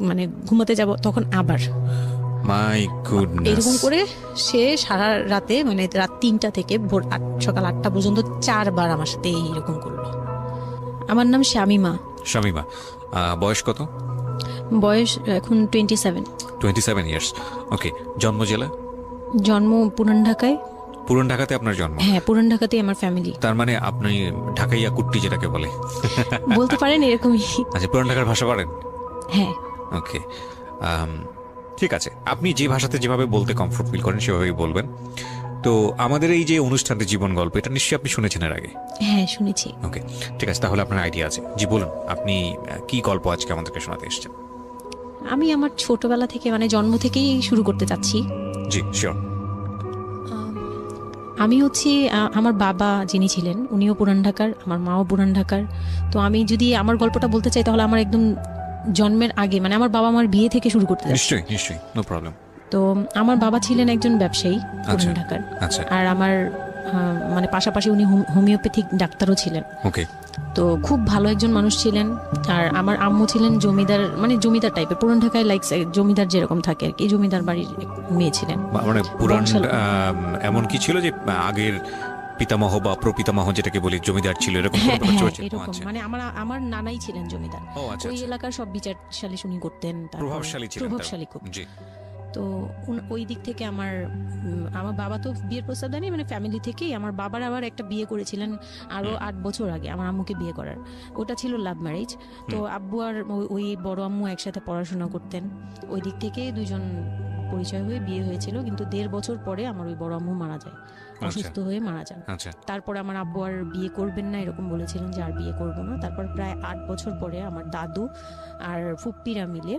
মানে ঘুমাতে যাব তখন আবার মাই গুডনেস, এরকম করে সে সারা রাতে মানে রাত 3টা থেকে ভোর সকাল 8টা পর্যন্ত 4বার আমার সাথে এইরকম করলো। আমার নাম শামিমা। শামিমা, বয়স কত? বয়স এখন 27। 27 ইয়ার্স। ওকে, জন্ম জেলা? জন্ম পুরান ঢাকায়। পুরান ঢাকাতে আপনার জন্ম? হ্যাঁ, পুরান ঢাকাতেই আমার ফ্যামিলি। তার মানে আপনি ঢাকাইয়া কুট্টি যেটাকে বলে বলতে পারেন এরকমই। আচ্ছা, পুরান ঢাকার ভাষা পারেন? হ্যাঁ। ওকে, ঠিক আছে, আপনি যে ভাষাতে যেভাবে বলতে কমফোর্ট ফিল করেন সেভাবেই বলবেন। তো আমাদের এই যে অনুষ্ঠানটি জীবন গল্প, এটা নিশ্চয়ই আপনি শুনেছেন এর আগে? হ্যাঁ, শুনেছি। ওকে, ঠিক আছে, তাহলে আপনার আইডিয়া আছে। জি বলুন, আপনি কি গল্প আজকে আমাদেরকে শোনাতে এসেছেন? আমি আমার ছোটবেলা থেকে মানে জন্ম থেকেই শুরু করতে চাচ্ছি। জি শিওর। আমি হচ্ছে আমার বাবা যিনি ছিলেন উনিও পুরান ঢাকার, আমার মাও পুরান ঢাকার। তো আমি যদি আমার গল্পটা বলতে চাই তাহলে আমার একদম জন্মের আগে মানে আমার বাবা আমার বিয়ে থেকে শুরু করতে যাচ্ছি। নিশ্চয়ই নিশ্চয়ই, নো প্রবলেম। তো আমার বাবা ছিলেন একজন ব্যবসায়ী পুরান ঢাকার। আচ্ছা। আর আমার মানে পাশাপাশি উনি হোমিওপ্যাথিক ডাক্তারও ছিলেন। ওকে। তো খুব ভালো একজন মানুষ ছিলেন। আর আমার আম্মু ছিলেন জমিদার, মানে জমিদার টাইপের, পুরান ঢাকায় লাইক জমিদার যেরকম থাকে আর কি, জমিদার বাড়ির মেয়ে ছিলেন। মানে পুরান এমন কি ছিল যে আগের পিতামহ বা প্রপিতামহ যেটাকে বলি জমিদার ছিল, এরকম হ্যাঁ, কোনো ব্যাপার চলছে? এরকম মানে আমার নানাই ছিলেন জমিদার। আচ্ছা, ওই এলাকার সব বিচার সালিশ উনি করতেন। প্রভাবশালী ছিলেন, প্রভাবশালী খুব। জি। তো ওই দিক থেকে আমার বাবা তো বিয়ের প্রস্তাব দেয়নি, মানে ফ্যামিলি থেকেই। আমার বাবার আবার একটা বিয়ে করেছিলেন আরো 8 বছর আগে আমার আম্মুকে বিয়ে করার, ওটা ছিল লাভ ম্যারেজ। তো আব্বু আর ওই বড় আম্মু একসাথে পড়াশোনা করতেন, ওই দিক থেকে দুজন পরিচয় হয়ে বিয়ে হয়েছিল। কিন্তু 1.5 বছর পরে আমার ওই বড় আম্মু মারা যায়, অসুস্থ হয়ে মারা যান। তারপরে আমার আব্বু আর বিয়ে করবেন না এরকম বলেছিলেন যে আর বিয়ে করবো না। তারপর প্রায় 8 বছর পরে আমার দাদু আর ফুপ্পিরা মিলে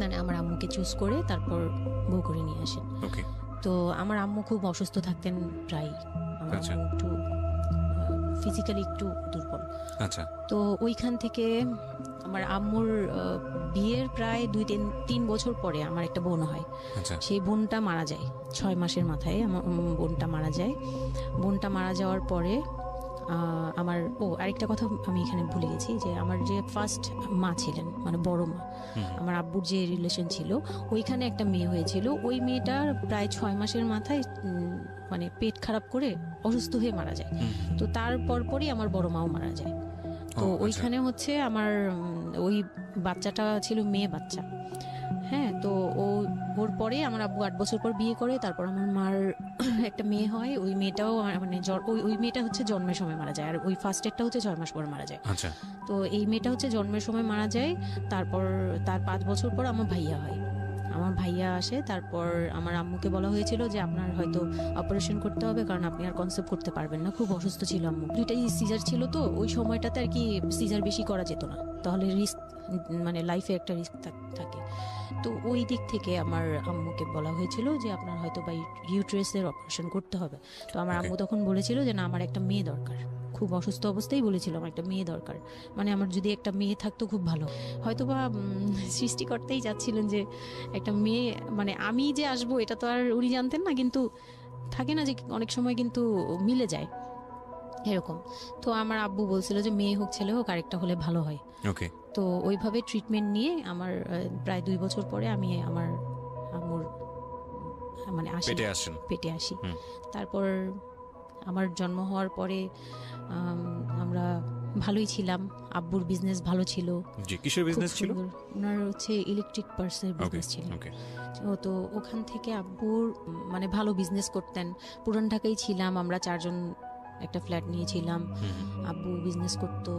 মানে আমার আম্মুকে চুজ করে তারপর বউ করে নিয়ে আসেন। তো আমার আম্মু খুব অসুস্থ থাকতেন প্রায়, আমার আম্মু একটু ফিজিক্যালি একটু দুর্বল। আচ্ছা। তো ওইখান থেকে আমার আম্মুর বিয়ের প্রায় 2-3 বছর পরে আমার একটা বোন হয়। সেই বোনটা মারা যায় 6 মাসের মাথায়। আমার বোনটা মারা যায়। বোনটা মারা যাওয়ার পরে আমার আরেকটা কথা আমি এখানে ভুলে গেছি, যে আমার যে ফার্স্ট মা ছিলেন মানে বড় মা, আমার আব্বুর যে রিলেশন ছিল, ওইখানে একটা মেয়ে হয়েছিল। ওই মেয়েটার প্রায় 6 মাসের মাথায় মানে পেট খারাপ করে অসুস্থ হয়ে মারা যায়। তো তার পরপরই আমার বড় মাও মারা যায়। তো ওইখানে হচ্ছে আমার ওই বাচ্চাটা ছিল মেয়ে বাচ্চা। হ্যাঁ, তো ওর পরে আমার আব্বু 8 বছর পর বিয়ে করে। তারপর আমার মার একটা মেয়ে হয়, ওই মেয়েটাও মানে ওই মেয়েটা হচ্ছে জন্মের সময় মারা যায়। আর ওই ফার্স্টেরটা হচ্ছে 6 মাস পর মারা যায়। তো এই মেয়েটা হচ্ছে জন্মের সময় মারা যায়। তারপর তার 5 বছর পর আমার ভাইয়া হয়, আমার ভাইয়া আসে। তারপর আমার আম্মুকে বলা হয়েছিল যে আপনার হয়তো অপারেশন করতে হবে, কারণ আপনি আর কনসেপ্ট করতে পারবেন না, খুব অসুস্থ ছিল আম্মু। দুইটাই সিজার ছিল, তো ওই সময়টাতে আর কি সিজার বেশি করা যেত না, তাহলে রিস্ক মানে লাইফে একটা রিস্ক থাকে। তো ওই দিক থেকে আমার আম্মুকে বলা হয়েছিল যে আপনার হয়তো বা ইউট্রাসের অপারেশন করতে হবে। তো আমার আম্মু তখন বলেছিল যে না, আমার একটা মেয়ে দরকার। খুব অসুস্থ অবস্থায় বলেছিল আমার একটা মেয়ে দরকার, মানে আমার যদি একটা মেয়ে থাকতো খুব ভালো। হয়তো বা সৃষ্টিকর্তাই যাচ্ছিলেন যে একটা মেয়ে, মানে আমি যে আসবো এটা তো আর উনি জানতেন না, কিন্তু থাকে না যে অনেক সময় কিন্তু মিলে যায় এরকম। তো আমার আব্বু বলছিল যে মেয়ে হোক ছেলে হোক আরেকটা হলে ভালো হয়। তো ওইভাবে ট্রিটমেন্ট নিয়ে আমার প্রায় 2 বছর পরে আমি আমার আম্মুর মানে পেটে আসি। তারপর আমার জন্ম হওয়ার পরে আমরা ভালোই ছিলাম। আব্বুর বিজনেস ভালো ছিল। কিসের বিজনেস ছিল? ওনার হচ্ছে ইলেকট্রিক পার্সের বিজনেস ছিল। তো ওখান থেকে আব্বুর মানে ভালো বিজনেস করতেন। পুরান ঢাকায় ছিলাম আমরা 4 জন, একটা ফ্ল্যাট নিয়েছিলাম। আব্বু বিজনেস করতো,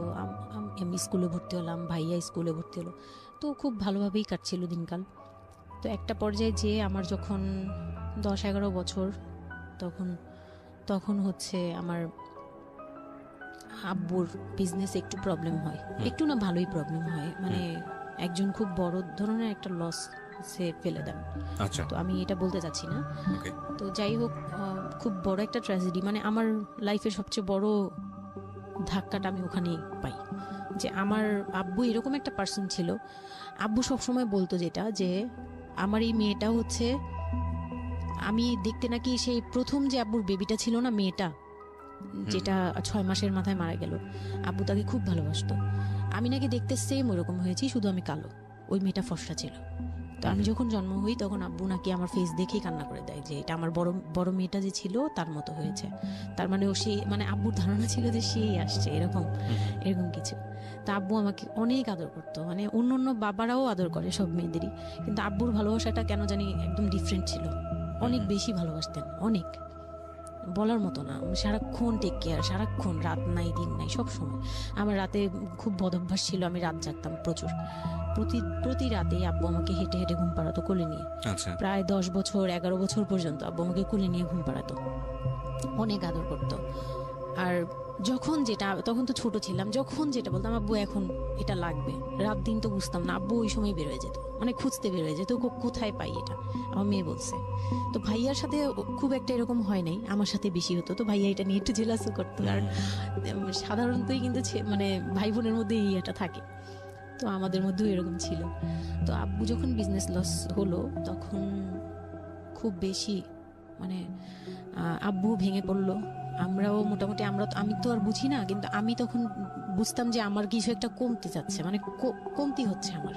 আমি স্কুলে ভর্তি হলাম, ভাইয়া স্কুলে ভর্তি হলো। তো খুব ভালোভাবেই কাটছিল দিনকাল। তো একটা পর্যায়ে যে আমার যখন 10-11 বছর, তখন হচ্ছে আমার আব্বুর বিজনেস একটু প্রবলেম হয়, একটু না ভালোই প্রবলেম হয়, মানে একজন খুব বড় ধরনের একটা লস সে ফেলে দেন। তো আমি এটা বলতে চাচ্ছি না। তো যাই হোক, খুব বড় একটা ট্র্যাজেডি, মানে আমার লাইফের সবচেয়ে বড় ধাক্কাটা আমি ওখানেই পাই, যে আমার আব্বু এরকম একটা পার্সন ছিল। আব্বু সবসময় বলতো যেটা, যে আমার এই মেয়েটা হচ্ছে, আমি দেখতে নাকি সেই প্রথম যে আব্বুর বেবিটা ছিল না, মেয়েটা যেটা 6 মাসের মাথায় মারা গেল, আব্বু তাকে খুব ভালোবাসতো। আমি নাকি দেখতে সেম ওরকম হয়েছি, শুধু আমি কালো। ওই মেয়েটা ফর্সা ছিল। তো আমি যখন জন্ম হই তখন আব্বু নাকি আমার ফেস দেখেই কান্না করে দেয় যে এটা আমার বড় বড় মেয়েটা যে ছিল তার মতো হয়েছে, তার মানে ও সেই, মানে আব্বুর ধারণা ছিল যে সেই আসছে, এরকম এরকম কিছু। তা আব্বু আমাকে অনেক আদর করতো, মানে অন্য অন্য বাবারাও আদর করে সব মেয়েদেরই, কিন্তু আব্বুর ভালোবাসাটা কেন জানি একদম ডিফারেন্ট ছিল, অনেক বেশি ভালোবাসতেন, অনেক বলার মতো না। সারাক্ষণ টেক কেয়ার, সারাক্ষণ, রাত নাই দিন নাই সব সময়। আমার রাতে খুব বদভ্যাস ছিল, আমি রাত জাগতাম প্রচুর। প্রতি রাতে আব্বু আমাকে হেঁটে হেঁটে ঘুম পাড়াতো কোলে নিয়ে। প্রায় 10 বছর 11 বছর পর্যন্ত আব্বু আমাকে কোলে নিয়ে ঘুম পাড়াতো, অনেক আদর করতো। আর যখন যেটা, তখন তো ছোট ছিলাম, যখন যেটা বলতাম আব্বু এখন এটা লাগবে, রাত দিন তো বুঝতাম না, আব্বু ওই সময় বের হয়ে যেত, মানে খুঁজতে বের হয়ে যেত কোথায় পাই এটা, আমার মেয়ে বলছে। তো ভাইয়ার সাথে খুব একটা এরকম হয় নাই, আমার সাথে বেশি হতো। তো ভাইয়া এটা নিয়ে একটু জেলাসও করতো, কারণ সাধারণতই কিন্তু মানে ভাই বোনের মধ্যে এটা থাকে, তো আমাদের মধ্যেও এরকম ছিল। তো আব্বু যখন বিজনেস লস হলো তখন খুব বেশি, মানে আব্বু ভেঙে পড়লো, আমরাও মোটামুটি, আমি তো আর বুঝি না, কিন্তু আমি তখন বুঝতাম যে আমার কিছু একটা কমতে যাচ্ছে, মানে কমতি হচ্ছে আমার,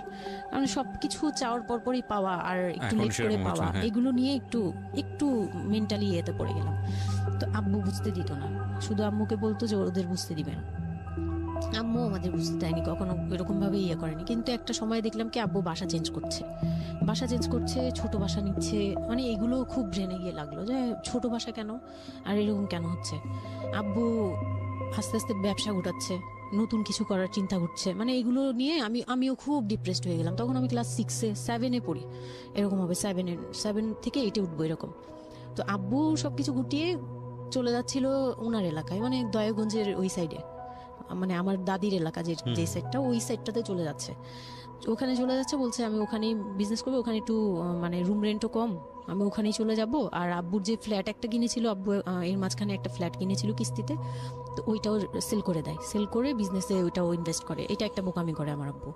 কারণ সবকিছু চাওয়ার পরপরই পাওয়া আর একটু লেট করে পাওয়া, এগুলো নিয়ে একটু মেন্টালি এতে পড়ে গেলাম। তো আব্বু বুঝতে দিত না, শুধু আম্মুকে বলতো যে ওদের বুঝতে দিবেন, আম্মু আমাদের বুঝতে দেয়নি কখনো, এরকম ভাবে ইয়ে করেনি। কিন্তু একটা সময় দেখলাম কি আব্বু বাসা চেঞ্জ করছে, ছোট বাসা নিচ্ছে, মানে এগুলো খুব ব্রেনে গিয়ে লাগলো যে ছোট বাসা কেন আর এরকম কেন হচ্ছে। আব্বু আস্তে আস্তে ব্যবসা গোটাচ্ছে, নতুন কিছু করার চিন্তা করছে, মানে এগুলো নিয়ে আমিও খুব ডিপ্রেসড হয়ে গেলাম। তখন আমি ক্লাস 6-7 পড়ি, এরকম হবে 7 থেকে 8 উঠবো এরকম। তো আব্বু সবকিছু গুটিয়ে চলে যাচ্ছিল ওনার এলাকায়, মানে দয়াগঞ্জের ওই সাইডে, মানে আমার দাদির এলাকা যে সাইডটা, ওই সাইডটাতে চলে যাচ্ছে, ওখানে চলে যাচ্ছে, বলছে আমি ওখানেই বিজনেস করবো, ওখানে একটু মানে রুম রেন্টও কম, আমি ওখানেই চলে যাব। আর আব্বুর যে ফ্ল্যাট একটা কিনেছিল, আব্বু এর মাঝখানে একটা ফ্ল্যাট কিনেছিল কিস্তিতে, তো ওইটাও সেল করে দেয়, সেল করে বিজনেসে ওইটাও ইনভেস্ট করে, এটা একটা বোকামি করে আমার আব্বু।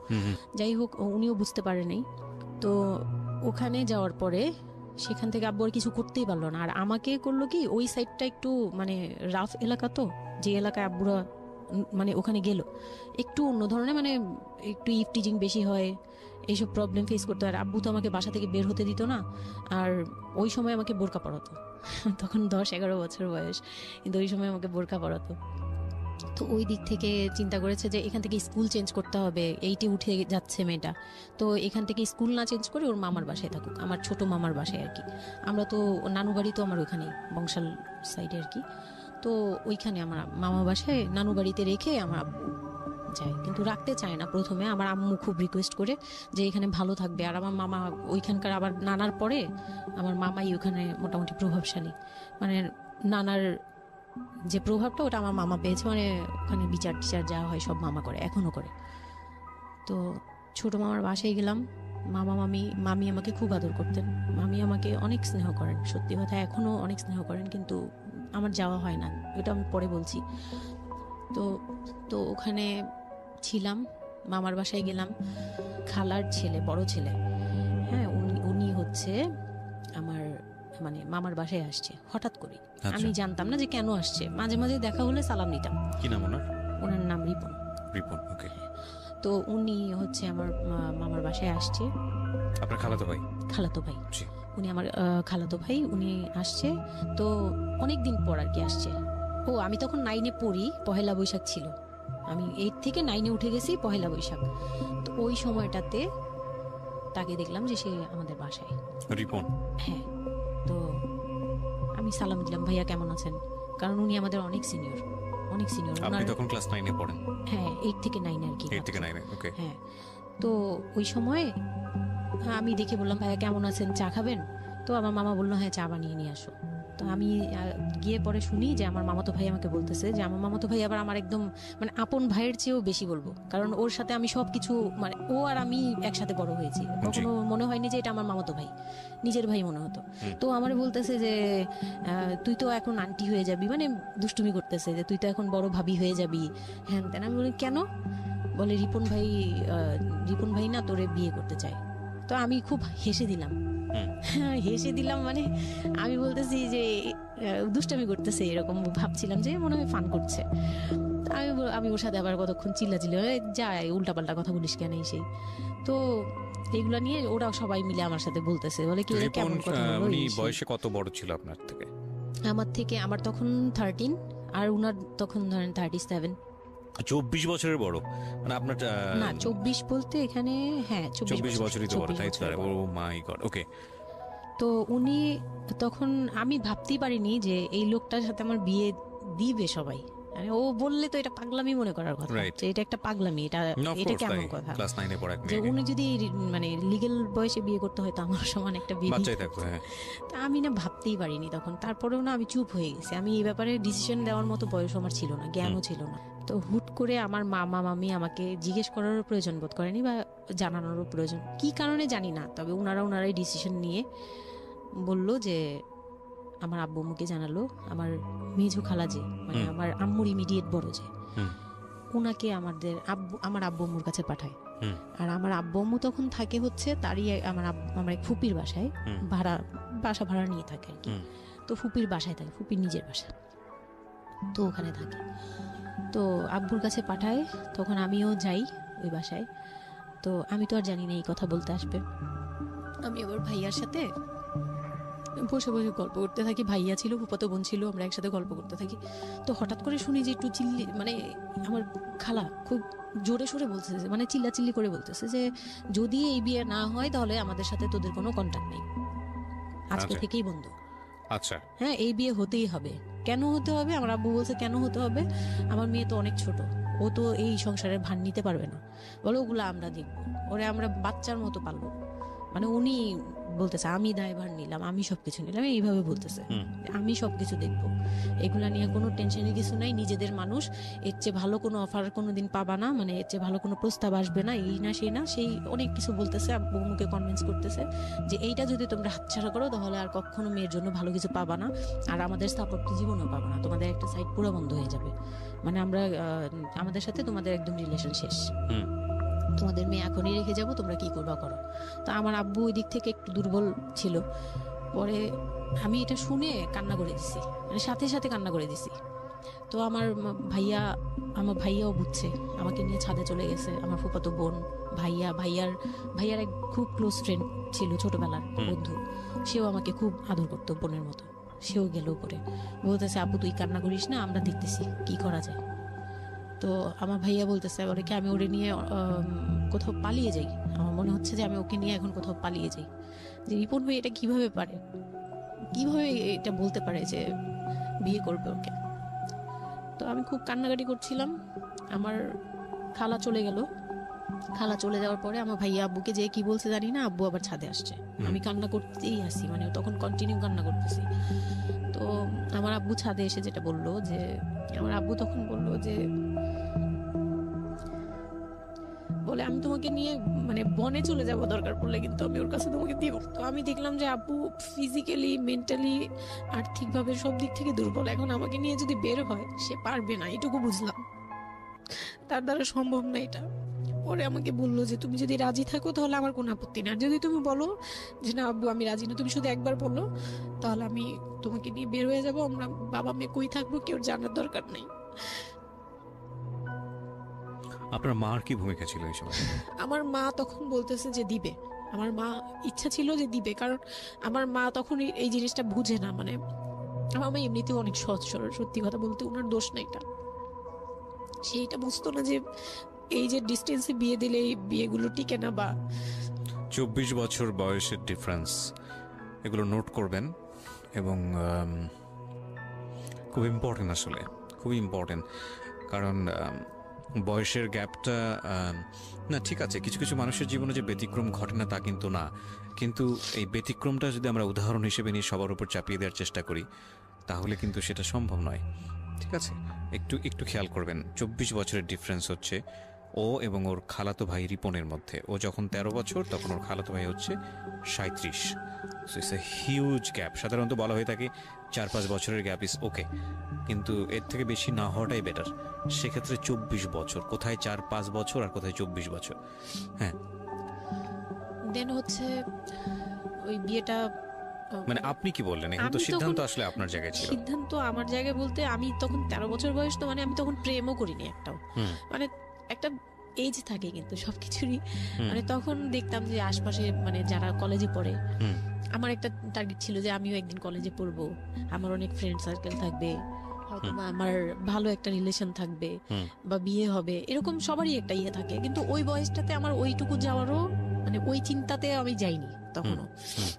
যাই হোক, উনিও বুঝতে পারে নাই। তো ওখানে যাওয়ার পরে সেখান থেকে আব্বু আর কিছু করতেই পারলো না, আর আমাকে করলো কি, ওই সাইডটা একটু মানে রাফ এলাকা, তো যে এলাকায় আব্বুরা মানে ওখানে গেল একটু অন্য ধরনের, মানে একটু ইফটিজিং বেশি হয়, এইসব প্রবলেম ফেস করতে হয়। আর আব্বু তো আমাকে বাসা থেকে বের হতে দিত না, আর ওই সময় আমাকে বোরকা পরাতো, তখন 10-11 বছর বয়স, কিন্তু ওই সময় আমাকে বোরকা পরাতো। তো ওই দিক থেকে চিন্তা করেছে যে এখান থেকে স্কুল চেঞ্জ করতে হবে, 8-এ উঠে যাচ্ছে মেয়েটা, তো এখান থেকে স্কুল না চেঞ্জ করে ওর মামার বাসায় থাকুক, আমার ছোট মামার বাসায় আর কি। আমরা তো নানু বাড়ি তো আমার ওখানেই বংশাল সাইডে আর কি, তো ওইখানে আমার মামা বাসায় নানু বাড়িতে রেখে আমার আব্বু যায়, কিন্তু রাখতে চায় না প্রথমে। আমার আম্মু খুব রিকোয়েস্ট করে যে এখানে ভালো থাকবে, আর আমার মামা ওইখানকার, আবার নানার পরে আমার মামাই ওখানে মোটামুটি প্রভাবশালী, মানে নানার যে প্রভাবটা ওটা আমার মামা পেয়েছে, মানে ওখানে বিচার টিচার যা হয় সব মামা করে, এখনো করে। তো ছোট মামার বাসায় গেলাম, মামি আমাকে খুব আদর করতেন, মামি আমাকে অনেক স্নেহ করেন, সত্যি কথা এখনো অনেক স্নেহ করেন, কিন্তু আমার যাওয়া হয় না, এটা আমি পরে বলছি। তো ওখানে ছিলাম, মামার বাসায় গেলাম, খালার ছেলে, বড় ছেলে, হ্যাঁ, উনি হচ্ছে আমার, মানে মামার বাসায় আসছে হঠাৎ করে, আমি জানতাম না যে কেন আসছে, মাঝে মাঝে দেখা হলে সালাম দিতাম। কি নাম ওনার নাম রিপন। ওকে। তো উনি হচ্ছে আমার মামার বাসায় আসছে, আপনার খালাতো ভাই? উনি আমার খালাতো ভাই, উনি আসছে। তো অনেক দিন পর আর কি আসছে। আমি তখন 9-এ পড়ি, পহেলা বৈশাখ ছিল, আমি 8 থেকে 9-এ উঠে গেছি পহেলা বৈশাখ। তো ওই সময়টাতে তাকে দেখলাম যে সে আমাদের বাসায়, রিপন। হ্যাঁ, তো আমি সালাম দিলাম, ভাইয়া কেমন আছেন, কারণ উনি আমাদের অনেক সিনিয়র। আপনি তখন ক্লাস 9-এ পড়েন? হ্যাঁ, 8 থেকে 9 আর কি। 8 থেকে 9, ওকে। হ্যাঁ, তো ওই সময় আমি দেখে বললাম, ভাইয়া কেমন আছেন, চা খাবেন? তো আমার মামা বললো, হ্যাঁ, চা বানিয়ে নিয়ে আসো। তো আমি গিয়ে পরে শুনি যে আমার মামাতো ভাই আমাকে বলতেছে যে আমার মামাতো ভাই আবার আমার একদম মানে আপন ভাইয়ের চেয়েও বেশি বলবো, কারণ ওর সাথে আমি সবকিছু, মানে ও আর আমি একসাথে বড় হয়েছি, কখনো মনে হয়নি যে এটা আমার মামাতো ভাই, নিজের ভাই মনে হতো। তো আমার বলতেছে যে তুই তো এখন আন্টি হয়ে যাবি, মানে দুষ্টুমি করতেছে যে তুই তো এখন বড় ভাবি হয়ে যাবি, হ্যাঁ তেন। আমি বলি কেন? বলে রিপন ভাই না তোরে বিয়ে করতে চায়। তো আমি খুব হেসে দিলাম, মানে আমি বলতেছি যে দুষ্টামি করতেছে, এরকম ভাবছিলাম যে মনে হয় ফান করছে। আমি ওর সাথে আবার কতক্ষণ চিল্লাচিল্লি, যায় উল্টাপাল্টা কথা বলিস কেন সেই। তো এগুলা নিয়ে ওরা সবাই মিলে আমার সাথে বলতেছে, বলে কি এটা কেমন কথা হলো। উনি বয়সে কত বড় ছিল আপনার থেকে? আমার তখন 13 আর উনার তখন ধরেন 37। 24 বছরের বড়, মানে আপনার না 24 বলতে এখানে, হ্যাঁ 24 বছরই তো বড়, তাই তো? ও মাই গড, ওকে। তো উনি তখন, আমি ভাবতেই পারিনি যে এই লোকটার সাথে আমার বিয়ে দিবে সবাই। মানে ও বললে তো এটা পাগলামি মনে করার কথা, যে এটা একটা পাগলামি, এটা কেমন কথা ক্লাস 9 এ পড়া যে উনি যদি মানে লিগ্যাল বয়সে বিয়ে করতে হয় তো আমার সমান একটা বাচ্চাই থাকতো। হ্যাঁ, তা আমি না ভাবতেই পারিনি তখন। তারপরেও না আমি চুপ হয়ে গেছি, আমি এই ব্যাপারে ডিসিশন দেওয়ার মতো বয়স আমার ছিল না, জ্ঞানও ছিল না। তো হুট করে আমার মামা মামি আমাকে জিজ্ঞেস করারও প্রয়োজন বোধ করেনি বা জানানোরও প্রয়োজন, কি কারণে জানি না, তবে ওনারাই ডিসিশন নিয়ে বলল যে আমার আব্বু আম্মুকে জানালো, আমার মেজো খালা যে মানে আমার আম্মুর ইমিডিয়েট বড় যে, ওনাকে আমার আব্বু আম্মুর কাছে পাঠায়। আর আমার আব্বু আম্মু তখন থাকে হচ্ছে তারই আমার এক ফুপির বাসায়, বাসা ভাড়া নিয়ে থাকে আর কি। তো ফুপির বাসায় থাকে, ফুপির নিজের বাসা, তো ওখানে থাকে। তো আব্বুর কাছে পাঠায়, তখন আমিও যাই ওই বাসায়। তো আমি তো আর জানি না এই কথা বলতে আসবে। আমি আবার ভাইয়ার সাথে বসে বসে গল্প করতে থাকি, ভাইয়া ছিল, ফুফাতো বোন ছিল, আমরা একসাথে গল্প করতে থাকি। তো হঠাৎ করে শুনি যে একটু মানে আমার খালা খুব জোরে সোরে বলতেছে, মানে চিল্লাচিল্লি করে বলতেছে যে যদি এই বিয়ে না হয় তাহলে আমাদের সাথে তোদের কোনো কন্ট্যাক্ট নেই, আজকে থেকেই বন্ধ। আচ্ছা, হ্যাঁ, এই বিয়ে হতেই হবে। কেন হতে হবে? আমার আব্বু বলছে কেন হতে হবে, আমার মেয়ে তো অনেক ছোট, ও তো এই সংসারের ভার নিতে পারবে না, বলো ওগুলো আমরা দেখবো, ওরে আমরা বাচ্চার মতো পালবো। মানে উনি বলতেছে আমি দায়ভার নিলাম, আমি সবকিছু নিলাম, এইভাবে বলতেছে আমি সবকিছু দেখবো, এগুলা নিয়ে কোনো টেনশনের কিছু নাই, নিজেদের মানুষ, এর চেয়ে ভালো কোনো অফার কোনোদিন পাবা না, মানে এর চেয়ে ভালো কোনো প্রস্তাব আসবে না, এই না সেই না, সেই অনেক কিছু বলতেছে। আব্বু মুখে কনভিন্স করতেছে যে এইটা যদি তোমরা হাতছাড়া করো তাহলে আর কখনো মেয়ের জন্য ভালো কিছু পাবা না, আর আমাদের সাপোর্ট তো জীবনও পাবা না, তোমাদের একটা সাইড পুরো বন্ধ হয়ে যাবে, মানে আমরা আমাদের সাথে তোমাদের একদম রিলেশন শেষ, তোমাদের মেয়ে এখনই রেখে যাবো, তোমরা কি করবা করো। তো আমার আব্বু ওই দিক থেকে একটু দুর্বল ছিল, পরে আমি এটা শুনে কান্না করে দিছি, মানে সাথে সাথে কান্না করে দিছি। তো আমার ভাইয়াও বুঝছে, আমাকে নিয়ে ছাদে চলে গেছে। আমার ফুফাতো বোন, ভাইয়ার এক খুব ক্লোজ ফ্রেন্ড ছিল, ছোটবেলার বন্ধু, সেও আমাকে খুব আদর করতো বোনের মতো, সেও গেল উপরে, বলতেছে আব্বু তুই কান্না করিস না, আমরা দেখতেছি কি করা যায়। তো আমার ভাইয়া বলতেছে বলে কি আমি ওরে নিয়ে কোথাও পালিয়ে যাই, আমার মনে হচ্ছে যে আমি ওকে নিয়ে এখন কোথাও পালিয়ে যাই, যে রিপন ভাই এটা কিভাবে এটা বলতে পারে যে বিয়ে করবে ওকে। তো আমি খুব কান্নাকাটি করছিলাম। আমার খালা চলে গেল, খালা চলে যাওয়ার পরে আমার ভাইয়া আব্বুকে যে কি বলছে জানি না, আব্বু আবার ছাদে আসছে, আমি কান্না করতেই আসি, মানে তখন কন্টিনিউ কান্না করতেছি। তো আমার আব্বু ছাদে এসে যেটা বললো, যে আমার আব্বু তখন বললো যে বলে আমি তোমাকে নিয়ে মানে বনে চলে যাব দরকার পড়লে, কিন্তু আমি ওর কাছে তোমাকে দিব। তো আমি দেখলাম যে আব্বু ফিজিক্যালি, মেন্টালি, আর্থিকভাবে সব দিক থেকে দুর্বল, এখন আমাকে নিয়ে যদি বের হয় সে পারবে না, এটুকু বুঝলাম, তার দ্বারা সম্ভব না এটা। পরে আমাকে বললো যে তুমি যদি রাজি থাকো তাহলে আমার কোনো আপত্তি না, যদি তুমি বলো যে না আব্বু আমি রাজি না, তুমি শুধু একবার বলো, তাহলে আমি তোমাকে নিয়ে বের হয়ে যাবো, আমরা বাবা মেয়ে কই থাকবো কেউ জানার দরকার নেই। আপনার মার কি ভূমিকা ছিল এই সময়? আমার মা তখন বলতেছে যে দিবে, আমার মা ইচ্ছা ছিল যে দিবে, কারণ আমার মা তখন এই জিনিসটা বুঝে না, মানে আমার মা এমনিতেও অনেক সহজ সরল, সত্যি কথা বলতে ওনার দোষ না এটা, সেইটা বুঝতো না যে এই যে ডিস্টেন্সে বিয়ে দিলে এই বিয়েগুলো টিকে না, বা 24 বছর বয়সের ডিফারেন্স, এগুলো নোট করবেন, এবং খুব ইম্পর্টেন্ট, আসলে খুবই ইম্পর্টেন্ট, কারণ বয়সের গ্যাপটা না ঠিক আছে, কিছু কিছু মানুষের জীবনে যে ব্যতিক্রম ঘটে না তা কিন্তু না, কিন্তু এই ব্যতিক্রমটা যদি আমরা উদাহরণ হিসেবে নিয়ে সবার উপর চাপিয়ে দেওয়ার চেষ্টা করি তাহলে কিন্তু সেটা সম্ভব নয়। ঠিক আছে, একটু খেয়াল করবেন, 24 বছরের ডিফারেন্স হচ্ছে ও এবং ওর খালাতো ভাই রিপনের মধ্যে। ও যখন 13 বছর তখন ওর খালাতো ভাই হচ্ছে 37। So it's a huge gap. সাধারণত বলা হয়ে থাকে 4-5 বছরের গ্যাপ ইজ ওকে, কিন্তু এর থেকে বেশি না হওয়াটাই বেটার। সেক্ষেত্রে 24 বছর, কোথায় 4-5 বছর আর কোথায় 24 বছর। হ্যাঁ, দেন হচ্ছে ওই বিয়েটা, মানে আপনি কি বললেন? এখন তো সিদ্ধান্ত আসলে আপনার জায়গায় ছিল। সিদ্ধান্ত আমার জায়গায় বলতে আমি তখন 13 বছর বয়স, তো মানে আমি তখন প্রেমও করিনি একটাও, মানে একটা এজ থাকে কিন্তু সবকিছুরই। মানে তখন দেখতাম যে আশপাশে মানে যারা কলেজে পড়ে, আমার একটা টার্গেট ছিল যে আমিও একদিন কলেজে পড়বো, আমার অনেক ফ্রেন্ড সার্কেল থাকবে, হয়তো আমার ভালো একটা রিলেশন থাকবে বা বিয়ে হবে, এরকম সবারই একটা ইয়ে থাকে। কিন্তু ওই বয়সটাতে আমার ওইটুকু যাওয়ারও মানে ওই চিন্তাতে আমি যাইনি তখনও,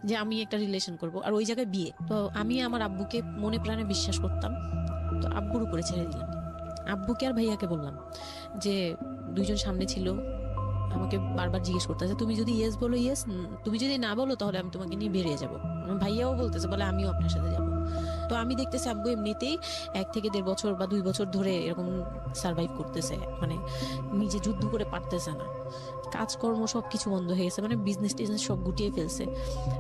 যে আমি একটা রিলেশন করব আর ওই জায়গায় বিয়ে। তো আমি আমার আব্বুকে মনে প্রাণে বিশ্বাস করতাম, তো আব্বুর উপরে ছেড়ে দিলাম। আব্বুকে আর ভাইয়াকে বললাম যে দুইজন সামনে ছিল, আমাকে বারবার জিজ্ঞেস করতেছে তুমি যদি ইয়েস বলো ইয়েস, তুমি যদি না বলো তাহলে আমি তোমাকে নিয়ে বেরিয়ে যাবো। ভাইয়াও বলতেছে বলে আমিও আপনার সাথে যাবো। তো আমি দেখতেছি আব্বু এমনিতেই 1 থেকে 1.5 বছর বা 2 বছর ধরে এরকম সার্ভাইভ করতেছে, মানে নিজে যুদ্ধ করে পারতেছে না, কাজকর্ম সবকিছু বন্ধ হয়ে গেছে, মানে বিজনেস টিজনেস সব গুটিয়ে ফেলছে।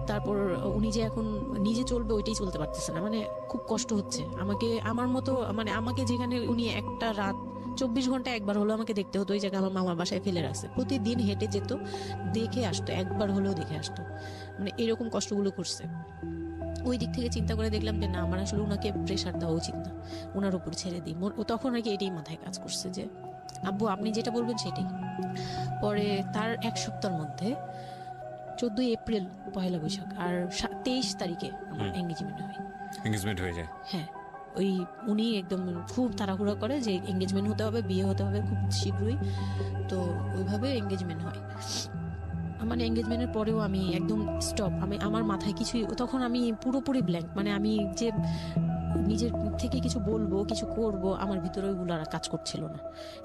তারপর উনি যে এখন নিজে চলবে ওইটাই চলতে পারতেছে না, মানে খুব কষ্ট হচ্ছে। আমাকে আমার মতো মানে আমাকে যেখানে উনি একটা রাত 24 ঘন্টা একবার হলো আমাকে দেখতে হতো, ওই জায়গায় আমার মামার বাসায় ফেলে রাখছে, প্রতিদিন হেঁটে যেত, দেখে আসতো, একবার হলেও দেখে আসতো, মানে এরকম কষ্টগুলো করছে। ওই দিক থেকে চিন্তা করে দেখলাম যে না, আমার আসলে ওনাকে প্রেশার দেওয়া উচিত না, ওনার উপর ছেড়ে দিই। তখন আর কি এটাই মাথায় কাজ করছে যে আব্বু আপনি যেটা বলবেন সেটাই। পরে তার 1 সপ্তাহের মধ্যে 14 এপ্রিল পহেলা বৈশাখ আর 23 তারিখে আমার এঙ্গেজমেন্ট হয়ে যায়। হ্যাঁ, ওই উনি একদম খুব তাড়াহুড়া করে যে এঙ্গেজমেন্ট হতে হবে, বিয়ে হতে হবে খুব শীঘ্রই, তো ওইভাবে এঙ্গেজমেন্ট হয়। মানে এঙ্গেজমেন্টের পরেও আমি একদম স্টপ, আমার মাথায় কিছুই, তখন আমি পুরোপুরি ব্ল্যাঙ্ক, মানে আমি যে নিজের থেকে কিছু বলবো কিছু করব আমার ভিতরে ওইগুলো আর কাজ করছিল না।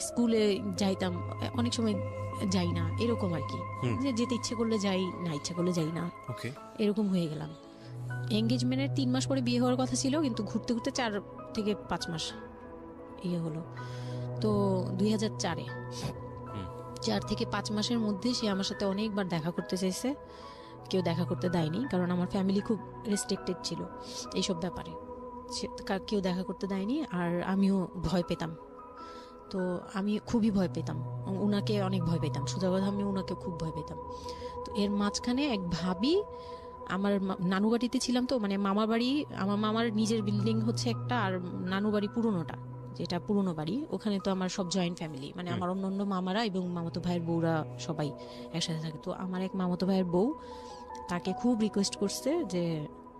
স্কুলে যাইতাম, অনেক সময় যাই না, এরকম আর কি, যে যেতে ইচ্ছে করলে যাই, না ইচ্ছে করলে যাই না, এরকম হয়ে গেলাম। এঙ্গেজমেন্টের 3 মাস পরে বিয়ে হওয়ার কথা ছিল, কিন্তু ঘুরতে ঘুরতে 4 থেকে 5 মাস ইয়ে হলো। তো 2004-এ 4 থেকে 5 মাসের মধ্যে সে আমার সাথে অনেকবার দেখা করতে চাইছে, কেউ দেখা করতে দেয়নি, কারণ আমার ফ্যামিলি খুব রেস্ট্রিক্টেড ছিল এইসব ব্যাপারে, কেউ দেখা করতে দেয়নি। আর আমিও ভয় পেতাম, তো আমি খুবই ভয় পেতাম, উনাকে অনেক ভয় পেতাম, সোজা কথা আমি উনাকে খুব ভয় পেতাম। তো এর মাঝখানে এক ভাবি, আমার নানু বাড়িতে ছিলাম, তো মানে মামার বাড়ি, আমার মামার নিজের বিল্ডিং হচ্ছে একটা, আর নানু বাড়ি পুরোনোটা, যেটা পুরোনো বাড়ি, ওখানে তো আমার সব জয়েন্ট ফ্যামিলি, মানে আমার অন্য মামারা এবং মামাতো ভাইয়ের বউরা সবাই একসাথে থাকে। তো আমার এক মামাতো ভাইয়ের বউ তাকে খুব রিকোয়েস্ট করছে যে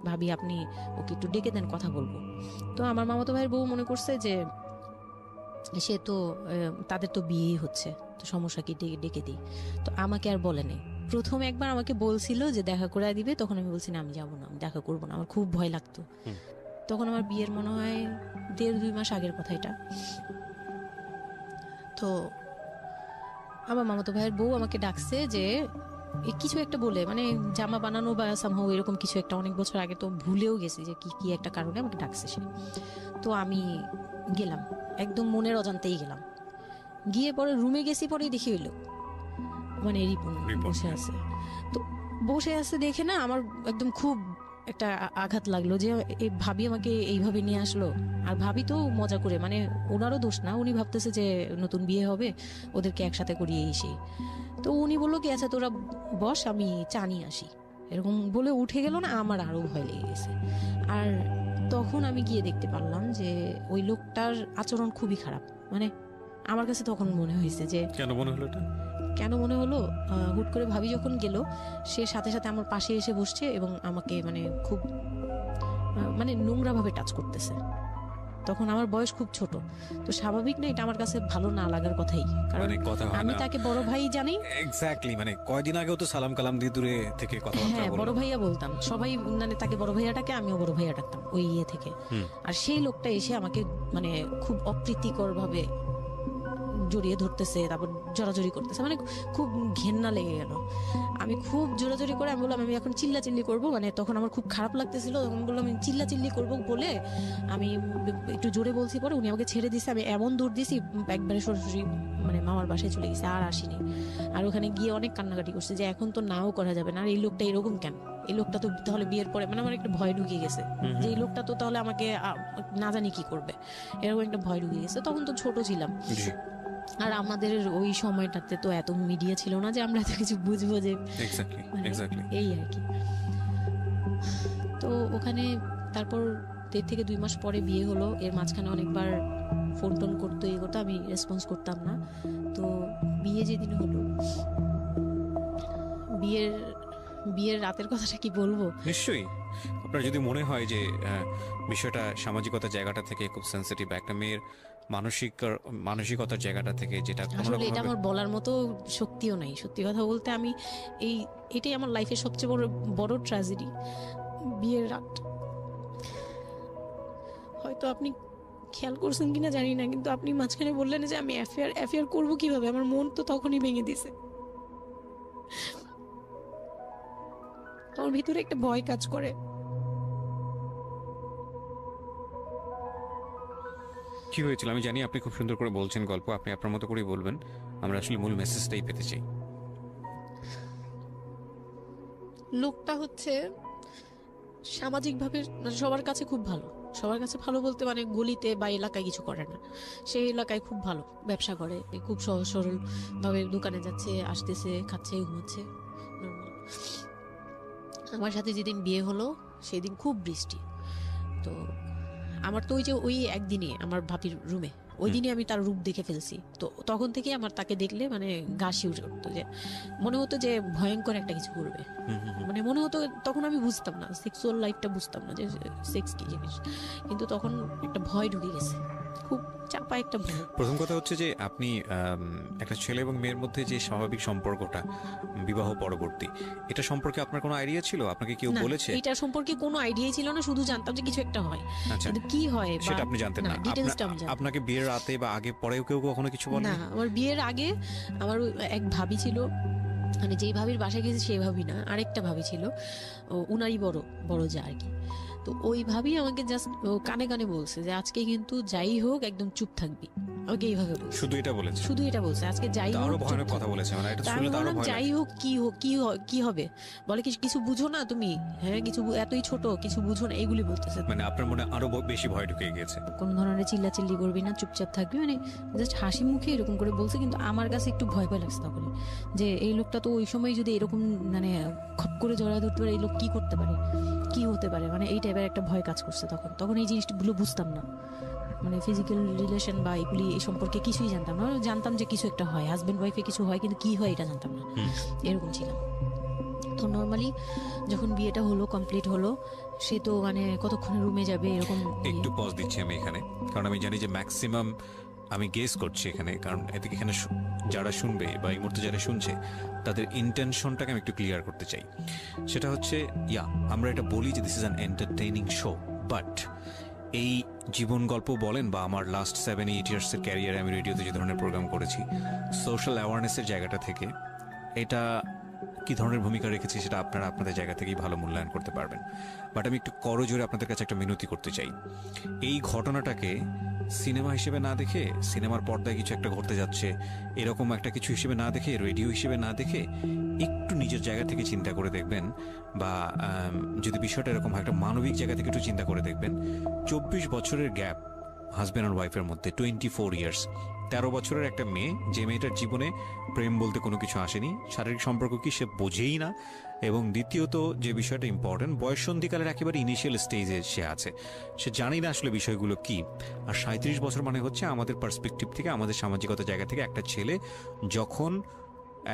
ভাবি আপনি ওকে একটু ডেকে দেন, কথা বলবো। তো আমার মামাতো ভাইয়ের বউ মনে করছে যে সে তো তাদের তো বিয়েই হচ্ছে, তো সমস্যা কি, ডেকে দিই। তো আমাকে আর বলে নেই। প্রথম একবার আমাকে বলছিল যে দেখা করে দিবে, তখন আমি বলছি না আমি যাবো না, আমি দেখা করবো না, আমার খুব ভয় লাগতো। তখন আমার বিয়ের মনে হয় 1.5-2 মাস আগের কথা এটা। তো আমার মামাতো ভাইয়ের বউ আমাকে ডাকছে যে কিছু একটা বলে, মানে জামা বানানো বা সামহাও এরকম কিছু একটা, অনেক বছর আগে, তো ভুলেও গেছি যে কি একটা কারণে আমাকে ডাকছে সে। তো আমি গেলাম, একদম মনের অজান্তেই গেলাম, গিয়ে পরে রুমে গেছি, পরেই দেখি হইলো মানে রিপন বসে আছে। তো বসে আছে দেখে না আমার একদম খুব একটা আঘাত লাগলো যে এই ভাবি আমাকে এইভাবে নিয়ে আসলো। আর ভাবি তো মজা করে, মানে ওনারও দোষ না, উনি ভাবতেছে যে নতুন বিয়ে হবে, ওদেরকে একসাথে করিয়ে এসে। তো উনি বললো কি আচ্ছা তোরা বস, আমি চা নিয়ে আসি, এরকম বলে উঠে গেল না, আমার আরো ভয় লেগে গেছে। আর তখন আমি গিয়ে দেখতে পারলাম যে ওই লোকটার আচরণ খুবই খারাপ। মানে আমার কাছে তখন মনে হয়েছে যে কেন মনে হলো, হুট করে ভাবি যখন গেল, সে সাথে সাথে আমার পাশে এসে বসছে এবং আমাকে মানে খুব মানে নোংরা ভাবে টাচ করতেছে। তখন আমার বয়স খুব ছোট, তো স্বাভাবিক না এটা আমার কাছে ভালো না লাগার কথাই, কারণ আমি তাকে বড় ভাই জানি। এক্স্যাক্টলি, মানে কয়দিন আগেও তো সালাম কালাম দিয়ে দূরে থেকে কথা বলতাম, হ্যাঁ বড় ভাইয়া বলতাম, সবাই মানে তাকে বড় ভাইয়াটাকে আমিও বড় ভাইয়া ডাকতাম ওই ইয়ে থেকে। আর সেই লোকটা এসে আমাকে মানে খুব অপ্রীতিকর ভাবে জড়িয়ে ধরতেছে, তারপর জড়াজড়ি করতেছে, মানে খুব ঘেন্না লেগে গেল। আমি খুব জোরাজোরি করে আমি বললাম আমি এখন চিল্লাচিল্লি করবো, মানে তখন আমার খুব খারাপ লাগতেছিল, তখন বললাম আমি চিল্লাচিল্লি করবো বলে আমি একটু জোরে বলছি, পরে উনি আমাকে ছেড়ে দিছে। আমি এমন দূর দিছি একবারে সরাসরি মানে মামার বাসায় চলে গেছে, আর আসিনি। আর ওখানে গিয়ে অনেক কান্নাকাটি করছে যে এখন তো নাও করা যাবে না, আর এই লোকটা এরকম কেন, এই লোকটা তো তাহলে বিয়ের পরে, মানে আমার একটা ভয় ঢুকে গেছে যে এই লোকটা তো তাহলে আমাকে না জানি কি করবে, এরকম একটা ভয় ঢুকে গেছে। তখন তো ছোট ছিলাম, আর আমাদের ওই সময়টাতে তো এত মিডিয়া ছিল না যে আমরা এত কিছু বুঝবো যে এই আর কি। তো ওখানে তারপর 1.5 থেকে 2 মাস পরে বিয়ে হলো। এর মাঝখানে অনেকবার ফোন টোন করতো, এই করতো, আমি রেসপন্স করতাম না। তো বিয়ে যেদিন হলো, বিয়ের রাতের কথাটা কি বলবো? নিশ্চয়ই আপনার যদি মনে হয় যে বিষয়টা সামাজিকতার জায়গাটা থেকে খুব সেন্সিটিভ, একটা মেয়ের মানসিকতার জায়গাটা থেকে, যেটা আসলে এটা আমার বলার মতো শক্তিও নাই, সত্যি কথা বলতে। আমি এটাই আমার লাইফের সবচেয়ে বড় ট্র্যাজেডি, বিয়ের রাত। হয়তো আপনি খেয়াল করছেন কিনা জানি না, কিন্তু আপনি মাঝখানে বললেন যে আমি অ্যাফেয়ার করবো কিভাবে, আমার মন তো তখনই ভেঙে দিছে। আমার ভিতরে একটা ভয় কাজ করে। কি হয়েছিল আমি জানি, আপনি খুব সুন্দর করে বলছেন গল্প, আপনি আপনার মতো করেই বলবেন, আমরা আসলে মূল মেসেজটাই পেতে চাই। লোকটা হচ্ছে সামাজিকভাবে সবার কাছে খুব ভালো, সবার কাছে ভালো বলতে মানে গলিতে বা এলাকায় কিছু করে না, সেই এলাকায় খুব ভালো, ব্যবসা করে, খুব সহজ সরল ভাবে দোকানে যাচ্ছে, আসতেছে, খাচ্ছে, ঘুমাচ্ছে, আমার সাথে যেদিন বিয়ে হলো সেদিন খুব বৃষ্টি। তো আমার তো ওই একদিনে আমার ভাবির রুমে, ওই দিনে আমি তার রূপ দেখে ফেলছি। তো তখন থেকে আমার তাকে দেখলে মানে গা শিউরে উঠতো, যে মনে হতো যে ভয়ঙ্কর একটা কিছু করবে। মানে মনে হতো, তখন আমি বুঝতাম না, সেক্সুয়াল লাইফটা বুঝতাম না যে সেক্স কি জিনিস, কিন্তু তখন একটা ভয় ঢুকে গেছে, খুব চাপা একটা ভয়। প্রথম কথা হচ্ছে যে আপনি একটা ছেলে এবং মেয়ের মধ্যে যে স্বাভাবিক সম্পর্কটা বিবাহ পরবর্তী, এটা সম্পর্কে আপনার কোনো আইডিয়া ছিল? আপনাকে কেউ বলেছে? এটা সম্পর্কে কোনো আইডিয়াই ছিল না, শুধু জানতাম যে কিছু একটা হয়, কিন্তু কি হয় সেটা আপনি জানতেন না। আপনাকে বিয়ের রাতে বা আগে পরেও কেউ কখনো কিছু বলে না? আমার বিয়ের আগে আমার এক ভাবি ছিল, মানে যেই ভাবির বাসায় গেছি সেই ভাবি না, আরেকটা ভাবি ছিল, উনারই বড় যা আর কি। তো ওই ভাবি আমাকে জাস্ট কানে কানে বলছে যে আজকে কিন্তু যাই হোক একদম চুপ থাকবি, আমাকে এইভাবে বলছে। শুধু এটা বলেছে আজকে যাই হোক, আরো ভয়ানক কথা বলেছে, মানে এটা শুনলে তো আরো ভয় লাগে। যাই হোক কি হবে, বলে কিছু বুঝো না তুমি, হ্যাঁ কিছু এতই ছোট, কিছু বুঝো না, এইগুলি বলতেছে। মানে আপনার মনে আরো বেশি ভয় ঢুকে গিয়েছে। কোন ধরনের চিল্লাচিল্লি করবি না, চুপচাপ থাকবি, মানে জাস্ট হাসি মুখে এরকম করে বলছে। কিন্তু আমার কাছে একটু ভয় লাগছে তখন, যে এই লোকটা তো ওই সময় যদি এরকম মানে খপ করে জড়া ধরতে পারে, এই লোক কি করতে পারে, কি হতে পারে, মানে এই টাইপের একটা ভয় কাজ করছে তখন এই জিনিসগুলো বুঝতাম না, মানে ফিজিক্যাল রিলেশন বা এগুলি এই সম্পর্কে কিছুই জানতাম না। জানতাম যে কিছু একটা হয়, হাজবেন্ড ওয়াইফে কিছু হয়, কিন্তু কি হয় এটা জানতাম না, এরকম ছিলাম। তো নর্মালি যখন বিয়েটা হলো, কমপ্লিট হলো, সে তো মানে কতক্ষণে রুমে যাবে এরকম। একটু পজ দিচ্ছি আমি এখানে, কারণ আমি জানি যে ম্যাক্সিমাম, আমি গেস করছি এখানে, কারণ এদিকে এখানে যারা শুনবে বা এই মুহূর্তে যারা শুনছে তাদের ইন্টেনশনটাকে আমি একটু ক্লিয়ার করতে চাই। সেটা হচ্ছে, আমরা এটা বলি যে this is an entertaining show, but এই জীবন গল্প বলেন বা আমার লাস্ট 7-8 ইয়ার্সের ক্যারিয়ারে আমি রেডিওতে যে ধরনের প্রোগ্রাম করেছি, সোশ্যাল অ্যাওয়ারনেসের জায়গাটা থেকে এটা কি ধরনের ভূমিকা রেখেছি সেটা আপনারা আপনাদের জায়গা থেকেই ভালো মূল্যায়ন করতে পারবেন। বাট আমি একটু করজোরে আপনাদের কাছে একটা মিনতি করতে চাই, এই ঘটনাটাকে সিনেমা হিসেবে না দেখে, সিনেমার পর্দায় কিছু একটা ঘটতে যাচ্ছে এরকম একটা কিছু হিসেবে না দেখে, রেডিও হিসেবে না দেখে, একটু নিজের জায়গা থেকে চিন্তা করে দেখবেন, বা যদি বিষয়টা এরকম হয় একটা মানবিক জায়গা থেকে একটু চিন্তা করে দেখবেন। 24 বছরের গ্যাপ হাজব্যান্ড আর ওয়াইফের মধ্যে, 24 ইয়ার্স, 13 বছরের একটা মেয়ে, যে মেয়েটার জীবনে প্রেম বলতে কোনো কিছু আসেনি, শারীরিক সম্পর্ক কি সে বোঝেই না, এবং দ্বিতীয়ত যে বিষয়টা ইম্পর্টেন্ট, বয়ঃসন্ধিকালের একেবারে ইনিশিয়াল স্টেজে সে আছে, সে জানি না আসলে বিষয়গুলো কি। আর 37 বছর মানে হচ্ছে আমাদের পার্সপেক্টিভ থেকে, আমাদের সামাজিকতার জায়গা থেকে, একটা ছেলে যখন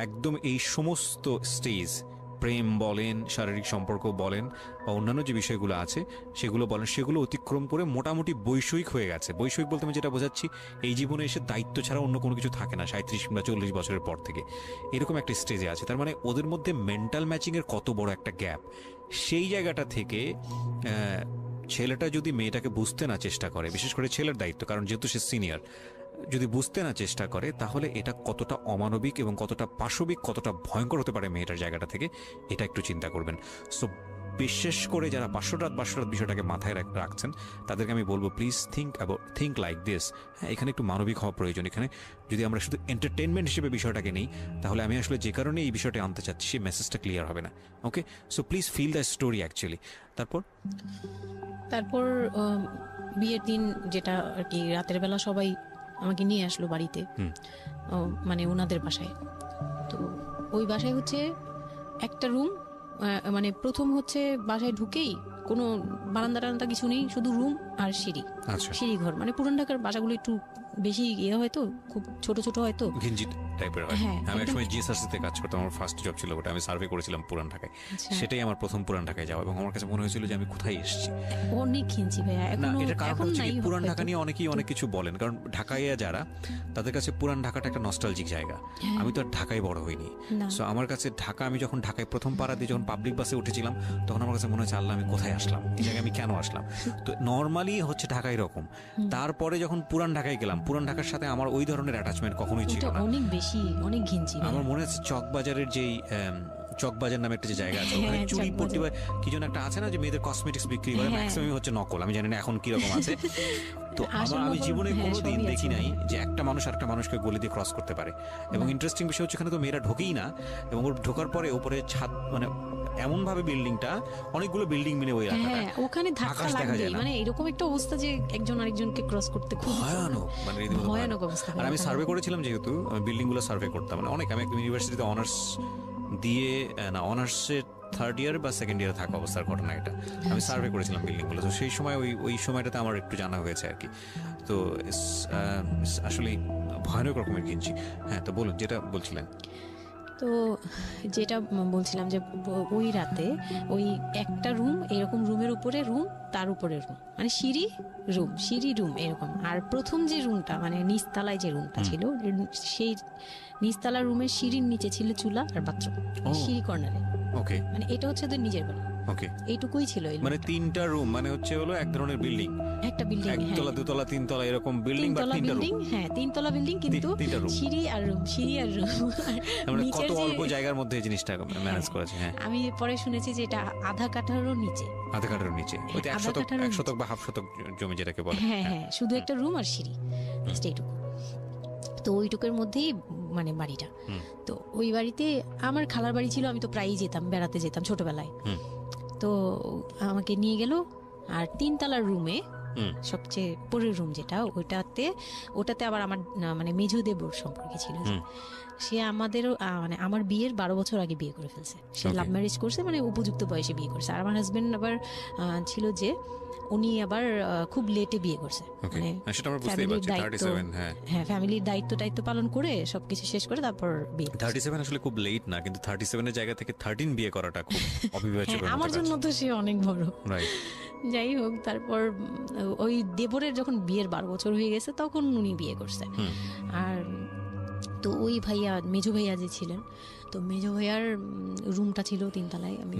একদম এই সমস্ত স্টেজ, প্রেম বলেন, শারীরিক সম্পর্ক বলেন, বা অন্যান্য যে বিষয়গুলো আছে সেগুলো বলেন, সেগুলো অতিক্রম করে মোটামুটি বৈষয়িক হয়ে গেছে। বৈষয়িক বলতে আমি যেটা বোঝাচ্ছি, এই জীবনে এসে দায়িত্ব ছাড়া অন্য কোনো কিছু থাকে না 37 কিংবা 40 বছরের পর থেকে, এরকম একটা স্টেজে আছে। তার মানে ওদের মধ্যে মেন্টাল ম্যাচিংয়ের কত বড় একটা গ্যাপ। সেই জায়গাটা থেকে ছেলেটা যদি মেয়েটাকে বুঝতে না চেষ্টা করে, বিশেষ করে ছেলের দায়িত্ব, কারণ যেহেতু সে সিনিয়র, যদি বুঝতে না চেষ্টা করে, তাহলে এটা কতটা অমানবিক এবং কতটা পাশবিক, কতটা ভয়ঙ্কর হতে পারে মেয়েটার জায়গাটা থেকে, এটা একটু চিন্তা করবেন। সো বিশেষ করে যারা 500 রাত বিষয়টাকে মাথায় রাখছেন, তাদেরকে আমি বলবো, প্লিজ থিঙ্ক লাইক দিস। হ্যাঁ, এখানে একটু মানবিক হওয়া প্রয়োজন। এখানে যদি আমরা শুধু এন্টারটেনমেন্ট হিসেবে বিষয়টাকে নেই, তাহলে আমি আসলে যে কারণে এই বিষয়টা আনতে চাচ্ছি সেই মেসেজটা ক্লিয়ার হবে না। Okay, so please fill the story actually. তারপর বিয়ের দিন যেটা আর কি, রাতের বেলা সবাই আমাকে নিয়ে আসলো বাড়িতে, মানে ওনাদের বাসায়। তো ওই বাসায় হচ্ছে একটা রুম, মানে প্রথম হচ্ছে বাসায় ঢুকেই কোনো বারান্দা টারান্দা কিছু নেই, শুধু রুম আর সিঁড়ি, সিঁড়ি ঘর। মানে পুরান ঢাকার বাসাগুলো একটু বেশি ইয়ে হয়তো, খুব ছোট ছোট হয়তো, ঘিঞ্জি টাইপের হয়। আমি একসময় জিএসআরসিতে কাজ করতাম, আমার ফার্স্ট জব ছিল ওটা, আমি সার্ভে করেছিলাম পুরান ঢাকায়। সেটাই আমার প্রথম পুরান ঢাকায় যাওয়া, এবং আমার কাছে মনে হয়েছিল যে আমি কোথায় এসেছি। অনেক ঘিঞ্জি ভাইয়া, এখন নাই। পুরান ঢাকা নিয়ে অনেকেই অনেক কিছু বলেন, কারণ ঢাকায় যারা, তাদের কাছে পুরান ঢাকাটা একটা নস্টালজিক জায়গা। আমি তো আর ঢাকায় বড় হইনি, সো আমার কাছে ঢাকা, আমি যখন ঢাকায় প্রথম পাড়া দিয়ে যখন পাবলিক বাসে উঠেছিলাম, তখন আমার কাছে মনে হচ্ছে আল্লাহ আমি কোথায় আসলাম, এই জায়গায় আমি কেন আসলাম। তো নর্মালি হচ্ছে ঢাকায় এরকম। তারপরে যখন পুরান ঢাকায় গেলাম, পুরান ঢাকার সাথে আমার ওই ধরনের অ্যাটাচমেন্ট কখনোই ছিল না, অনেক বেশি, অনেক ঘিঞ্জি। আমার মনে আছে চকবাজারের যেই চকবাজার নামে একটা যে জায়গা আছে, ওখানে চুরি পট্টি বা কি যেন একটা আছে না, যে মেয়েদের কসমেটিক্স বিক্রি করে, ম্যাক্সিমাম হচ্ছে নকল, আমি জানি না এখন কি রকম আছে। তো আমি জীবনে কোনোদিন দেখি নাই যে একটা মানুষ আরেকটা মানুষকে গলি দিয়ে ক্রস করতে পারে। এবং ইন্টারেস্টিং বিষয় হচ্ছে এখানে তো মেয়েরা ঢোকেই না, এবং ওর ঢোকার পরে উপরে ছাদ, মানে এমন ভাবে বিল্ডিংটা, অনেকগুলো বিল্ডিং মিলে ওই এলাকাটা, ওখানে ধাক্কা লাগবে, মানে এরকম একটা অবস্থা যে একজন আরেকজনকে ক্রস করতে খুব ভয়ানক, মানে ভয়ানক অবস্থা। আর আমি সার্ভে করেছিলাম, যেহেতু আমি বিল্ডিং গুলো সার্ভে করতাম, মানে অনেক, আমি একটা ইউনিভার্সিটিতে অনার্স দিয়ে, না অনার্সের থার্ড ইয়ার বা সেকেন্ড ইয়ারে থাকা অবস্থার ঘটনা এটা, আমি সার্ভে করেছিলাম বিল্ডিং গুলো। তো সেই সময় ওই সময়টাতে আমার একটু জানা হয়েছে আর কি। তো আসলে ভয়ানক রকমের কিনছি। হ্যাঁ, তো বলুন যেটা বলছিলেন। তো যেটা বলছিলাম যে ওই রাতে ওই একটা রুম, এরকম রুমের উপরে রুম, তার উপরে রুম, মানে সিঁড়ি রুম, সিঁড়ি রুম এরকম। আর প্রথম যে রুমটা, মানে নিচতলায় যে রুমটা ছিল, সেই নিচতলা রুমের সিঁড়ির নিচে ছিল চুলা আর বাথরুম, সিঁড়ি কর্নারে। ওকে, মানে এটা হচ্ছে ওদের নিজের বাড়ি। ওকে, এইটুকুই ছিল। মানে তিনটা রুম, মানে হচ্ছে হলো এক ধরনের বিল্ডিং, একটা বিল্ডিং, একতলা দুতলা তিনতলা এরকম বিল্ডিং, বা তিনটা রুম। হ্যাঁ, তিনতলা বিল্ডিং, কিন্তু সিঁড়ি আর রুম, সিঁড়ি আর রুম। মানে কত অল্প জায়গার মধ্যে এই জিনিসটা ম্যানেজ করেছে। হ্যাঁ, আমি পরে শুনেছি যে এটা আধা কাঠারও নিচে, আধা কাঠারও নিচে, ওই 1 শতক বা হাফ শতক জমি যেটাকে বলে। হ্যাঁ হ্যাঁ, শুধু একটা রুম আর সিঁড়ি, এইটুকু। তো ওইটুকুর মধ্যেই মানে বাড়িটা। তো ওই বাড়িতে আমার খালার বাড়ি ছিল, আমি তো প্রায়ই যেতাম, বেড়াতে যেতাম ছোটবেলায়। তো আমাকে নিয়ে গেল, আর তিনতলার রুমে সবচেয়ে পরের রুম যেটা, ওটাতে আবার আমার মানে মেঝো দেবর সম্পর্কে ছিল। সে আমাদেরও মানে আমার বিয়ের 12 বছর আগে বিয়ে করে ফেলছে। সে লাভ ম্যারেজ করছে, মানে উপযুক্ত বয়সে বিয়ে করছে। আর আমার হাজবেন্ড আবার ছিল যে উনি আবার খুব লেটে বিয়ে করছে, মানে ফ্যামিলির দায়িত্ব পালন করে সবকিছু শেষ করে তারপর বিয়ে। 37 আসলে খুব লেট না, কিন্তু 37 এর জায়গা থেকে 13 বিয়ে করাটা খুব অবিবেচ্য। আমার জন্য তো সে অনেক বড়। যাই হোক, তারপর ওই দেবরের যখন বিয়ের 12 বছর হয়ে গেছে, তখন উনি বিয়ে করছে। আর তো ওই ভাইয়া, মেজো ভাইয়া যে ছিলেন, তো মেজো ভাইয়ার রুমটা ছিল তিনতলায়। আমি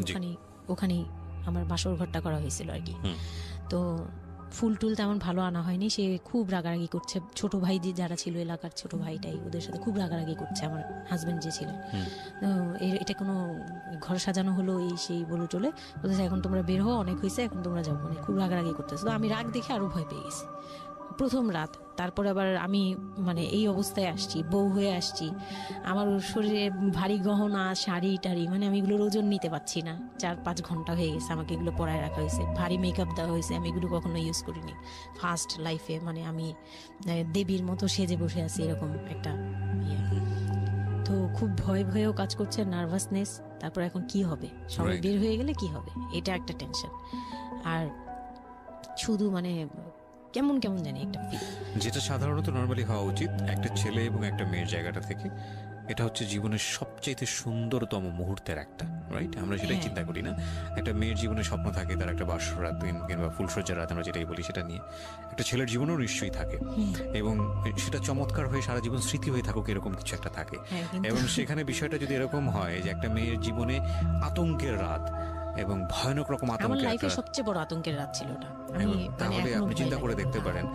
ওখানেই আমার বাসর ঘরটা করা হয়েছিল আর কি। তো ফুল টুল তেমন ভালো আনা হয়নি, সে খুব রাগারাগি করছে। ছোট ভাই যারা ছিল, এলাকার ছোট ভাইটাই, ওদের সাথে খুব রাগারাগি করছে আমার হাজবেন্ড যে ছিলেন। এটা কোনো ঘর সাজানো হলো এই সেই বলে চলে বলতেছে, এখন তোমরা বের হও, অনেক হয়েছে, এখন তোমরা যাও, মানে খুব রাগারাগি করতেছে। তো আমি রাগ দেখে আরো ভয় পেয়ে গেছি। প্রথম রাত, তারপরে আবার আমি মানে এই অবস্থায় আসছি, বউ হয়ে আসছি, আমার শরীরে ভারী গহনা, শাড়ি টাড়ি, মানে আমি এগুলোর ওজন নিতে পারছি না। 4-5 ঘন্টা হয়ে গেছে আমাকে এগুলো পরায় রাখা হয়েছে, ভারী মেকআপ দেওয়া হয়েছে, আমি এগুলো কখনো ইউজ করিনি ফার্স্ট লাইফে। মানে আমি দেবীর মতো সেজে বসে আছি, এরকম একটা ইয়ে। তো খুব ভয়েও কাজ করছে, নার্ভাসনেস। তারপর এখন কি হবে, সবাই বের হয়ে গেলে কি হবে, এটা একটা টেনশন। আর শুধু মানে কেমন জানি একটা ফিল, যেটা সাধারণত নরমালি হওয়া উচিত একটা ছেলে এবং একটা মেয়ের জায়গাটা থেকে। এটা হচ্ছে জীবনের সবচেয়ে সুন্দরতম মুহূর্তের একটা, রাইট? আমরা সেটাই চিন্তা করি না। একটা মেয়ের জীবনে স্বপ্ন থাকে তার একটা বাসর রাত কিংবা ফুলসজ্জার রাত, আমরা যেটাই বলি সেটা নিয়ে। একটা ছেলের জীবনেও নিশ্চয়ই থাকে, এবং সেটা চমৎকার হয়ে সারা জীবন স্মৃতি হয়ে থাকুক, এরকম কিছু একটা থাকে। এবং সেখানে বিষয়টা যদি এরকম হয় যে একটা মেয়ের জীবনে আতঙ্কের রাত এবং ভয়ানক রকম আমার লাইফে সবচেয়ে বড় আতঙ্কের রাত ছিল ওটা, তাহলে আপনি চিন্তা করে দেখতে পারেন।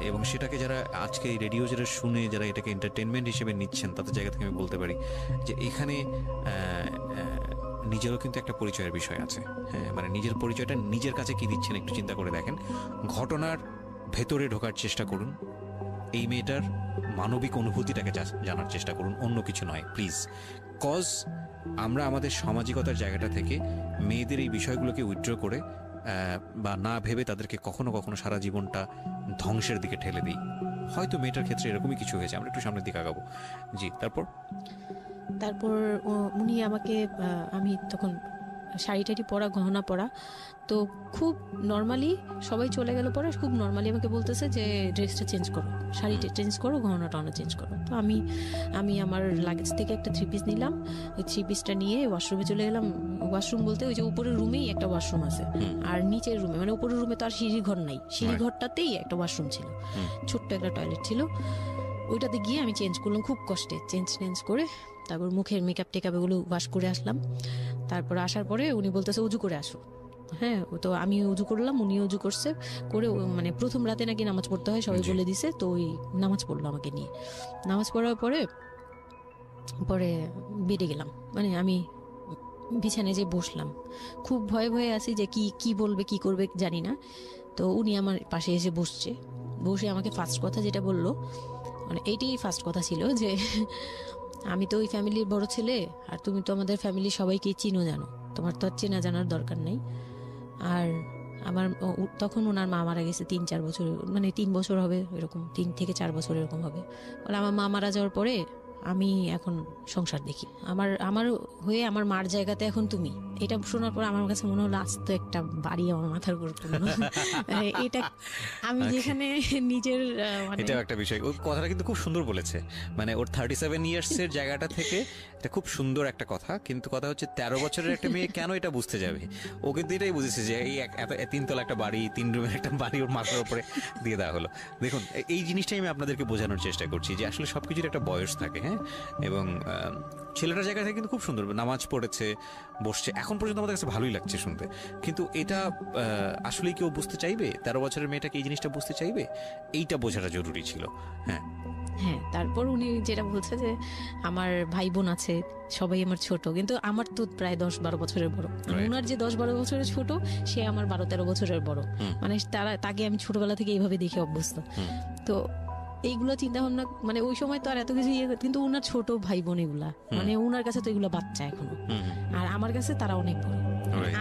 এবং সেটাকে যারা আজকে এই রেডিও যারা শুনে, যারা এটাকে এন্টারটেনমেন্ট হিসেবে নিচ্ছেন, তাদের জায়গা থেকে আমি বলতে পারি যে এখানে নিজেরও কিন্তু একটা পরিচয়ের বিষয় আছে। হ্যাঁ, মানে নিজের পরিচয়টা নিজের কাছে কি দিচ্ছেন একটু চিন্তা করে দেখেন। ঘটনার ভেতরে ঢোকার চেষ্টা করুন, এই মেয়েটার মানবিক অনুভূতিটাকে জানার চেষ্টা করুন, অন্য কিছু নয় প্লিজ। কজ আমরা আমাদের সামাজিকতার জায়গাটা থেকে মেয়েদের এই বিষয়গুলোকে উইথড্র করে বা না ভেবে তাদেরকে কখনো কখনো সারা জীবনটা ধ্বংসের দিকে ঠেলে দিই। হয়তো মেয়েটার ক্ষেত্রে এরকমই কিছু হয়েছে, আমরা একটু সামনের দিকে আগাবো। জি, তারপর উনি আমাকে, আমি তখন শাড়ি টাড়ি পরা, গহনা পরা। তো খুব নর্মালি সবাই চলে গেল পরে খুব নর্মালি আমাকে বলতেছে যে ড্রেসটা চেঞ্জ করো, শাড়িটা চেঞ্জ করো, গহনা টহনা চেঞ্জ করো। তো আমি আমার লাগেজ থেকে একটা 3 পিস নিলাম। ওই 3 পিসটা নিয়ে ওয়াশরুমে চলে গেলাম। ওয়াশরুম বলতে ওই যে উপরের রুমেই একটা ওয়াশরুম আছে, আর নিচের রুমে মানে উপরের রুমে তো আর সিঁড়ি ঘর নাই, সিঁড়ি ঘরটাতেই একটা ওয়াশরুম ছিল, ছোট্ট একটা টয়লেট ছিল। ওইটাতে গিয়ে আমি চেঞ্জ করলাম খুব কষ্টে, চেঞ্জ করে তারপর মুখের মেকআপ টেকআপ এগুলো ওয়াশ করে আসলাম। তারপর আসার পরে উনি বলতেছে উজু করে আসো। হ্যাঁ, তো আমি উজু করলাম, উনি উজু করছে করে, মানে প্রথম রাতে নাকি নামাজ পড়তে হয় সবাই বলে দিছে। তো ওই নামাজ পড়লো আমাকে নিয়ে। নামাজ পড়ার পরে বেডে গেলাম, মানে আমি বিছানায় যে বসলাম, খুব ভয়ে ভয়ে আছি যে কি বলবে কি করবে জানি না। তো উনি আমার পাশে এসে বসে আমাকে ফার্স্ট কথা যেটা বললো, মানে এইটাই ফার্স্ট কথা ছিল যে আমি তো ওই ফ্যামিলির বড় ছেলে, আর তুমি তো আমাদের ফ্যামিলির সবাইকে চিনো জানো, তোমার তো আর চেনা জানার দরকার নেই। আর আমার তখন ওনার মা মারা গেছে 3-4 বছর, মানে 3 বছর হবে এরকম, 3 থেকে 4 বছর এরকম হবে। বলে আমার মা মারা যাওয়ার পরে আমি এখন সংসার দেখি, আমার হয়ে আমার মার জায়গাতে এখন তুমি। এটা শোনার পর আমার কাছে মনে হলো আস্ত একটা বাড়ি আমার মাথার উপর পড়লো। এটা আমি যেখানে নিজের এটাও একটা বিষয়। ওই কথাটা কিন্তু খুব সুন্দর বলেছে, মানে ওর 37 ইয়ার্সের জায়গাটা থেকে এটা খুব সুন্দর একটা কথা। কিন্তু কথা হচ্ছে 13 বছরের একটা মেয়ে কেন এটা বুঝতে যাবে? ও কিন্তু এটাই বুঝেছে যে এই 3 তলা একটা বাড়ি, 3 রুমের একটা বাড়ি ওর মাথার উপরে দিয়ে দেওয়া হলো। দেখুন, এই জিনিসটাই আমি আপনাদেরকে বোঝানোর চেষ্টা করছি যে আসলে সবকিছুর একটা বয়স থাকে। হ্যাঁ, এবং ছেলেটার জায়গা থেকে কিন্তু খুব সুন্দর নামাজ পড়েছে, বসছে, এখন পর্যন্ত আমাদের কাছে ভালোই লাগছে শুনতে। কিন্তু এটা আসলেই কেউ বুঝতে চাইবে? 13 বছরের মেয়েটাকে এই জিনিসটা বুঝতে চাইবে? এইটা বোঝাটা জরুরি ছিল। হ্যাঁ, তারপর উনি যেটা বলছে যে আমার ভাই বোন আছে, সবাই আমার ছোট, কিন্তু আমার তো প্রায় 10-12 বছরের বড়। ওনার যে 10-12 বছরের ছোট, সে আমার 12-13 বছরের বড়। মানে তাকে আমি ছোটবেলা থেকে এইভাবে দেখে অভ্যস্ত। তো এইগুলো চিন্তা ভাবনা, মানে ওই সময় তো আর এত কিছু কিন্তু উনার ছোট ভাই বোন এগুলা, মানে উনার কাছে তো এগুলো বাচ্চা এখনো, আর আমার কাছে তারা অনেক বড়।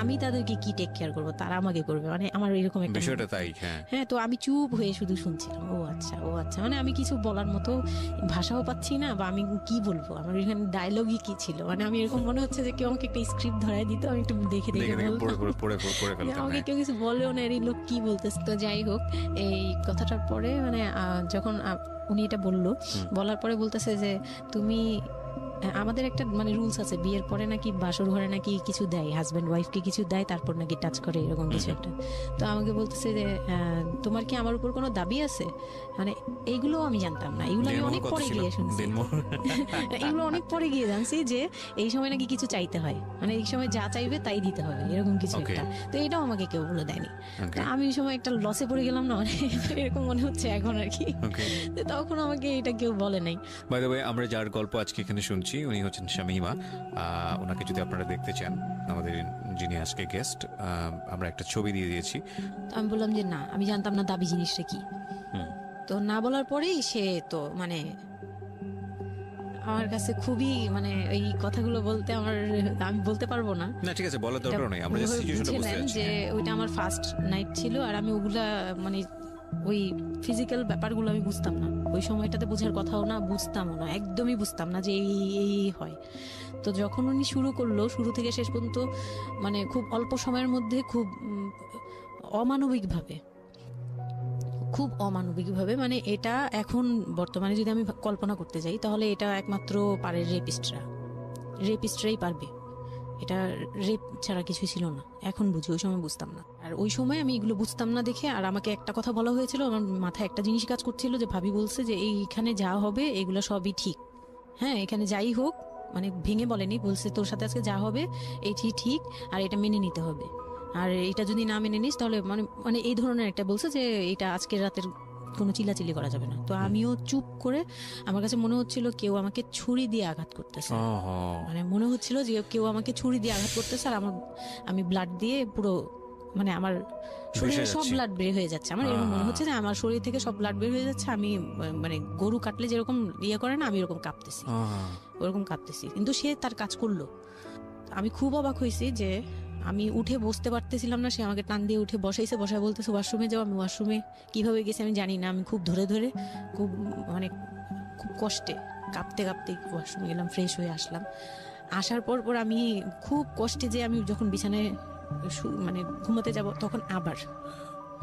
আমি তাদেরকে কি টেক কেয়ার করবো, তারা আমাকে করবে, মানে আমার এরকম একটা বিষয়টা তাই। হ্যাঁ, তো আমি চুপ হয়ে শুধু শুনছিলাম। ও আচ্ছা, মানে আমি কিছু বলার মতো ভাষাও পাচ্ছি না, বা আমি কি বলবো, আমার এখানে ডায়লগই কি ছিল, মানে আমি এরকম মনে হচ্ছে যে কেউ আমাকে একটা স্ক্রিপ্ট ধরাই দিত, আমি একটু দেখে আমাকে কেউ কিছু বলেও না, এই লোক কি বলতেছে। তো যাই হোক, এই কথাটার পরে মানে যখন উনি এটা বলার পরে বলতেছে যে তুমি, আমাদের একটা মানে রুলস আছে, বিয়ের পরে নাকি বাসর ঘরে নাকি কিছু দেয়, হাজব্যান্ড ওয়াইফকে কিছু দেয়, তারপর নাকি টাচ করে, এরকম কিছু একটা। তো আমাকে বলতেছে যে তোমার কি আমার উপর কোনো দাবি আছে? মানে এইগুলো আমি জানতাম না, এগুলো আমি অনেক পরে গিয়ে শুনছি। এগুলো অনেক পরে গিয়ে জানছি যে এই সময় নাকি কিছু চাইতে হয়, মানে এই সময় যা চাইবে তাই দিতে হবে, এরকম কিছু একটা। তো এটাও আমাকে কেউ বলে দেয়নি। আমি এই সময় একটা লসে পড়ে গেলাম না, মানে এরকম মনে হচ্ছে এখন আর কি। তখন আমাকে এটা কেউ বলে নাই। বাই দ্য ওয়ে, আমরা যার গল্প আজকে এখানে শুনছি উনি হচ্ছেন শামীমা। ওনাকে যদি আপনারা দেখতে চান, আমাদের যিনি আজকে গেস্ট, আমরা একটা ছবি দিয়ে দিয়েছি। আমি বললাম যে না, আমি জানতাম না দাবি জিনিসটা কি। তো না বলার পরেই সে তো মানে আমার কাছে খুবই, মানে এই কথাগুলো বলতে আমি বলতে পারবো না। না, ঠিক আছে, বলার দরকার নেই, আমরা জাস্ট সিচুয়েশনটা বুঝতে পারছি যে ওইটা আমার ফার্স্ট নাইট ছিল, আর আমি ওগুলা মানে ওই ফিজিক্যাল ব্যাপারগুলো আমি বুঝতাম না, ওই সময়টাতে বোঝার কথাও না, বুঝতামও না, একদমই বুঝতাম না যে এই হয়। তো যখন উনি শুরু করলো, শুরু থেকে শেষ পর্যন্ত মানে খুব অল্প সময়ের মধ্যে খুব অমানবিকভাবে, মানে এটা এখন বর্তমানে যদি আমি কল্পনা করতে যাই, তাহলে এটা একমাত্র পারে রেপিস্টরাই পারবে। এটা রেপ ছাড়া কিছু ছিল না, এখন বুঝি, ওই সময় বুঝতাম না। আর ওই সময় আমি এগুলো বুঝতাম না দেখে, আর আমাকে একটা কথা বলা হয়েছিল, আমার মাথায় একটা জিনিস কাজ করছিল যে ভাবি বলছে যে এইখানে যা হবে এগুলো সবই ঠিক। হ্যাঁ, এখানে যাই হোক, মানে ভেঙে বলেনি, বলছে তোর সাথে আজকে যা হবে এইটি ঠিক, আর এটা মেনে নিতে হবে, আর এটা যদি না মেনে নিস তাহলে মানে এই ধরনের একটা বলছে যে এটা আজকের রাতের কোনো চিল্লাচিল্লি করা যাবে না। তো আমিও চুপ করে, আমার কাছে মনে হচ্ছিল কেউ আমাকে ছুরি দিয়ে আঘাত করতেছে, মানে মনে হচ্ছিল যে কেউ আমাকে ছুরি দিয়ে আঘাত করতেছে, আর আমি ব্লাড দিয়ে পুরো, মানে আমার শরীরে সব ব্লাড বের হয়ে যাচ্ছে। আমার এরকম মনে হচ্ছে যে আমার শরীর থেকে সব ব্লাড বের হয়ে যাচ্ছে, আমি মানে গরু কাটলে যেরকম ইয়ে করে না, আমি এরকম কাঁপতেছি, ওরকম কাঁপতেছি। কিন্তু সে তার কাজ করলো। আমি খুব অবাক হয়েছি যে আমি উঠে বসতে পারতেছিলাম না, সে আমাকে টান দিয়ে উঠে বসায় বলতেছে ওয়াশরুমে যাও। আমি ওয়াশরুমে কিভাবে গেছি আমি জানি না, আমি খুব ধরে খুব মানে খুব কষ্টে কাঁপতে ওয়াশরুমে গেলাম, ফ্রেশ হয়ে আসলাম। আসার পর পর আমি খুব কষ্টে, যে আমি যখন বিছানায় মানে ঘুমাতে যাব তখন আবার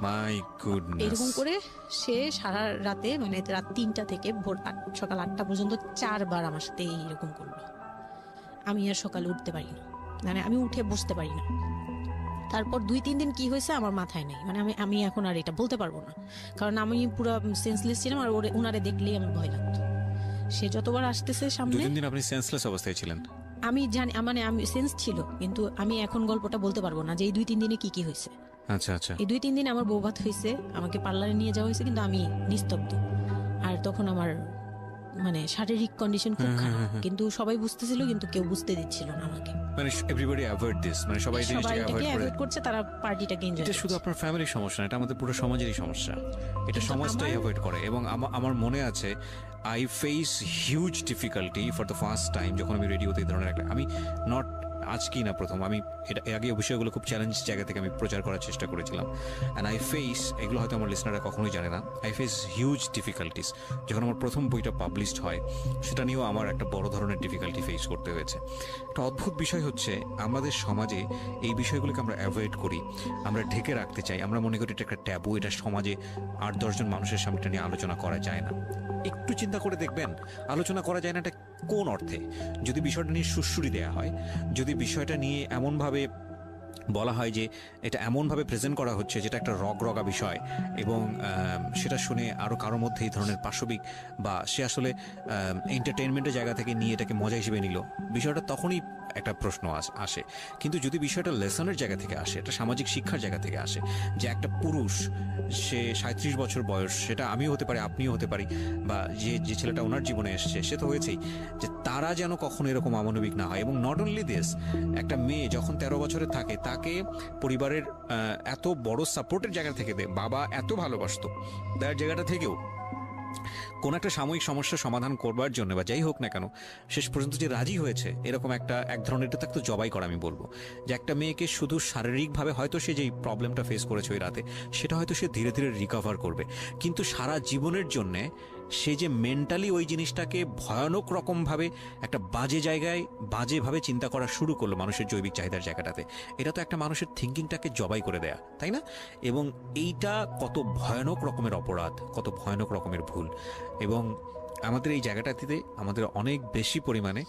মাই গুডনেস, এরকম করে সে সারা রাতে মানে রাত 3টা থেকে ভোর সকাল 8টা পর্যন্ত 4বার আমার সাথে এইরকম করলো। আমি আর সকালে উঠতে পারি না, মানে আমি উঠে বসতে পারি না। তারপর 2-3 দিন কি হয়েছে আমার মাথায় নেই, মানে আমি এখন আর এটা বলতে পারবো না, কারণ আমি পুরো সেন্সলেস ছিলাম আর ওনারে দেখলেই আমি ভয় লাগতো। সে যতবার আসতেছে সামনে। 2-3 দিন আপনি সেন্সলেস অবস্থায় ছিলেন? আমি জানি, মানে আমি সেন্স ছিল, কিন্তু আমি এখন গল্পটা বলতে পারবো না যে এই 2-3 দিনে কি কি হয়েছে। আচ্ছা আচ্ছা। এই 2-3 দিন আমার বৌভাত হয়েছে, আমাকে পার্লারে নিয়ে যাওয়া হয়েছে, কিন্তু আমি নিস্তব্ধ। আর তখন আমার মানে শারীরিক কন্ডিশন খুব খারাপ, কিন্তু সবাই বুঝতেছিল, কিন্তু কেউ বুঝতে দিচ্ছিল না আমাকে। মানে এভরিবডি অ্যাভয়েড দিস, মানে সবাই জিনিসটাকে অ্যাভয়েড করছে, তারা পার্টিটাকে এনজয় করছে। এটা শুধু আপনার ফ্যামিলির সমস্যা না, এটা আমাদের পুরো সমাজেরই সমস্যা। এটা সমাজটাই অ্যাভয়েড করে। এবং আমার মনে আছে I face huge difficulty for the first time যখন আমি রেডিওতে এই ধরনের আমি নট আজকেই না প্রথম, আমি এটা আগে বিষয়গুলো খুব চ্যালেঞ্জ জায়গা থেকে আমি প্রচার করার চেষ্টা করেছিলাম। অ্যান্ড আই ফেস, এগুলো হয়তো আমার লিসনাররা কখনোই জানে না, আই ফেস হিউজ ডিফিকাল্টিস। যখন আমার প্রথম বইটা পাবলিশড হয় সেটা নিয়েও আমার একটা বড় ধরনের ডিফিকাল্টি ফেস করতে হয়েছে। একটা অদ্ভুত বিষয় হচ্ছে আমাদের সমাজে এই বিষয়গুলোকে আমরা অ্যাভয়েড করি, আমরা ঢেকে রাখতে চাই, আমরা মনে করি এটা একটা ট্যাবু, এটা সমাজে 8-10 জন মানুষের সামনে নিয়ে আলোচনা করা যায় না। একটু চিন্তা করে দেখবেন আলোচনা করা যায় না এটা কোন অর্থে? যদি বিষয়টা নিয়ে সুড়সুড়ি দেওয়া হয়, যদি বিষয়টা নিয়ে এমনভাবে বলা হয় যে এটা এমনভাবে প্রেজেন্ট করা হচ্ছে যেটা একটা রগরগা বিষয়, এবং সেটা শুনে আরও কারোর মধ্যে এই ধরনের পাশবিক বা সে আসলে এন্টারটেনমেন্টের জায়গা থেকে নিয়ে এটাকে মজা হিসেবে নিল, বিষয়টা তখনই একটা প্রশ্ন আসে। কিন্তু যদি বিষয়টা লেসনের জায়গা থেকে আসে, একটা সামাজিক শিক্ষার জায়গা থেকে আসে, যে একটা পুরুষ সে 37 বছর বয়স, সেটা আমিও হতে পারি, আপনিও হতে পারি, বা যে ছেলেটা ওনার জীবনে এসছে সে তো হয়েছেই, যে তারা যেন কখনো এরকম অমানবিক না হয়। এবং নট অনলি দিস, একটা মেয়ে যখন 13 বছরের থাকে তাকে পরিবারের এত বড় সাপোর্টের জায়গা থেকে বাবা এত ভালোবাসতো, তার জায়গাটা থেকেও কোন একটা সাময়িক সমস্যার সমাধান করবার জন্য বা যাই হোক না কেন শেষ পর্যন্ত যে রাজি হয়েছে, এরকম এক ধরনের এটা থাকতো জবাই করা। আমি বলবো যে একটা মেয়েকে শুধু শারীরিকভাবে হয়তো সে যেই প্রবলেমটা ফেস করেছে ওই রাতে, সেটা হয়তো সে ধীরে ধীরে রিকভার করবে, কিন্তু সারা জীবনের জন্যে সে যে মেন্টালি ওই জিনিসটাকে ভয়ানক রকমভাবে একটা বাজে জায়গায় বাজেভাবে চিন্তা করা শুরু করলো মানুষের জৈবিক চাহিদার জায়গাটাতে, এটা তো একটা মানুষের থিঙ্কিংটাকে জবাই করে দেয়া, তাই না? এবং এইটা কত ভয়ানক রকমের অপরাধ, কত ভয়ানক রকমের ভুল। এবং আমাদের এই জায়গাটাতে আমাদের অনেক বেশি পরিমাণে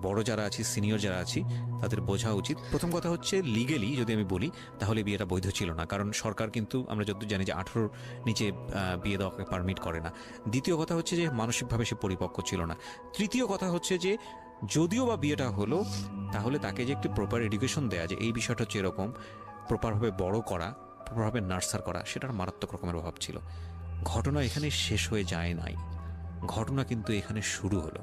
বড় যারা আছি, সিনিয়র যারা আছি, তাদের বোঝা উচিত। প্রথম কথা হচ্ছে লিগেলি যদি আমি বলি তাহলে বিয়েটা বৈধ ছিল না, কারণ সরকার কিন্তু আমরা যতদূর জানি যে 18 নিচে বিয়ে দেওয়াকে পারমিট করে না। দ্বিতীয় কথা হচ্ছে যে মানসিকভাবে সে পরিপক্ক ছিল না। তৃতীয় কথা হচ্ছে যে যদিও বা বিয়েটা হলো, তাহলে তাকে যে একটি প্রপার এডুকেশন দেয়া, যে এই বিষয়টা হচ্ছে এরকম, প্রপারভাবে বড় করা, প্রপারভাবে নার্সার করা, সেটার মারাত্মক রকমের অভাব ছিল। ঘটনা এখানে শেষ হয়ে যায় নাই, ঘটনা কিন্তু এখানে শুরু হলো।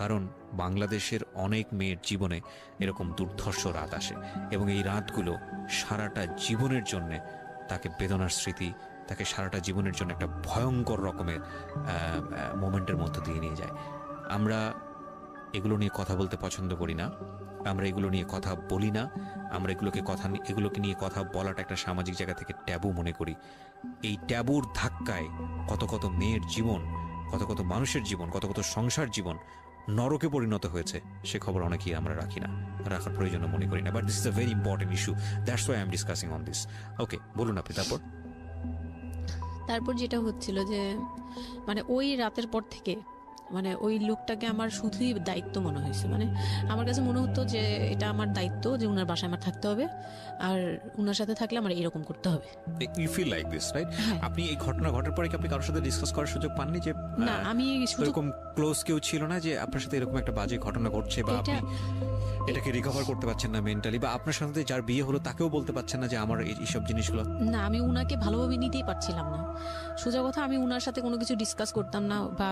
কারণ বাংলাদেশের অনেক মেয়ের জীবনে এরকম দুর্ধর্ষ রাত আসে, এবং এই রাতগুলো সারাটা জীবনের জন্যে তাকে বেদনার স্মৃতি, তাকে সারাটা জীবনের জন্য একটা ভয়ঙ্কর রকমের মোমেন্টের মধ্য দিয়ে নিয়ে যায়। আমরা এগুলো নিয়ে কথা বলতে পছন্দ করি না, আমরা এগুলো নিয়ে কথা বলি না, আমরা এগুলোকে নিয়ে কথা বলাটা একটা সামাজিক জায়গা থেকে ট্যাবু মনে করি। এই ট্যাবুর ধাক্কায় কত কত মেয়ের জীবন, কত কত মানুষের জীবন, কত কত সংসার জীবন নরকে পরিণত হয়েছে, সে খবর অনেকেই আমরা রাখি না, রাখার প্রয়োজন মনে করি না। But this is a very important issue, that's why I am discussing on this. Okay, বলুন আপনি। তারপর যেটা হচ্ছিল যে মানে ওই রাতের পর থেকে মানে ওই লোকটাকে আমার শুধুই দায়িত্ব মনে হয়েছে। মানে আমার কাছে মনে হতো যে এটা আমার দায়িত্ব, যে উনার বাসায় আমার থাকতে হবে, আর উনার সাথে থাকলে আমার এরকম করতে হবে। You feel like this, right? আপনি এই ঘটনা ঘটার পরে কি আপনি কারোর সাথে ডিসকাস করার সুযোগ পাননি? যে না, আমি এরকম ক্লোজ কেউ ছিল না যে আপনার সাথে এরকম একটা বাজে ঘটনা ঘটছে, বা আপনি এটাকে রিকভার করতে পারছেন না মেন্টালি, বা আপনার সাথে যার বিয়ে হলো তাকেও বলতে পারছেন না যে আমার এইসব জিনিসগুলো? না, আমি উনাকে ভালোভাবে নিতেই পারছিলাম না। সোজা কথা, আমি উনার সাথে কোনো কিছু ডিসকাস করতাম না, বা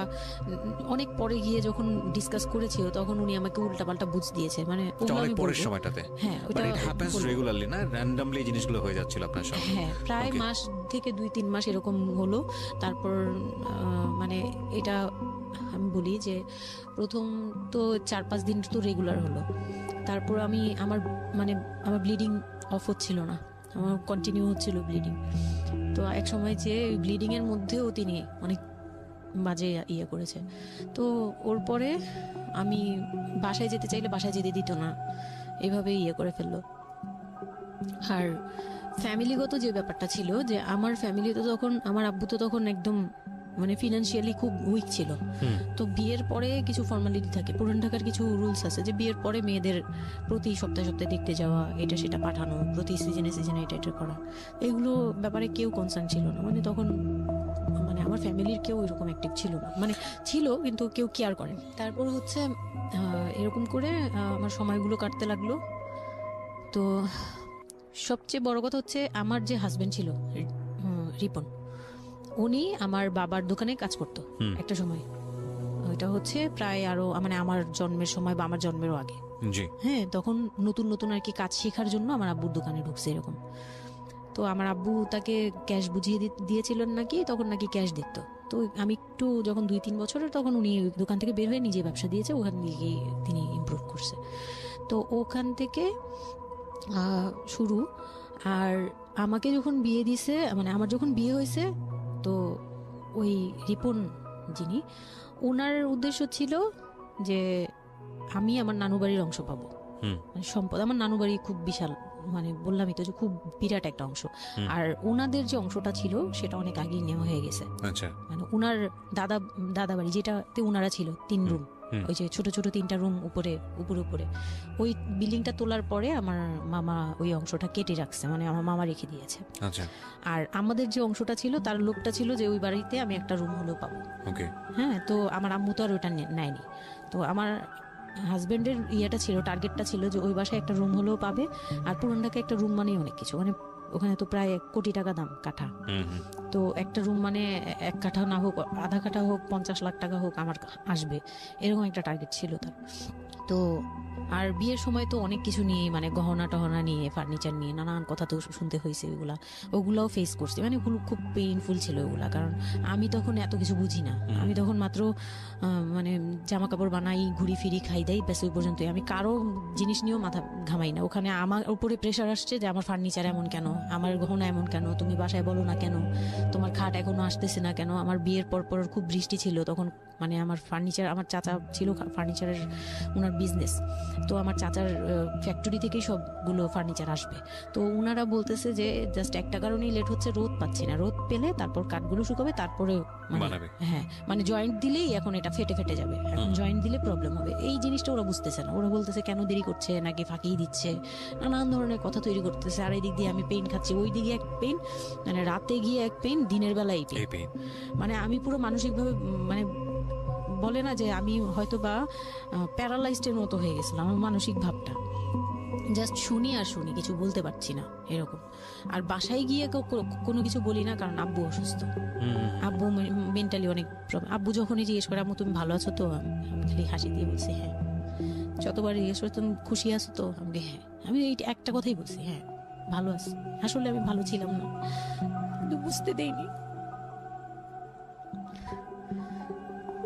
অনেক পরে গিয়ে যখন ডিসকাস করেছি তখন উনি আমাকে উল্টাপাল্টা বুঝ দিয়েছে। মানে অনেক পরের সময়টাতে, হ্যাঁ, ওটা হ্যাপেন্স রেগুলারলি না, র্যান্ডমলি জিনিসগুলো হয়ে যাচ্ছিল আপনার সাথে? হ্যাঁ, প্রায় মাস থেকে 2-3 মাস এরকম হলো। তারপর মানে এটা আমি বলি যে প্রথম তো 4-5 দিন তো রেগুলার হলো, তারপর আমার ব্লিডিং অফ হচ্ছিল না, আমার কন্টিনিউ হচ্ছিল ব্লিডিং। তো এক সময় যে ব্লিডিং এর মধ্যেও তিনি অনেক বাজে ইয়ে করেছে। তো ওর পরে আমি বাসায় যেতে চাইলে বাসায় যেতে দিত না, এভাবে ইয়ে করে ফেললো। আর ফ্যামিলিগত যে ব্যাপারটা ছিল, যে আমার ফ্যামিলি তো তখন, আমার আব্বু তো তখন একদম মানে ফিনান্সিয়ালি খুব উইক ছিল। তো বিয়ের পরে কিছু ফর্মালিটি থাকে, পুরান ঢাকার কিছু রুলস আছে যে বিয়ের পরে মেয়েদের প্রতি সপ্তাহে সপ্তাহে দেখতে যাওয়া, এটা সেটা পাঠানো, প্রতি সিজনে সিজনে এটা এটা করা, এগুলো ব্যাপারে কেউ কনসার্ন ছিল না। মানে তখন মানে আমার ফ্যামিলির কেউ এরকম অ্যাক্টিভ ছিল না, মানে ছিল কিন্তু কেউ কেয়ার করেন। তারপর হচ্ছে এরকম করে আমার সময়গুলো কাটতে লাগলো। তো সবচেয়ে বড় কথা হচ্ছে আমার যে হাজবেন্ড ছিল রিপন, উনি আমার বাবার দোকানে কাজ করতো একটা সময়। ওইটা হচ্ছে প্রায় আরো মানে আমার জন্মের সময় বা আমার জন্মেরও আগে। হ্যাঁ, তখন নতুন নতুন আর কি কাজ শেখার জন্য আমার আব্বুর দোকানে ঢুকছে এরকম। তো আমার আব্বু তাকে ক্যাশ বুঝিয়ে দিয়েছিলেন নাকি, তখন নাকি ক্যাশ দিত। তো আমি একটু যখন 2-3 বছরের, তখন উনি দোকান থেকে বের হয়ে নিজে ব্যবসা দিয়েছে, ওখান থেকে তিনি ইমপ্রুভ করছে। তো ওখান থেকে শুরু। আর আমাকে যখন বিয়ে দিছে, মানে আমার যখন বিয়ে হয়েছে, তো ওই রিপন যিনি, ওনার উদ্দেশ্য ছিল যে আমি আমার নানু বাড়ির অংশ পাবো, মানে সম্পদ। আমার নানু বাড়ি খুব বিশাল, মানে বললামই তো যে খুব বিরাট একটা অংশ। আর ওনাদের যে অংশটা ছিল সেটা অনেক আগেই নেওয়া হয়ে গেছে। মানে ওনার দাদা বাড়ি যেটাতে ওনারা ছিল 3 রুম, ওই যে ছোট ছোট 3টা রুম উপরে ওই বিল্ডিংটা তোলার পরে আমার মামা ওই অংশটা কেটে রাখছে, মানে আমার মামা রেখে দিয়েছে। আর আমাদের যে অংশটা ছিল তার লোকটা ছিল যে ওই বাড়িতে আমি একটা রুম হলেও পাবো। হ্যাঁ, তো আমার আম্মু তো আর ওটা নেয়নি। তো আমার হাজবেন্ডের ইয়েটা ছিল, টার্গেটটা ছিল যে ওই বাসায় একটা রুম হলেও পাবে। আর পুরান ঢাকায় একটা রুম মানেই অনেক কিছু, মানে ওখানে তো প্রায় 1 কোটি টাকা দাম কাঠা। তো একটা রুম মানে 1 কাঠা না হোক, আধা কাঠা হোক, 50 লাখ টাকা হোক আমার আসবে, এরকম একটা টার্গেট ছিল তার। তো আর বিয়ের সময় তো অনেক কিছু নিয়ে, মানে গহনা টহনা নিয়ে, ফার্নিচার নিয়ে নানান কথা তো শুনতে হয়েছে, ওগুলাও ফেস করছি। মানে খুব পেইনফুল ছিল ওগুলা, কারণ আমি তখন এত কিছু বুঝি না। আমি তখন মাত্র মানে জামা কাপড় বানাই, ঘুরি ফিরি, খাই দেই, ব্যাস ওই পর্যন্তই। আমি কারো জিনিস নিয়েও মাথা ঘামাই না। ওখানে আমার উপরে প্রেশার আসছে যে আমার ফার্নিচার এমন কেন, আমার গহনা এমন কেন, তুমি বাসায় বলো না কেন, তোমার খাট এখনো আসতেছে না কেন। আমার বিয়ের পর খুব বৃষ্টি ছিল তখন, মানে আমার ফার্নিচার, আমার চাচা ছিল ফার্নিচারের, ওনার বিজনেস। তো আমার চাচার ফ্যাক্টরি থেকেই সবগুলো ফার্নিচার আসবে। তো ওনারা বলতেছে যে জাস্ট একটা কারণেই লেট হচ্ছে, রোদ পাচ্ছি না, রোদ পেলে তারপর কাঠগুলো শুকাবে, তারপরে হ্যাঁ, মানে জয়েন্ট দিলেই এখন এটা ফেটে যাবে, এখন জয়েন্ট দিলে প্রবলেম হবে। এই জিনিসটা ওরা বুঝতেছে না। ওরা বলতেছে কেন দেরি করছে, নাকি ফাঁকি দিচ্ছে, নানান ধরনের কথা তৈরি করতেছে। আর এদিক দিয়ে আমি পেইন খাচ্ছি, ওই দিকে এক পেইন, মানে রাতে গিয়ে এক পেইন, দিনের বেলায় এই পেইন। মানে আমি পুরো মানসিকভাবে, মানে বলে না যে আমি হয়তো বা প্যারালাইজডের মতো হয়ে গেছিলাম, আমার মানসিক ভাবটা। জাস্ট শুনি আর শুনি, কিছু বলতে পারছি না এরকম। আর বাসায় গিয়ে কোনো কিছু বলি না, কারণ আব্বু অসুস্থ। আব্বু মেন্টালি অনেক প্রবলেম। আব্বু যখনই জিজ্ঞেস করে আম্মু তুমি ভালো আছো তো, আমি খালি হাসি দিয়ে বলছি হ্যাঁ। যতবার জিজ্ঞেস করে তুমি খুশি আছো তো, আমি হ্যাঁ। আমি এই একটা কথাই বলছি, হ্যাঁ ভালো আছি। আসলে আমি ভালো ছিলাম না, কিন্তু বুঝতে দেইনি।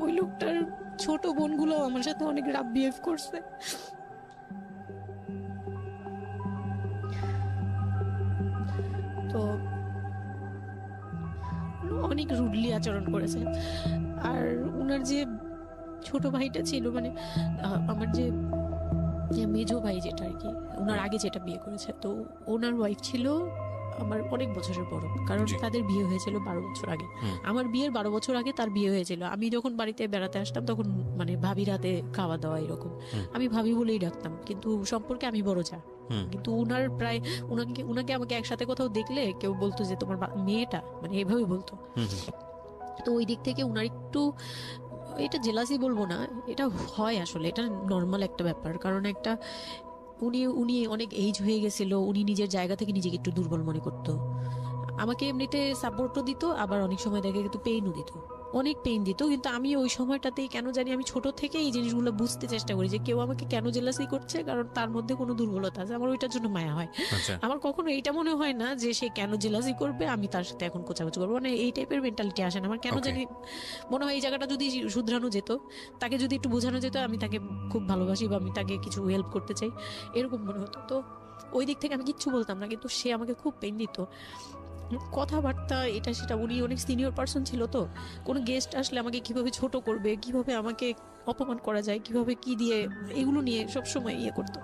ওই লোকটার ছোট বোনগুলো আমার সাথে অনেক রাফ বিহেভ করছে। তো অনেক রুডলি আচরণ করেছে। আর ওনার যে ছোট ভাইটা ছিল, মানে আমার যে মেজো ভাই যেটা আর কি, ওনার আগে যেটা বিয়ে করেছে, তো ওনার ওয়াইফ ছিল আমার অনেক বছরের বড়, কারণ তাদের বিয়ে হয়েছিল 12 বছর আগে। আমার বিয়ের 12 বছর আগে তার বিয়ে হয়েছিল। আমি যখন বাড়িতে বেড়াতে আসতাম তখন মানে ভাবি রাতে খাওয়া দাওয়া এরকম, আমি ভাবি বলেই ডাকতাম, কিন্তু সম্পর্কে আমি বড় যা। কিন্তু উনার প্রায় উনাকে আমাকে একসাথে কোথাও দেখলে কেউ বলতো যে তোমার মেয়েটা, মানে এভাবে বলতো। তো ওই দিক থেকে উনার একটু, এটা জেলাসি বলবো না, এটা হয় আসলে, এটা নর্মাল একটা ব্যাপার। কারণ একটা উনি অনেক এইজ হয়ে গেছিল, উনি নিজের জায়গা থেকে নিজেকে একটু দুর্বল মনে করতো। আমাকে এমনিতে সাপোর্টও দিত, আবার অনেক সময় দেখে কিন্তু পেইনও দিত, অনেক পেইন দিত। কিন্তু আমি ওই সময়টাতেই কেন জানি আমি ছোট থেকে এই জিনিসগুলো বুঝতে চেষ্টা করি যে কেউ আমাকে কেন জেলাসি করছে, কারণ তার মধ্যে কোনো দুর্বলতা আছে, আমার ওইটার জন্য মায়া হয়। আমার কখনো এইটা মনে হয় না যে সে কেন জেলাসি করবে, আমি তার সাথে এখন কোচাকুচি করবো, মানে এই টাইপের মেন্টালিটি আসে না আমার। কেন জানি মনে হয় এই জায়গাটা যদি শুধরানো যেত, তাকে যদি একটু বোঝানো যেত আমি তাকে খুব ভালোবাসি বা আমি তাকে কিছু হেল্প করতে চাই, এরকম মনে হতো। তো ওই দিক থেকে আমি কিচ্ছু বলতাম না, কিন্তু সে আমাকে খুব পেইন দিত। কথাবার্তা এটা সেটা, উনি অনেক সিনিয়র পার্সন ছিল, তো কোনো গেস্ট আসলে আমাকে কিভাবে ছোট করবে, কিভাবে আমাকে অপমান করা যায়, কিভাবে কি দিয়ে, এগুলো নিয়ে সবসময় ইয়ে করতো।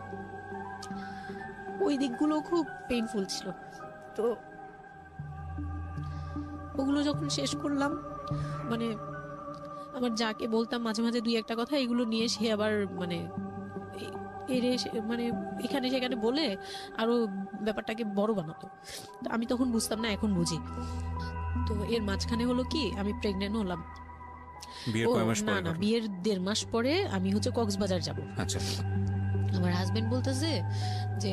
ওই দিকগুলো খুব পেইনফুল ছিল। তো ওগুলো যখন শেষ করলাম, মানে আমার যাকে বলতাম মাঝে মাঝে দুই একটা কথা, এগুলো নিয়ে সে আবার মানে মানে এখানে সেখানে বলে আরো ব্যাপারটাকে বড় বানাতো। তো আমি তখন বুঝতাম না, এখন বুঝি। তো এর মাঝখানে হলো কি, আমি প্রেগনেন্ট হলাম। না না, বিয়ের 1.5 মাস পরে আমি হচ্ছে কক্সবাজার যাব। আচ্ছা। আমার হাজবেন্ড বলতেছে যে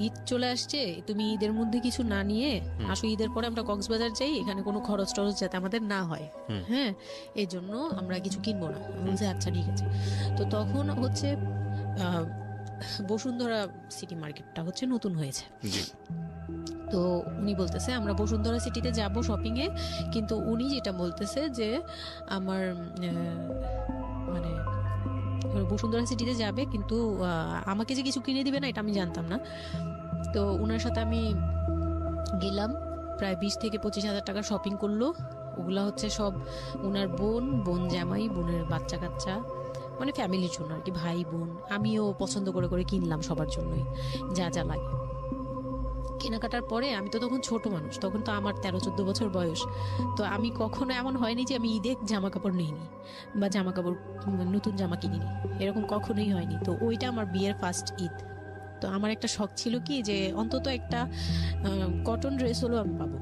ঈদ চলে আসছে, তুমি ঈদের মধ্যে কিছু না নিয়ে আসো, ঈদের পরে আমরা কক্সবাজার যাই, এখানে কোনো খরচ টরচ যাতে আমাদের না হয়, হ্যাঁ, এই জন্য আমরা কিছু কিনবো না। বলছে আচ্ছা ঠিক আছে। তো তখন হচ্ছে বসুন্ধরা সিটি মার্কেটটা হচ্ছে নতুন হয়েছে। তো উনি বলতেছে আমরা বসুন্ধরা সিটিতে যাব শপিং এ, কিন্তু উনি যেটা বলতেছে যে আমার মানে বসুন্ধরা সিটিতে যাবে, কিন্তু আমাকে যে কিছু কিনে দিবে না এটা আমি জানতাম না। তো ওনার সাথে আমি গেলাম, প্রায় 20 থেকে 25 হাজার টাকা শপিং করলো। ওগুলা হচ্ছে সব ওনার বোন জামাই, বোনের বাচ্চা কাচ্চা, মানে ফ্যামিলির জন্য আর কি, ভাই বোন। আমিও পছন্দ করে করে কিনলাম সবার জন্যই যা যা লাগে। কেনাকাটার পরে আমি তো তখন ছোট মানুষ, তখন তো আমার 13-14 বছর বয়স। তো আমি কখনো এমন হয়নি যে আমি ঈদে জামা কাপড় নিইনি বা জামা কাপড় নতুন জামা কিনিনি, এরকম কখনোই হয়নি। তো ওইটা আমার বিয়ের ফার্স্ট ঈদ। তো আমার একটা শখ ছিল কি যে অন্তত একটা কটন ড্রেস হলেও আমি পাবো,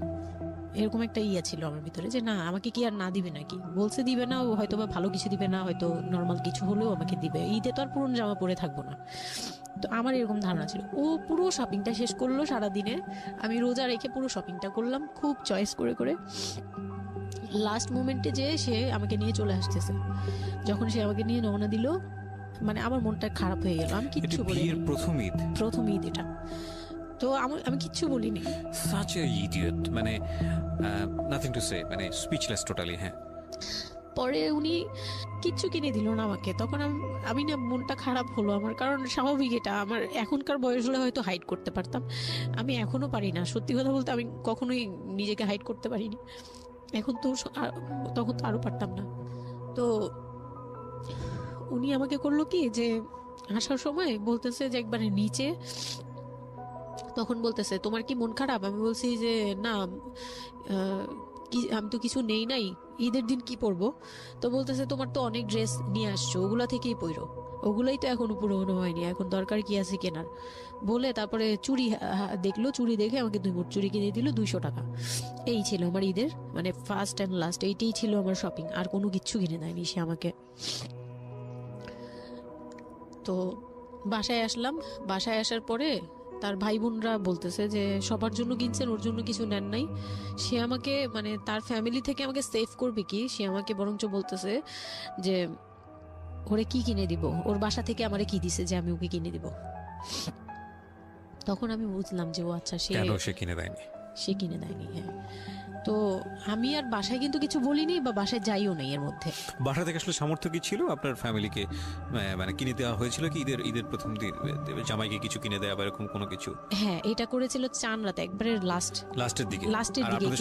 এরকম একটা ইয়া ছিল আমার ভিতরে, যে না আমাকে কি আর না দিবে নাকি, বলছে দিবে না, হয়তো বা ভালো কিছু দিবে না, হয়তো নর্মাল কিছু হলেও আমাকে দিবে, ঈদে তো আর পুরনো জামা পরে থাকবো না। তো আমার এরকম ধারণা ছিল। ও পুরো শপিংটা শেষ করলো সারাদিনে, আমি রোজা রেখে পুরো শপিংটা করলাম খুব চয়েস করে করে। লাস্ট মোমেন্টে যে সে আমাকে নিয়ে চলে আসতেছে, যখন সে আমাকে নিয়ে রওনা দিল, মানে আমার মনটা খারাপ হয়ে গেল। আমি কিচ্ছু বলিনি, প্রথম ঈদ এটা, তো আমি কিচ্ছু বলিনি। such a idiot, মানে nothing to say, মানে speechless totally। হ্যাঁ, পরে উনি কিচ্ছু কিনে দিল না আমাকে, তখন আমি না, মনটা খারাপ হলো আমার, কারণ স্বাভাবিক এটা, আমার এখনকার বয়স হলে হয়তো হাইড করতে পারতাম, আমি এখনো পারি না। সত্যি কথা বলতে আমি কখনোই নিজেকে হাইড করতে পারিনি, এখন তো, তখন তো আরো পারতাম না। তো উনি আমাকে করলো কি, যে আসার সময় বলতেছে যে একবারে নিচে, তখন বলতেছে তোমার কি মন খারাপ? আমি বলছি যে না, আমি তো কিছু নেই নাই, ঈদের দিন কি পরবো? তো বলতেছে তোমার তো অনেক ড্রেস নিয়ে আসছো, ওগুলা থেকেই পরো, ওগুলাই তো এখনো পুরোনো হয়নি, এখন দরকার কি আছে কেনার? বলে তারপরে চুড়ি দেখলো, চুড়ি দেখে আমাকে 2 মুঠ চুড়ি কিনে দিল 200 টাকা। এই ছিল আমার ঈদের মানে ফার্স্ট অ্যান্ড লাস্ট, এইটাই ছিল আমার শপিং, আর কোনো কিচ্ছু কিনে দেয়নি সে আমাকে। তো বাসায় আসলাম, বাসায় আসার পরে তার ভাই বোনরা বলতেছে যে সবার জন্য কিনছেন, ওর জন্য কিছু নেন নাই। সে আমাকে, মানে তার ফ্যামিলি থেকে আমাকে সেভ করবে কি, সে আমাকে বরঞ্চ বলতেছে যে ওরে কি কিনে দিব, ওর বাসা থেকে আমারে কি দিছে যে আমি ওকে কিনে দিব। তখন আমি বুঝলাম যে ও আচ্ছা, সে কিনে দেয়নি। হ্যাঁ, তো আমি আর বাসায় কিন্তু কিছু বলিনি বা বাসায় যাইও নাই। এর মধ্যে বাসা থেকে আসলে সামর্থ্য কি ছিল আপনার ফ্যামিলিকে, মানে কিনে দেওয়া হয়েছিল কি ঈদের প্রথম দিন জামাইকে কিছু কিনে দেওয়া বা এরকম কোনো কিছু? হ্যাঁ, এটা করেছিল চান রাতে, একবারে লাস্টের দিকে।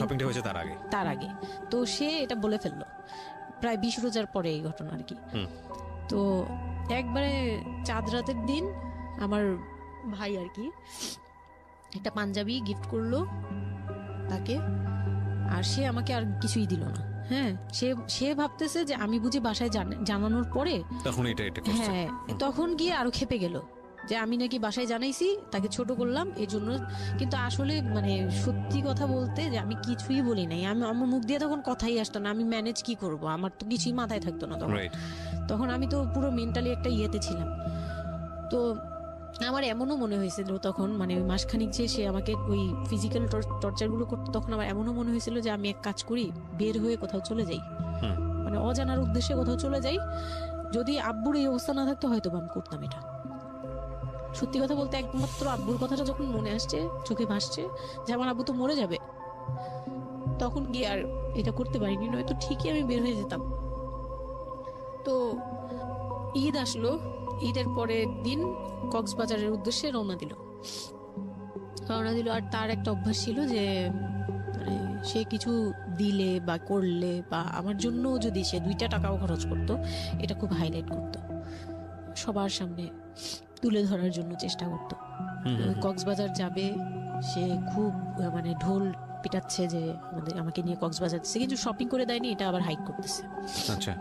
শপিংটা হয়েছে তার আগে। তো সে এটা বলে ফেললো প্রায় 20 রোজার পরে এই ঘটনা আর কি। তো একবারে চাঁদ রাতের দিন আমার ভাই আর কি একটা পাঞ্জাবি গিফট করলো তাকে, আর সে আমাকে আর কিছুই দিল না। হ্যাঁ, সে ভাবতেছে যে আমি বুঝি বাসায় জানানোর পরে তখন এটা হ্যাঁ, তখন গিয়ে আরো খেপে গেল যে আমি নাকি বাসায় জানাইছি, তাকে ছোট করলাম এই জন্য। কিন্তু আসলে মানে সত্যি কথা বলতে যে আমি কিছুই বলি নাই, আমার মুখ দিয়ে তখন কথাই আসতো না, আমি ম্যানেজ কি করব, আমার তো কিছুই মাথায় থাকতো না তখন আমি তো পুরো মেন্টালি একটা ইয়েতে ছিলাম। তো আমার এমনও মনে হয়েছিল তখন, মানে ওই মাসখানিক যে সে আমাকে ওই ফিজিক্যাল টর্চার গুলো করতো, তখন আমার এমনও মনে হয়েছিল যে আমি এক কাজ করি, বের হয়ে কোথাও চলে যাই, মানে অজানার উদ্দেশ্যে কোথাও চলে যাই। যদি আব্বুর এই অবস্থা না থাকতো হয়তো আমি করতাম এটা। সত্যি কথা বলতে একমাত্র আব্বুর কথাটা যখন মনে আসছে, চোখে ভাসছে যে আমার আব্বু তো মরে যাবে, তখন গিয়ে আর এটা করতে পারিনি, নয়তো ঠিকই আমি বের হয়ে যেতাম। তো ঈদ আসলো, ঈদের পরের দিন কক্সবাজারের উদ্দেশ্যে রওনা দিল। আর তার একটা অভ্যাস ছিল যে সে কিছু দিলে বা করলে বা আমার জন্য যদি সে 2টা টাকাও খরচ করতো, এটা খুব হাইলাইট করতো, সবার সামনে তুলে ধরার জন্য চেষ্টা করতো। কক্সবাজার যাবে, সে খুব মানে ঢোল পিটাচ্ছে যে আমাকে নিয়ে কক্সবাজার যাচ্ছে, কিন্তু শপিং করে দেয়নি, এটা আবার হাইড করতেছে। আচ্ছা,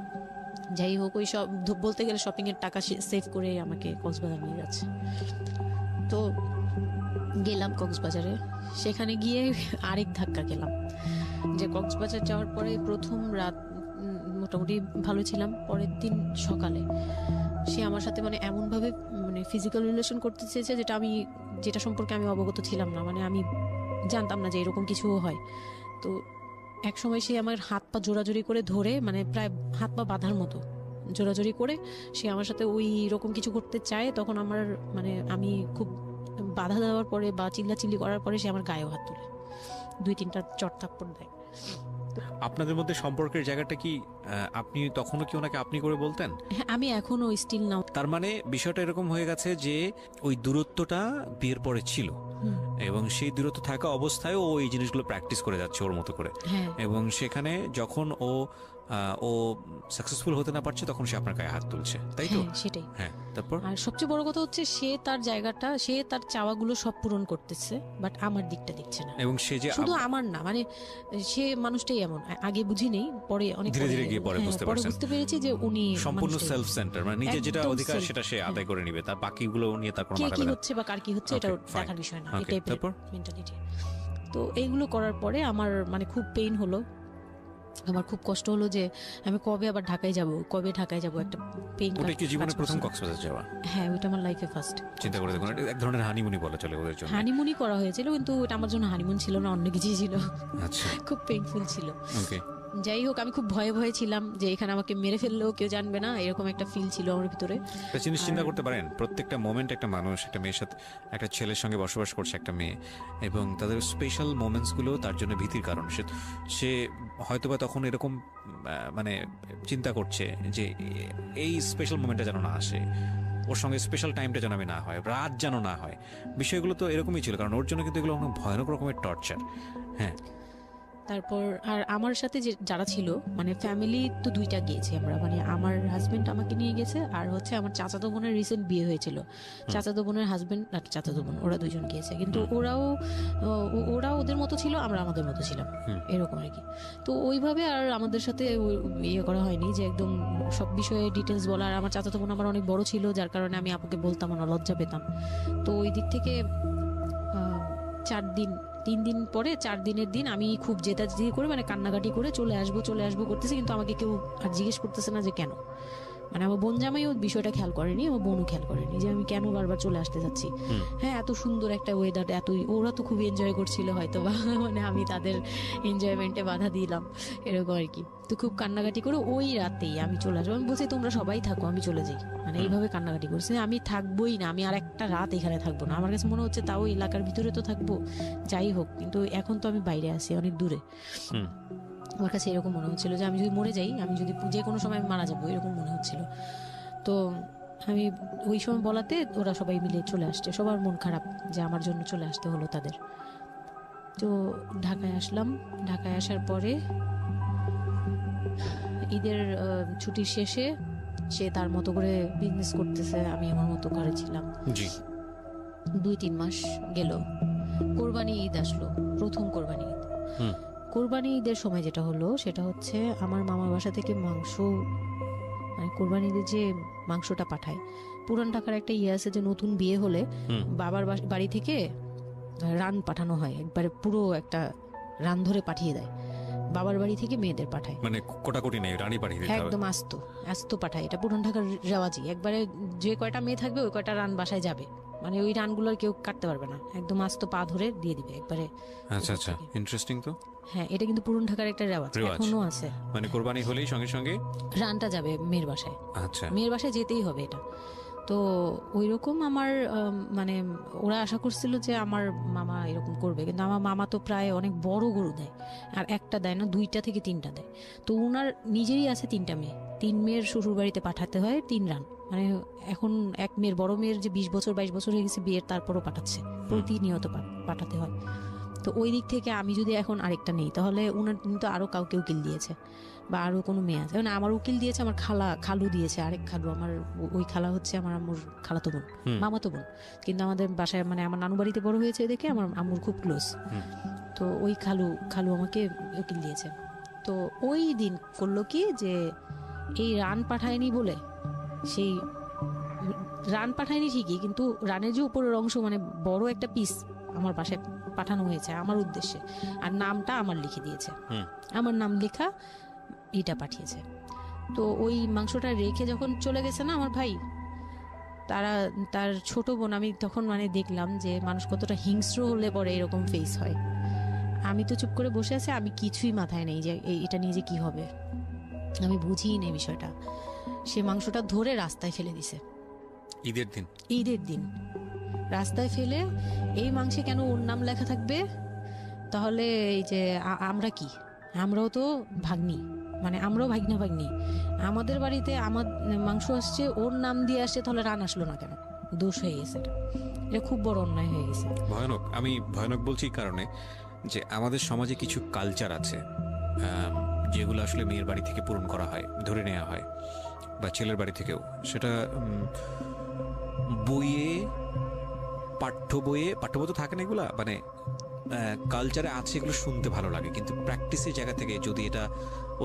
যাই হোক, ওই সব বলতে গেলে শপিং এর টাকা সেভ করে আমাকে কক্সবাজার নিয়ে যাচ্ছে। তো গেলাম কক্সবাজারে, সেখানে গিয়ে আরেক ধাক্কা খেলাম, যে কক্সবাজার যাওয়ার পরে প্রথম রাত মোটামুটি ভালো ছিলাম, পরের দিন সকালে সে আমার সাথে মানে এমন ভাবে মানে ফিজিক্যাল রিলেশন করতে চেয়েছে যেটা সম্পর্কে আমি অবগত ছিলাম না, মানে আমি জানতাম না যে এরকম কিছু হয়। তো এক সময় সে আমার হাত পা জোরাজোরি করে ধরে, মানে প্রায় হাত পা বাঁধার মতো জোরাজোরি করে সে আমার সাথে ওই রকম কিছু করতে চায়। তখন আমার মানে আমি খুব বাধা দেওয়ার পরে বা চিল্লাচিল্লি করার পরে সে আমার গায়েও হাত তুলে 2-3টা চট থাপ্পড় দেয়। আপনাদের মধ্যে সম্পর্কের জায়গাটা কি আপনি তখনও কি ওনাকে আপনি করে বলতেন? হ্যাঁ, আমি এখনো স্টিল নাও। তার মানে বিষয়টা এরকম হয়ে গেছে যে ওই দূরত্বটা বিয়ের পরে ছিল, এবং সেই দূরত্ব থাকা অবস্থায় ও এই জিনিসগুলো প্র্যাকটিস করে যাচ্ছে ওর মতো করে, এবং সেখানে যখন ও সাকসেসফুল হতে না পারছে তখন সে আপনার গায়ে হাত তুলছে, তাই তো? সেটাই। হ্যাঁ, তারপর আর সবচেয়ে বড় কথা হচ্ছে সে তার জায়গাটা, সে তার চাওয়াগুলো সব পূরণ করতেছে, বাট আমার দিকটা দেখছে না। এবং সে যে শুধু আমার না, মানে সে মানুষটাই এমন, আগে বুঝি নেই, পরে অনেক ধীরে ধীরে গিয়ে পরে বুঝতে পেরেছি যে উনি সম্পূর্ণ সেলফ সেন্টার, মানে নিজে যেটা অধিকার সেটা সে আদায় করে নিবে, তার বাকিগুলো নিয়ে তার কোনো মাথা কি হচ্ছে বা কার কি হচ্ছে এটা দেখার বিষয় না, এই টাইপের মেন্টালিটি। তো এইগুলো করার পরে আমার মানে খুব পেইন হলো, আমার খুব কষ্ট হলো যে আমি কবে আবার ঢাকায় যাব, একটা পেইন। ওটা কি জীবনের প্রথম কক্সবাজার যাওয়া? হ্যাঁ, ওটা আমার লাইফে ফার্স্ট। চিন্তা করে দেখুন, এক ধরনের হানিমুনি বলা চলে ওদের জন্য। হানিমুনি করা হয়েছিল, কিন্তু ওটা আমার জন্য হানিমুন ছিল না, অন্য কিছুই ছিল। আচ্ছা, খুব পেইনফুল ছিল। ওকে, যাই হোক, আমি খুব ভয়ে ছিলাম যে এখানে আমাকে মেরে ফেললেও কেউ জানবে না, এরকম একটা ফিল ছিল আমার ভিতরে। একটা জিনিস চিন্তা করতে পারেন, প্রত্যেকটা মোমেন্ট একটা মানুষ একটা মেয়ের সাথে, একটা ছেলের সঙ্গে বসবাস করছে একটা মেয়ে, এবং তাদের স্পেশাল মোমেন্টসগুলো তার জন্য ভীতির কারণ। সে হয়তোবা তখন এরকম মানে চিন্তা করছে যে এই স্পেশাল মোমেন্টটা যেন না আসে, ওর সঙ্গে স্পেশাল টাইমটা যেন আমি না হয়, রাত যেন না হয়। বিষয়গুলো তো এরকমই ছিল, কারণ ওর জন্য কিন্তু এগুলো অনেক ভয়ানক রকমের টর্চার। হ্যাঁ, তারপর আর আমার সাথে যারা ছিল, মানে ফ্যামিলি তো 2টা গিয়েছি আমরা, মানে আমার হাজবেন্ড আমাকে নিয়ে গেছে, আর হচ্ছে আমার চাচাতো বোনের রিসেন্ট বিয়ে হয়েছিল, চাচাতো বোনের হাজবেন্ড আর চাচাতো বোন, ওরা 2জন গিয়েছে, কিন্তু ওরা ওদের মতো ছিল, আমরা আমাদের মতো ছিলাম, এরকম আর কি। তো ওইভাবে আর আমাদের সাথে ইয়ে করা হয়নি যে একদম সব বিষয়ে ডিটেলস বলা। আর আমার চাচাতো বোন আমার অনেক বড় ছিল, যার কারণে আমি আপুকে বলতাম না, লজ্জা পেতাম। তো ওই দিক থেকে 3 দিন পরে 4 দিনের দিন আমি খুব জেদাজেদি করে, মানে কান্নাকাটি করে চলে আসবো করতেছি, কিন্তু আমাকে কেউ আর জিজ্ঞেস করতেছে না যে কেন। মানে আমার বোন জামাইও বিষয়টা খেয়াল করেনি, আমার বোনও খেয়াল করেনি যে আমি কেন বারবার চলে আসতে যাচ্ছি। হ্যাঁ, এত সুন্দর একটা ওয়েদার, ওরা তো খুব এনজয় করছিল হয়তো বা, মানে আমি তাদের এনজয়মেন্টে বাধা দিলাম, এরকম আর কি। তো খুব কান্নাকাটি করে ওই রাতেই আমি চলে আসবো, আমি বলছি তোমরা সবাই থাকো, আমি চলে যাই, মানে এইভাবে কান্নাকাটি করছি, আমি থাকবোই না, আমি আর একটা রাত এখানে থাকবো না। আমার কাছে মনে হচ্ছে তাও এলাকার ভিতরে তো থাকবো, যাই হোক, কিন্তু এখন তো আমি বাইরে আছি, অনেক দূরে। আমার কাছে এরকম মনে হচ্ছিল যে আমি যদি মরে যাই, আমি যদি যে কোনো সময় আমি মারা যাবো, এরকম মনে হচ্ছিল। তো আমি ওই সময় বলাতে ওরা সবাই মিলে চলে আসছে, সবার মন খারাপ যে আমার জন্য চলে আসতে হলো তাদের। তো ঢাকায় আসলাম, ঢাকায় আসার পরে ঈদের ছুটির শেষে সে তার মতো করে বিজনেস করতেছে, আমি আমার মতো করে ছিলাম। 2-3 মাস গেল, কোরবানি ঈদ আসলো, প্রথম কোরবানি ঈদ। কোরবানি ঈদের সময় যেটা হলো সেটা হচ্ছে আমার মামার বাসা থেকে মাংস, মানে কোরবানি ঈদের যে মাংসটা পাঠায়, পুরান ঢাকার একটা ইয়ে আছে যে নতুন বিয়ে হলে বাবার বাড়ি থেকে রান পাঠানো হয়, একবারে পুরো একটা রান ধরে পাঠিয়ে দেয়, বাবার বাড়ি থেকে মেয়েদের পাঠায়, মানে কোটাকুটি নেই, রানী পাঠিয়ে দিতে হবে, একদম আস্ত পাঠায়। এটা পুরান ঢাকার রেওয়াজি, একবারে যে কয়টা মেয়ে থাকবে ওই কয়টা রান বাসায় যাবে, মানে ওই রানগুলো কেউ কাটতে পারবে না, একদম আস্ত পা ধরে দিয়ে দিবে একবারে। আচ্ছা, ইন্টারেস্টিং তো। হ্যাঁ, এটা কিন্তু পুরান ঢাকার একটা রেওয়াজ, এখনো আছে, মানে কোরবানি হলেই সঙ্গে সঙ্গে রানটা যাবে মেয়ের বাসায়। আচ্ছা, মেয়ের বাসায় যেতেই হবে এটা। তো ওই রকম আমার মানে ওরা আশা করছিল যে আমার মামা এরকম করবে, কিন্তু আমার মামা তো প্রায় অনেক বড় গরু দেয়, আর একটা দেয় না, 2টা থেকে 3টা দেয়। তো ওনার নিজেরই আছে 3টা মেয়ে, 3 মেয়ের শ্বশুর বাড়িতে পাঠাতে হয় 3 রান, মানে এখন এক মেয়ের, বড় মেয়ের যে 20 বছর 22 বছর হয়ে গেছে বিয়ের, তারপরও পাঠাচ্ছে, প্রতিনিয়ত পাঠাতে হয়। তো ওই দিক থেকে আমি যদি এখন আরেকটা নেই তাহলে উনার কিন্তু আরো কাউকে উকিল দিয়েছে বা আরো কোনো মেয়ে আছে, মানে আমার উকিল দিয়েছে আমার খালু দিয়েছে, আরেক খালু আমার, ওই খালা হচ্ছে আমার আম্মুর খালাতো বোন, মামাতো বোন, কিন্তু আমাদের বাসায় মানে আমার নানু বাড়িতে বড় হয়েছে দেখে আমার আম্মুর খুব ক্লোজ। তো ওই খালু আমাকে উকিল দিয়েছে। তো ওই দিন করলো কি যে এই রান পাঠায়নি বলে, সেই রান পাঠায়নি ঠিকই, কিন্তু রানের যে উপরের অংশ মানে বড় একটা পিস আমার বাসায় পাঠানো হয়েছে আমার উদ্দেশ্যে, আর নামটা আমার লিখে দিয়েছে, আমার নাম লেখা এটা পাঠিয়েছে। তো ওই মাংসটা রেখে যখন চলে গেছে না আমার ভাই, তার ছোট বোন, আমি তখন মানে দেখলাম যে মানুষ কতটা হিংস্র হলে পরে এরকম ফেস হয়। আমি তো চুপ করে বসে আছি, আমি কিছুই মাথায় নেই যে এটা নিয়ে যে কি হবে, আমি বুঝিই নেই বিষয়টা। সে মাংসটা ধরে রাস্তায় ফেলে দিছে ঈদের দিন রাস্তায় ফেলে, এই মাংসে কেন ওর নাম লেখা থাকবে, তাহলে এই যে আমরা কি, আমরাও তো ভাগ্নি, মানে আমরাও ভাগ্নি, আমাদের বাড়িতে আমার মাংস আসছে ওর নাম দিয়ে আসছে, তাহলে রান আসলো না কেন, দোষ হয়ে গেছে, এটা খুব বড় অন্যায় হয়ে গেছে। ভয়ানক। আমি ভয়ানক বলছি কারণে যে আমাদের সমাজে কিছু কালচার আছে যেগুলো আসলে মেয়ের বাড়ি থেকে পূরণ করা হয়, ধরে নেওয়া হয়, বা ছেলের বাড়ি থেকেও, সেটা পাঠ্য বইয়ে তো থাকে না এগুলা, মানে কালচারে আছে, এগুলো শুনতে ভালো লাগে, কিন্তু প্র্যাকটিসের জায়গা থেকে যদি এটা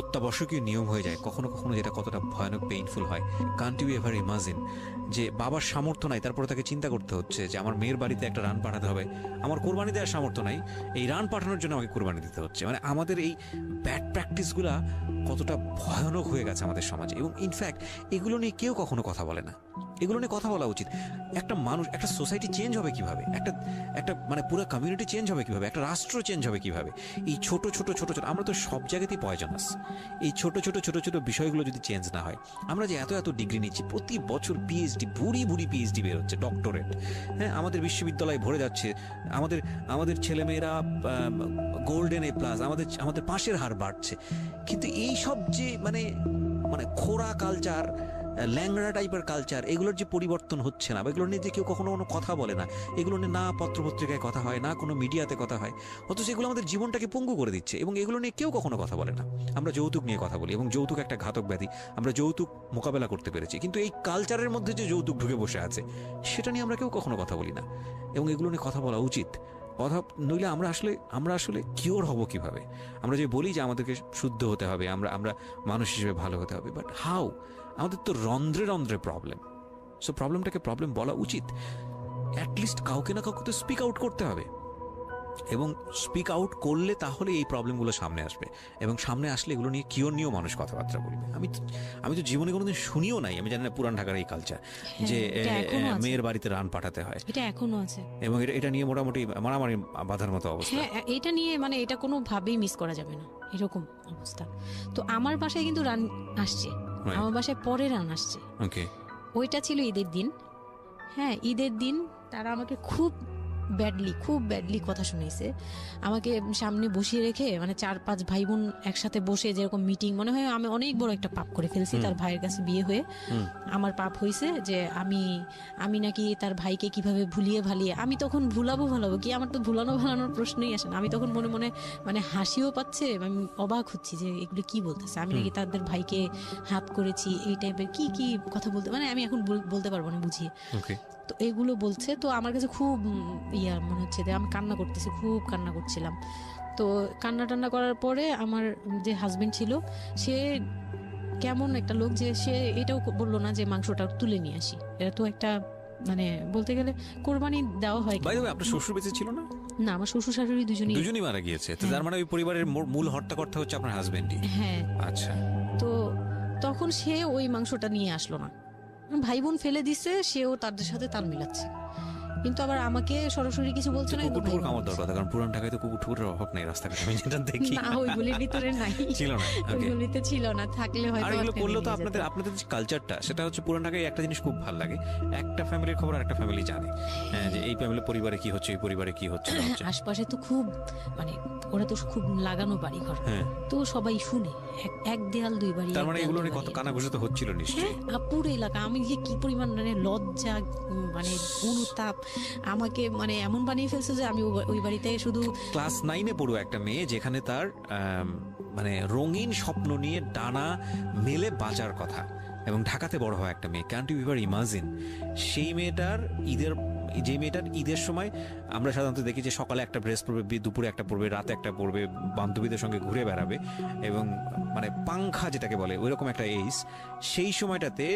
অত্যাবশ্যকীয় নিয়ম হয়ে যায় কখনো কখনো, যেটা কতটা ভয়ানক পেইনফুল হয়। কান্ট ইউ এভার ইমাজিন যে বাবার সামর্থ্য নাই, তারপরে তাকে চিন্তা করতে হচ্ছে যে আমার মেয়ের বাড়িতে একটা রান পাঠাতে হবে, আমার কোরবানি দেওয়ার সামর্থ্য নাই, এই রান পাঠানোর জন্য আমাকে কোরবানি দিতে হচ্ছে। মানে আমাদের এই ব্যাড প্র্যাকটিসগুলা কতটা ভয়ানক হয়ে গেছে আমাদের সমাজে, এবং ইনফ্যাক্ট এগুলো নিয়ে কেউ কখনো কথা বলে না। এগুলো নিয়ে কথা বলা উচিত। একটা মানুষ, একটা সোসাইটি চেঞ্জ হবে কিভাবে, একটা মানে পুরো কমিউনিটি চেঞ্জ হবে কিভাবে, একটা রাষ্ট্র চেঞ্জ হবে কিভাবে, এই ছোট ছোট আমরা তো সব জায়গাতেই পয়জনাস। এই ছোট ছোট বিষয়গুলো যদি চেঞ্জ না হয়, আমরা যে এত ডিগ্রি নিচ্ছি, প্রতি বছর পিএইচডি, বুড়ি পিএইচডি বের হচ্ছে, ডক্টরেট, হ্যাঁ, আমাদের বিশ্ববিদ্যালয় ভরে যাচ্ছে, আমাদের ছেলেমেয়েরা গোল্ডেন এ প্লাস, আমাদের পাশের হার বাড়ছে, কিন্তু এই সব যে মানে খোরা কালচার, ল্যাংড়া টাইপের কালচার, এগুলোর যে পরিবর্তন হচ্ছে না, বা এগুলো নিয়ে যে কেউ কখনো কোনো কথা বলে না, এগুলো নিয়ে না পত্রপত্রিকায় কথা হয়, না কোনো মিডিয়াতে কথা হয়, অথচ এগুলো আমাদের জীবনটাকে পঙ্গু করে দিচ্ছে, এবং এগুলো নিয়ে কেউ কখনো কথা বলে না। আমরা যৌতুক নিয়ে কথা বলি, এবং যৌতুক একটা ঘাতক ব্যাধি, আমরা যৌতুক মোকাবেলা করতে পেরেছি, কিন্তু এই কালচারের মধ্যে যে যৌতুক ঢুকে বসে আছে, সেটা নিয়ে আমরা কেউ কখনো কথা বলি না, এবং এগুলো নিয়ে কথা বলা উচিত। নইলে আমরা আসলে কিওর হব কিভাবে? আমরা যে বলি যে আমাদেরকে শুদ্ধ হতে হবে, আমরা মানুষ হিসেবে ভালো হতে হবে, বাট হাউ? আমাদের তো রন্ধ্রে প্রবলেম। সো প্রবলেমটাকে প্রবলেম বলা উচিত, অ্যাটলিস্ট কাউকে না কাউকে তো স্পিক আউট করতে হবে, এবং স্পিক আউট করলে তাহলে এই প্রবলেমগুলো সামনে আসবে, এবং সামনে আসলে এগুলো নিয়ে কিওর নিয়েও মানুষ কথাবার্তা বলবে। আমি তো জীবনে কোনোদিন শুনিও নাই, আমি জানি না পুরান ঢাকার এই কালচার যে মেয়ের বাড়িতে রান পাঠাতে হয়, এটা এখনো আছে, এবং এটা নিয়ে মোটামুটি মারামারি বাঁধার মতো অবস্থা। হ্যাঁ, এটা নিয়ে মানে এটা কোনোভাবেই মিস করা যাবে না, এরকম অবস্থা। তো আমার বাসায় কিন্তু রান আসছে, আমার বাসায় পরে রান আসছে, ওইটা ছিল ঈদের দিন। হ্যাঁ, ঈদের দিন তারা আমাকে খুব ব্যাডলি কথা শুনেছে, আমাকে সামনে বসিয়ে রেখে, মানে 4-5 ভাই বোন একসাথে বসে যেরকম মিটিং, মনে হয় আমি অনেক বড় একটা পাপ করে ফেলছি তার ভাইয়ের কাছে বিয়ে হয়ে। আমার পাপ হয়েছে যে আমি নাকি তার ভাইকে কিভাবে ভুলিয়ে ভালিয়ে, আমি তখন ভুলাবো কি, আমার তো ভালানোর প্রশ্নই আসে না। আমি তখন মনে মানে হাসিও পাচ্ছে, আমি অবাক হচ্ছি যে এগুলো কি বলতেছে, আমি নাকি তাদের ভাইকে হাত করেছি, এই টাইপের কি কথা বলতে, মানে আমি এখন বলতে পারবো না বুঝিয়ে। তো এগুলো বলছে, তো আমার কাছে খুব মনে হচ্ছে যে আমি খুব কান্না করছিলাম। তো কান্না করার পরে আমার যে হাজবেন্ড ছিল, সে কেমন একটা লোক যে সে এটাও বললো না যে মাংসটা তুলে নিয়ে আসি, এটা তো একটা মানে বলতে গেলে কোরবানি দেওয়া হয়। আপনার শ্বশুর বেঁচে ছিল না? না, আমার শ্বশুর শাশুড়ি দুজনই মারা গিয়েছে। তো তার মানে ওই পরিবারের মূল হর্তাকর্তা হচ্ছে আপনার হাজবেন্ডই? হ্যাঁ। আচ্ছা। তো তখন সে ওই মাংসটা নিয়ে আসলো না, ভাই বোন ফেলে দিচ্ছে, সেও তাদের সাথে তাল মিলাচ্ছে, কিন্তু আবার আমাকে সরাসরি কিছু বলছে না। কুকুর খাওয়ার দরকার, কারণ পুরান ঢাকায় তো কুকুরের অভাব নেই রাস্তাঘাটে, আমি যেটা দেখি। না, ওইগুলির ভিতরে নাই, ছিল না, ওইগুলিতে ছিল না, থাকলে হয়তো। আর এগুলো করলে তো আপনাদের যে কালচারটা, সেটা হচ্ছে পুরান ঢাকায় একটা জিনিস খুব ভালো লাগে, একটা ফ্যামিলির খবর একটা ফ্যামিলি জানে, যে এই ফ্যামিলি পরিবারে কি হচ্ছে, এই পরিবারে কি হচ্ছে। আশপাশে তো খুব মানে ওরা তো খুব লাগানো বাড়ি ঘর, তো সবাই শুনে, এক দেয়াল দুই বাড়ি। তার মানে এগুলো নিয়ে কত কানাঘুষা তো হচ্ছিল নিশ্চয়ই। পুরো এলাকা, আমি যে কি পরিমাণ মানে লজ্জা, মানে অনুতাপ, আমাকে মানে এমন বানিয়ে ফেলছে যে আমি ওই বাড়িতে শুধু ক্লাস 9-এ পড়ো একটা মেয়ে, যেখানে তার মানে রঙিন স্বপ্ন নিয়ে ডানা মেলে বাঁচার কথা, এবং ঢাকাতে বড় হয় একটা মেয়ে। ক্যান্ট ইউ এভার ইমাজিন সেই মেয়েটার ঈদের সময় আমরা সাধারণত দেখি যে সকালে একটা ড্রেস পরবে, দুপুরে একটা পরবে, রাতে একটা পরবে, বান্ধবীদের সঙ্গে ঘুরে বেড়াবে, এবং মানে পাংখা যেটাকে বলে ওইরকম একটা এজ। সেই সময়টাতে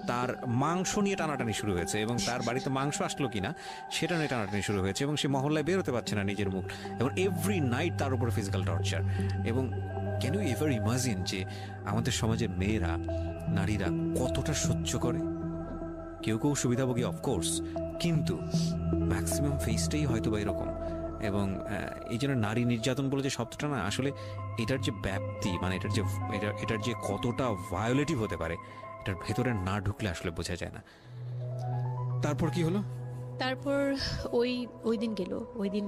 তার মাংস নিয়ে টানাটানি শুরু হয়েছে, এবং তার বাড়িতে মাংস আসলো কিনা সেটা নিয়ে টানাটানি শুরু হয়েছে, এবং সে মহল্লায় বের হতে পারছে না নিজের মুখ, এবং এভরি নাইট তার উপর ফিজিক্যাল টর্চার। এবং ক্যান ইউ এভার ইমাজিন যে আমাদের সমাজের মেয়েরা, নারীরা কতটা সহ্য করে? কেউ কেউ সুবিধাভোগী অফকোর্স, কিন্তু ম্যাক্সিমাম ফেসটাই হয়তো বা এরকম। এবং এই জন্য নারী নির্যাতন বলে যে শব্দটা না, আসলে এটার যে ব্যাপ্তি, মানে এটার যে কতটা ভায়োলেটিভ হতে পারে, এটার ভেতরে না ঢুকলে আসলে বোঝা যায় না। তারপর কি হলো? তারপর ওই দিন গেল, ওই দিন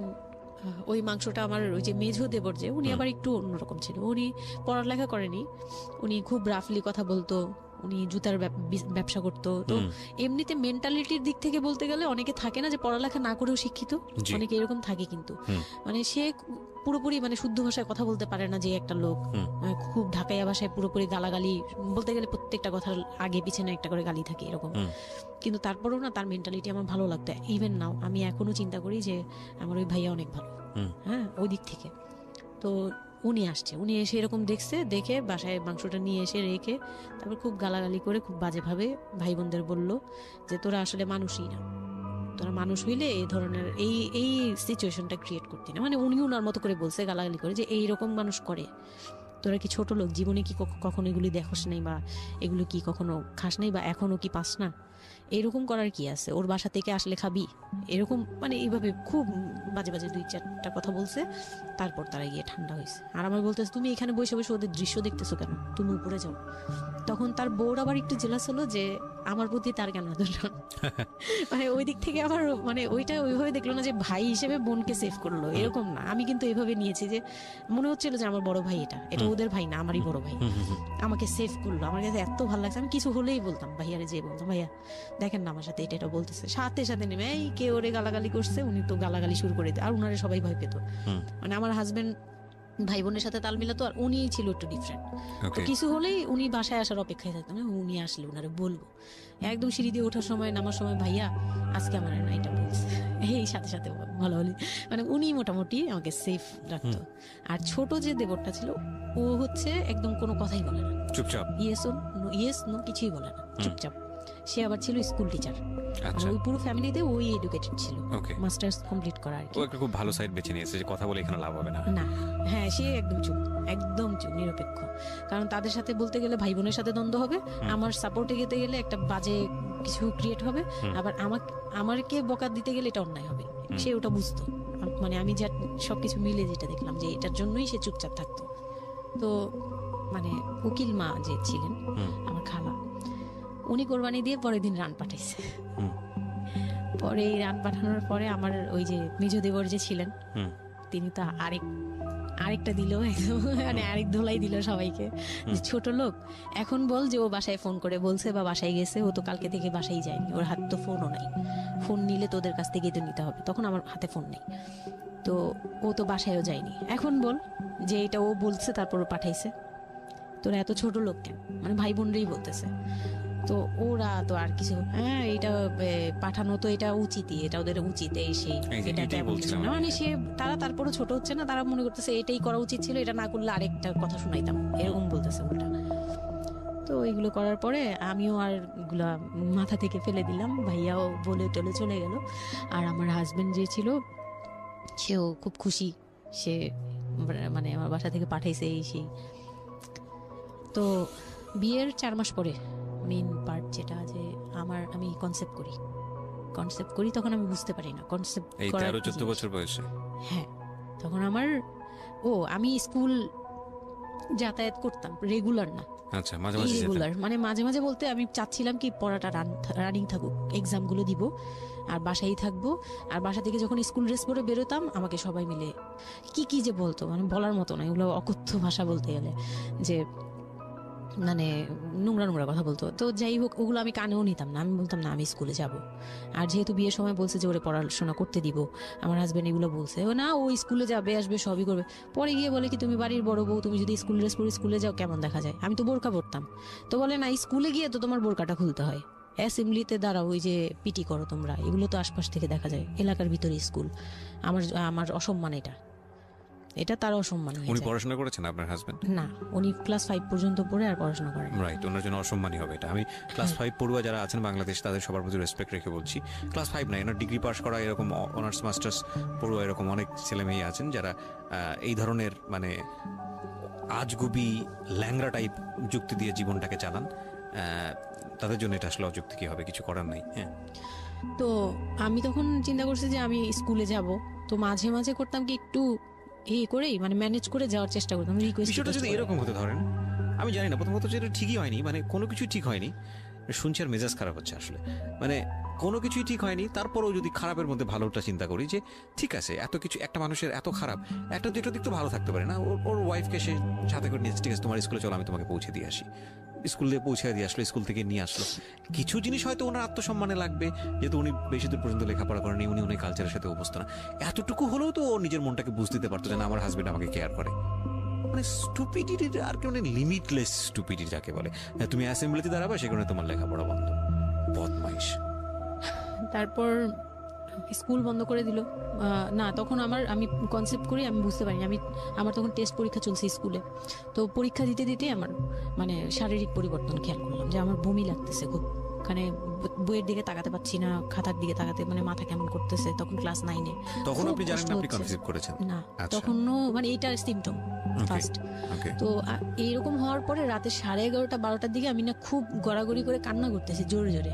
ওই মাংসটা আমার ওই যে মেঝো দেবর, যে উনি আবার একটু অন্যরকম ছিল। উনি পড়ালেখা করেনি, উনি খুব রাফলি কথা বলতো, উনি জুতার ব্যবসা করতো। তো এমনিতে মেন্টালিটির দিক থেকে বলতে গেলে অনেকে থাকে না যে পড়ালেখা না করেও শিক্ষিত, অনেকে এরকম থাকে, কিন্তু মানে সে পুরোপুরি মানে শুদ্ধ ভাষায় কথা বলতে পারে না যে একটা লোক, খুব ঢাকাইয়া ভাষায় পুরোপুরি গালাগালি বলতে গেলে প্রত্যেকটা কথার আগে পিছনে একটা করে গালি থাকে এরকম। কিন্তু তারপরেও না তার মেন্টালিটি আমার ভালো লাগতো। ইভেন নাও আমি এখনো চিন্তা করি যে আমার ওই ভাইয়া অনেক ভালো, হ্যাঁ, ওই দিক থেকে। তো উনি আসছে, উনি এসে এরকম দেখছে, দেখে বাসায় মাংসটা নিয়ে এসে রেখে তারপর খুব গালাগালি করে খুব বাজেভাবে ভাই বোনদের বললো যে তোরা আসলে মানুষই না, তোরা মানুষ হইলে এই ধরনের এই সিচুয়েশনটা ক্রিয়েট করতি না। মানে উনি ওনার মতো করে বলছে গালাগালি করে যে এইরকম মানুষ করে, তোরা কি ছোট লোক, জীবনে কি কখনো এগুলি দেখোস নাই, বা এগুলো কি কখনো খাস নাই, বা এখনো কি পাস না, এরকম করার কি আছে, ওর বাসা থেকে আসলে খাবি, এরকম মানে এইভাবে খুব বাজে বাজে 2-4টা কথা বলছে। তারপর তারা গিয়ে ঠান্ডা হয়েছে, আর আমার বলতেছে তুমি এখানে বসে বসে ওদের দৃশ্য দেখতেছো কেন, তুমি উপরে যাও। তখন তার বউর আবার একটু জেলাস হলো যে আমার প্রতি তার কেন মানে ওই দিক থেকে আবার মানে ওইটা ওইভাবে দেখলো না যে ভাই হিসেবে বোনকে সেভ করলো, এরকম না। আমি কিন্তু এইভাবে নিয়েছি যে মনে হচ্ছিল যে আমার বড় ভাই, এটা ওদের ভাই না, আমারই বড় ভাই, আমাকে সেভ করলো। আমার কাছে এত ভালো লাগছে, আমি কিছু হলেই বলতাম ভাইয়ারে, যে বলতাম ভাইয়া দেখেন না আমার সাথে এটা বলতেছে, সাথে সাথে নেমে এই কে ওরে গালাগালি করছে, উনি তো গালাগালি শুরু করে দিত। আর উনারে সবাই ভয় পেত, মানে আমার হাজবেন্ড ভাই বোনের সাথে তাল মিলাতো, আর উনি ছিল একটু ডিফারেন্ট। তো কিছু হলেই উনি বাসায় আসার অপেক্ষায় থাকতেন, উনি আসলে উনারে বলবো। একদম সিঁড়ি দিয়ে ওঠার সময় নামার সময় ভাইয়া আজকে আমার না এটা বলছে, এই সাথে সাথে ভালো হলে মানে উনি মোটামুটি আমাকে সেফ রাখতো। আর ছোট যে দেবরটা ছিল ও হচ্ছে একদম কোনো কথাই বলে না, চুপচাপ, ইয়েস নো কিছুই বলে না, চুপচাপ। সে আবার ছিল স্কুল টিচার, ওই পুরো ফ্যামিলিতে ওই এডুকেটেড ছিল, মাস্টার্স কমপ্লিট করা আর কি। ও একটা খুব ভালো সাইড বেছে নিয়েছে যে কথা বলে এখানে লাভ হবে না। না, হ্যাঁ, সে একদম চুপ, নিরপেক্ষ। কারণ তাদের সাথে বলতে গেলে ভাই বোনের সাথে দ্বন্দ্ব হবে, আমার সাপোর্টে যেতে গেলে একটা বাজে কিছু ক্রিয়েট হবে, আবার আমাকে বকা দিতে গেলে এটা অন্যায় হবে। সে ওটা বুঝতো, মানে আমি যা সবকিছু মিলে যেটা দেখলাম যে এটার জন্যই সে চুপচাপ থাকতো। তো মানে উকিল মা যে ছিলেন আমার খালা, উনি কোরবানি দিয়ে পরের দিন রান পাঠাইছে। পরে এই রান পাঠানোর পরে আমার ওই যে মেজো দেবর যে ছিলেন, তিনি তো আরেকটা দিল, মানে আরেক ধোলাই দিল সবাইকে, ছোট লোক। এখন বল যে ও বাসায় ফোন করে বলছে বা বাসায় গেছে, ও তো কালকে থেকে বাসায় যায়নি, ওর হাতে তো ফোনও নাই, ফোন নিলে তোদের কাছ থেকে তো নিতে হবে। তখন আমার হাতে ফোন নেই, তো ও তো বাসায়ও যায়নি। এখন বল যে এটা ও বলছে তারপর ও পাঠাইছে, তোরা এত ছোট লোক কেন, মানে ভাই বোনরাই বলতেছে। তো ওরা তো আর কিছু, হ্যাঁ এটা পাঠানো তো এটা উচিতই, এটা ওদের উচিত, এই সেই মানে সে তারা তারপরও ছোট হচ্ছে না, তারা মনে করতেছে এটাই করা উচিত ছিল, এটা না করলে আরেকটা কথা শুনাইতাম, এরকম বলতেছে উল্টা। তো এইগুলো করার পরে আমিও আর এগুলা মাথা থেকে ফেলে দিলাম, ভাইয়াও বলে টলে চলে গেল। আর আমার হাজবেন্ড যে ছিল সেও খুব খুশি, সে মানে আমার বাসা থেকে পাঠাইছে এই সেই। তো বিয়ের 4 মাস পরে মেইন পার্ট যেটা, যে আমি কনসেপ্ট করি, তখন আমি বুঝতে পারি না কনসেপ্ট করার 13-14 বছর বয়সে। হ্যাঁ, তখন আমি স্কুল যাতায়াত করতাম, রেগুলার না, আচ্ছা, মাঝে মাঝে রেগুলার, মানে মাঝে মাঝে বলতে আমি চাচ্ছিলাম কি পড়াটা রানিং থাকুক, এক্সাম গুলো দিব আর বাসায় থাকবো। আর বাসা থেকে যখন স্কুল ড্রেস পরে বেরোতাম আমাকে সবাই মিলে কি যে বলতো, মানে বলার মতো না, এগুলো অকথ্য ভাষা বলতে গেলে, যে মানে নোংরা নোংরা কথা বলতো। তো যাই হোক, ওগুলো আমি কানেও নিতাম না, আমি বলতাম না আমি স্কুলে যাব। আর যেহেতু বিয়ের সময় বলছে যে ওরে পড়াশোনা করতে দিব, আমার হাজবেন্ড এগুলো বলছে, ও না ও স্কুলে যাবে আসবে সবই করবে। পরে গিয়ে বলে কি তুমি বাড়ির বড় বউ, তুমি যদি স্কুল ড্রেস পরে স্কুলে যাও কেমন দেখা যায়? আমি তো বোরকা পরতাম। তো বলে না স্কুলে গিয়ে তো তোমার বোরকাটা খুলতে হয়, অ্যাসেম্বলিতে দাঁড়াও, ওই যে পিটি করো তোমরা, এগুলো তো আশপাশ থেকে দেখা যায়, এলাকার ভিতরে স্কুল। আমার আমার অসম্মান, এটা তার অসম্মান হয়ে উনি যায়। পড়াশোনা করেছেন আপনার হাজবেন্ড? না, উনি ক্লাস 5 পর্যন্ত পড়ে আর পড়াশোনা করেন। রাইট, ওনার জন্য অসম্মানই হবে এটা। আমি ক্লাস 5 পড়ুয়া যারা আছেন বাংলাদেশ, তাদের সবার প্রতি রেসপেক্ট রেখে বলছি, ক্লাস 5 না, এনার ডিগ্রি পাস করা এরকম অনার্স মাস্টার্স পড়ুয়া এরকম অনেক ছেলে মেয়ে আছেন যারা এই ধরনের মানে আজগুবি ল্যাংরা টাইপ যুক্তি দিয়ে জীবনটাকে চালান। তাদের জন্য এটা আসলে অযুক্তি কি হবে, কিছু করার নাই। হ্যাঁ, তো আমি তখন চিন্তা করছি যে আমি স্কুলে যাব, তো মাঝে মাঝে করতাম কি একটু করেই মানে ম্যানেজ করে যাওয়ার চেষ্টা করতাম, বিষয়টা যদি এরকম হতে ধরেন, আমি জানি না, প্রথমত যেটা ঠিকই হয়নি, মানে কোনো কিছুই ঠিক হয়নি, শুনছি আর মেজাজ খারাপ হচ্ছে আসলে, মানে কোনো কিছুই ঠিক হয়নি। তারপরেও যদি খারাপের মধ্যে ভালোটা চিন্তা করি যে ঠিক আছে, এত কিছু একটা মানুষের এত খারাপ, একটা দুটো দিক তো ভালো থাকতে পারে না। ওর ওয়াইফকে সে সাথে করে নিয়েছে, ঠিক আছে তোমার স্কুলে চলো আমি তোমাকে পৌঁছে দিয়ে আসি, স্কুলে পৌঁছে দিয়ে আসলো, স্কুল থেকে নিয়ে আসলো। কিছু জিনিস হয়তো ওনার আত্মসম্মানে লাগবে, যেহেতু উনি বেশি দূর পর্যন্ত লেখাপড়া করেনি, উনি অনেক কালচারের সাথে অভ্যস্ত না, এতটুকু হলেও তো ও নিজের মনটাকে বুঝতে দিতে পারতো যে না আমার হাজবেন্ড আমাকে কেয়ার করে। মানে স্টুপিডিটির আর কি, মানে লিমিটলেস স্টুপিডিটি যাকে বলে, তুমি অ্যাসেম্বলিতে দাঁড়াবে সে কারণে তোমার লেখাপড়া বন্ধ, বদমাইশ। তারপর স্কুল বন্ধ করে দিল। না, তখন আমি কনসেপ্ট করি, আমি বুঝতে পারিনি, আমার তখন টেস্ট পরীক্ষা চলছে স্কুলে। তো পরীক্ষা দিতে দিতে আমার মানে শারীরিক পরিবর্তন খেয়াল করলাম যে আমার বমি লাগতেছে খুব, মানে বইয়ের দিকে তাকাতে পারছি না, খাতার দিকে তাকাতে মানে মাথা কেমন করতেছে। তখন ক্লাস 9-এ। তখন আপনি জানেন না আপনি কনসিভ করেছেন? না, আচ্ছা। তখনও মানে এইটার সিম্পটম ফার্স্ট। তো এইরকম হওয়ার পরে রাতে 11:30-12টার দিকে আমি না খুব গড়াগড়ি করে কান্না করতেছি, জোরে জোরে,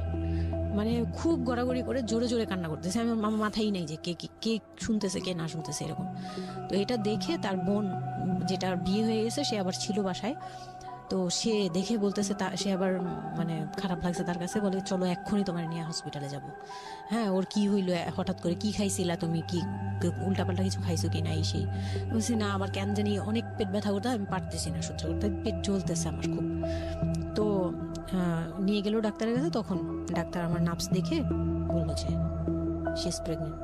মানে খুব গড়াগড়ি করে জোরে জোরে কান্না করতেছে। আমার মাথায় নেই যে কে শুনতেছে কে না শুনতেছে এরকম। তো এটা দেখে তার বোন, যেটা বিয়ে হয়ে গেছে, সে আবার ছিল বাসায়, তো সে দেখে বলতেছে, সে আবার মানে খারাপ লাগছে তার কাছে, বলে চলো এক্ষুনি তোমার নিয়ে হসপিটালে যাব। হ্যাঁ, ওর কি হইলো হঠাৎ করে, কি খাইছিলা তুমি, কি উল্টাপাল্টা কিছু খাইছো কি না, এই সেই। বলছি না, আমার কেন জানি অনেক পেট ব্যথা করতে, আমি পারতেছি না সহ্য করতে, পেট জ্বলতেছে আমার খুব। তো নিয়ে গেল ডাক্তারের কাছে। তখন ডাক্তার আমার নার্ভস দেখে বললো যে she is pregnant.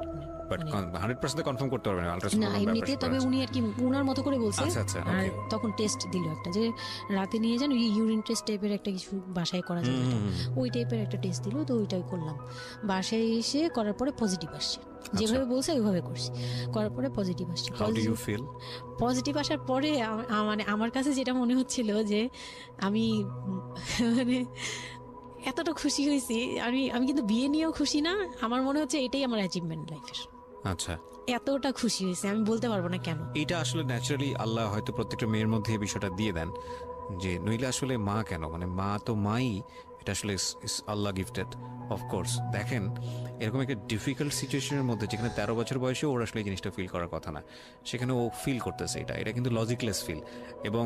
But 100% confirm করতে পারবেন না আল্ট্রাসাউন্ড এমনিতে, তবে উনি আর কি উনার মতো করে বলছে। আচ্ছা, আর তখন টেস্ট দিল একটা, যে রাতে নিয়ে যান, ইউরিন টেস্ট টাইপের একটা কিছু বাসায় করা যায়, ওই টাইপের একটা টেস্ট দিল। তো ওইটাই করলাম। বাসায় এসে করার পরে পজিটিভ আসছে, যেভাবে বলছে ওইভাবে করছি, করার পরে পজিটিভ আসছে। How do you feel? Positive আসার পরে মানে আমার কাছে যেটা মনে হচ্ছিল যে আমি মানে এতটা খুশি হয়েছি, আমি কিন্তু বিয়ে নিয়েও খুশি না, আমার মনে হচ্ছে এটাই আমার অ্যাচিভমেন্ট লাইফের। আচ্ছা, এতটা খুশি হয়েছে আমি বলতে পারবো না কেন। এটা আসলে ন্যাচারালি আল্লাহ হয়তো প্রত্যেকটা মেয়ের মধ্যে এই বিষয়টা দিয়ে দেন, যে নইলে আসলে মা কেন, মানে মা তো মাই, এটা আসলে আল্লাহ গিফটেড অফকোর্স। দেখেন এরকম একটা ডিফিকাল্ট সিচুয়েশনের মধ্যে, যেখানে 13 বছর বয়সে ওর আসলে এই জিনিসটা ফিল করার কথা না, সেখানে ও ফিল করতেছে, এটা কিন্তু লজিকলেস ফিল, এবং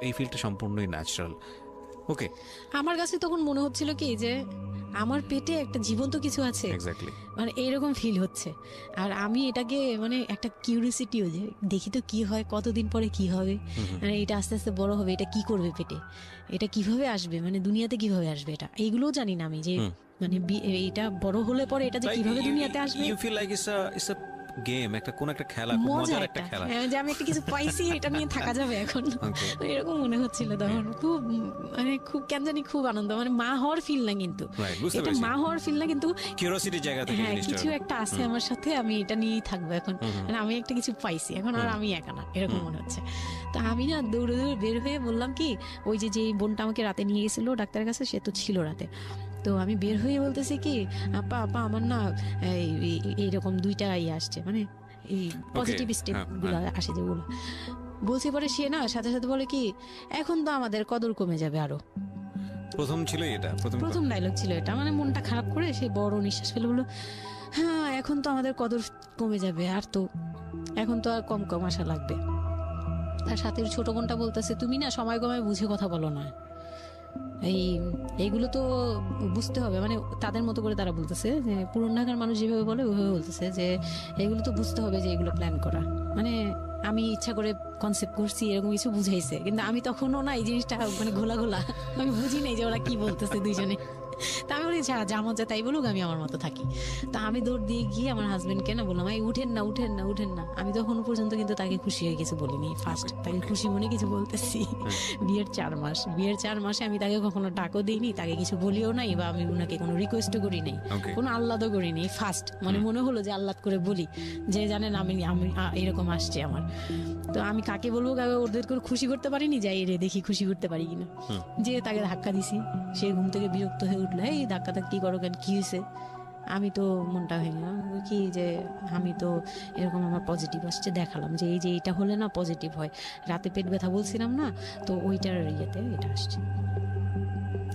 এই ফিলটা সম্পূর্ণই ন্যাচারাল। ওকে, আমার কাছে তখন মনে হচ্ছিল কি যে আমার পেটে একটা জীবন্ত কিছু আছে, এক্স্যাক্টলি, মানে এইরকম ফিল হচ্ছে। আর আমি এটাকে মানে একটা কিউরিওসিটিও, যে দেখি তো কি হয়, কতদিন পরে কি হবে, মানে এটা আস্তে আস্তে বড় হবে, এটা কি করবে পেটে, এটা কিভাবে আসবে, মানে দুনিয়াতে কিভাবে আসবে, এটা এইগুলোও জানি না আমি, যে মানে এটা বড় হলে পরে এটা যে কিভাবে দুনিয়াতে আসবে। You feel like it's a game, কোন একটা খেলা, খুব মজার একটা খেলা, যে আমি একটা কিছু পাইছি, এটা নিয়ে থাকা যাবে এখন, এরকম মনে হচ্ছিল তখন। খুব মানে খুব কেন জানি খুব আনন্দ, মানে মা হওয়ার ফিল না, কিন্তু এটা মা হওয়ার ফিল না, কিন্তু কিউরিওসিটির জায়গা থেকে হ্যাঁ কিছু একটা আছে আমার সাথে, আমি এটা নিয়েই থাকবো এখন, মানে আমি একটা কিছু পাইছি এখন, আর আমি একা না, এরকম মনে হচ্ছে। তা আমি না দৌড়ে দৌড়ে বের হয়ে বললাম কি, ওই যে বোনটা আমাকে রাতে নিয়ে গেছিল ডাক্তারের কাছে, সে তো ছিল রাতে। তো আমি বের হয়ে বলতেছি কি, আপা আমার না এইরকম 2টা আসছে, মানে এই পজিটিভ স্টেপ গুলো আসে যেগুলো বলছি। পরে সে না সাথে সাথে বলে কি, এখন তো আমাদের কদর কমে যাবে আরো। প্রথম ছিল এটা, প্রথম ডায়লগ ছিল এটা, মানে মনটা খারাপ করে সে বড় নিঃশ্বাস ফেলে বললো, হ্যাঁ এখন তো আমাদের কদর কমে যাবে, আর তো এখন তো আর কম কম আশা লাগবে। তার সাথে ছোট বোনটা বলতেছে, তুমি না সময় কমায় বুঝে কথা বলো না, এইগুলো তো বুঝতে হবে, মানে তাদের মতো করে তারা বলতেছে, যে পুরান ঢাকার মানুষ যেভাবে বলে ওইভাবে বলতেছে, যে এগুলো তো বুঝতে হবে যে এগুলো প্ল্যান করা। মানে আমি ইচ্ছা করে কনসেপ্ট করছি এরকম কিছু বুঝাইছে, কিন্তু আমি তখনও না এই জিনিসটা মানে ঘোলা ঘোলা, আমি বুঝি নাই যে ওরা কি বলতেছে দুইজনে। তা আমি বলি যা মজা তাই বলুক, আমি আমার মতো থাকি। তা আমি দৌড় দিয়ে গিয়ে আমার হাজবেন্ডকে না বললাম, এই উঠেন না উঠেন না উঠেন না। আমি তখন পর্যন্ত কিন্তু তাকে খুশি হয়ে কিছু বলিনি, ফার্স্ট তাকে খুশি মনে কিছু বলতেছি। বিয়ের 4 মাসে আমি তাকে কখনো টাকাও দিইনি, তাকে কিছু বলিও নাই, বা আমি ওনাকে কোনো রিকোয়েস্টও করি নাই, কোনো আহ্লাদও করিনি। ফার্স্ট মানে মনে হলো যে আহ্লাদ করে বলি যে জানেন আমি এরকম আসছে আমার। তো আমি কাকে বলবো, কাকে ওদের করে খুশি করতে পারিনি, যাই রে দেখি খুশি করতে পারি কিনা। যে তাকে ধাক্কা দিছি, সে ঘুম থেকে বিরক্ত হয়ে উঠলো, এই ধাক্কা কি করো কেন, কি হয়েছে? আমি তো মনটা ভেঙে কি যে আমি তো এরকম আমার পজিটিভ আসছে, দেখালাম যে এই যে এটা হলে না পজিটিভ হয়, রাতে পেট ব্যথা বলছিলাম না, তো ওইটার ইয়েতে এটা আসছে।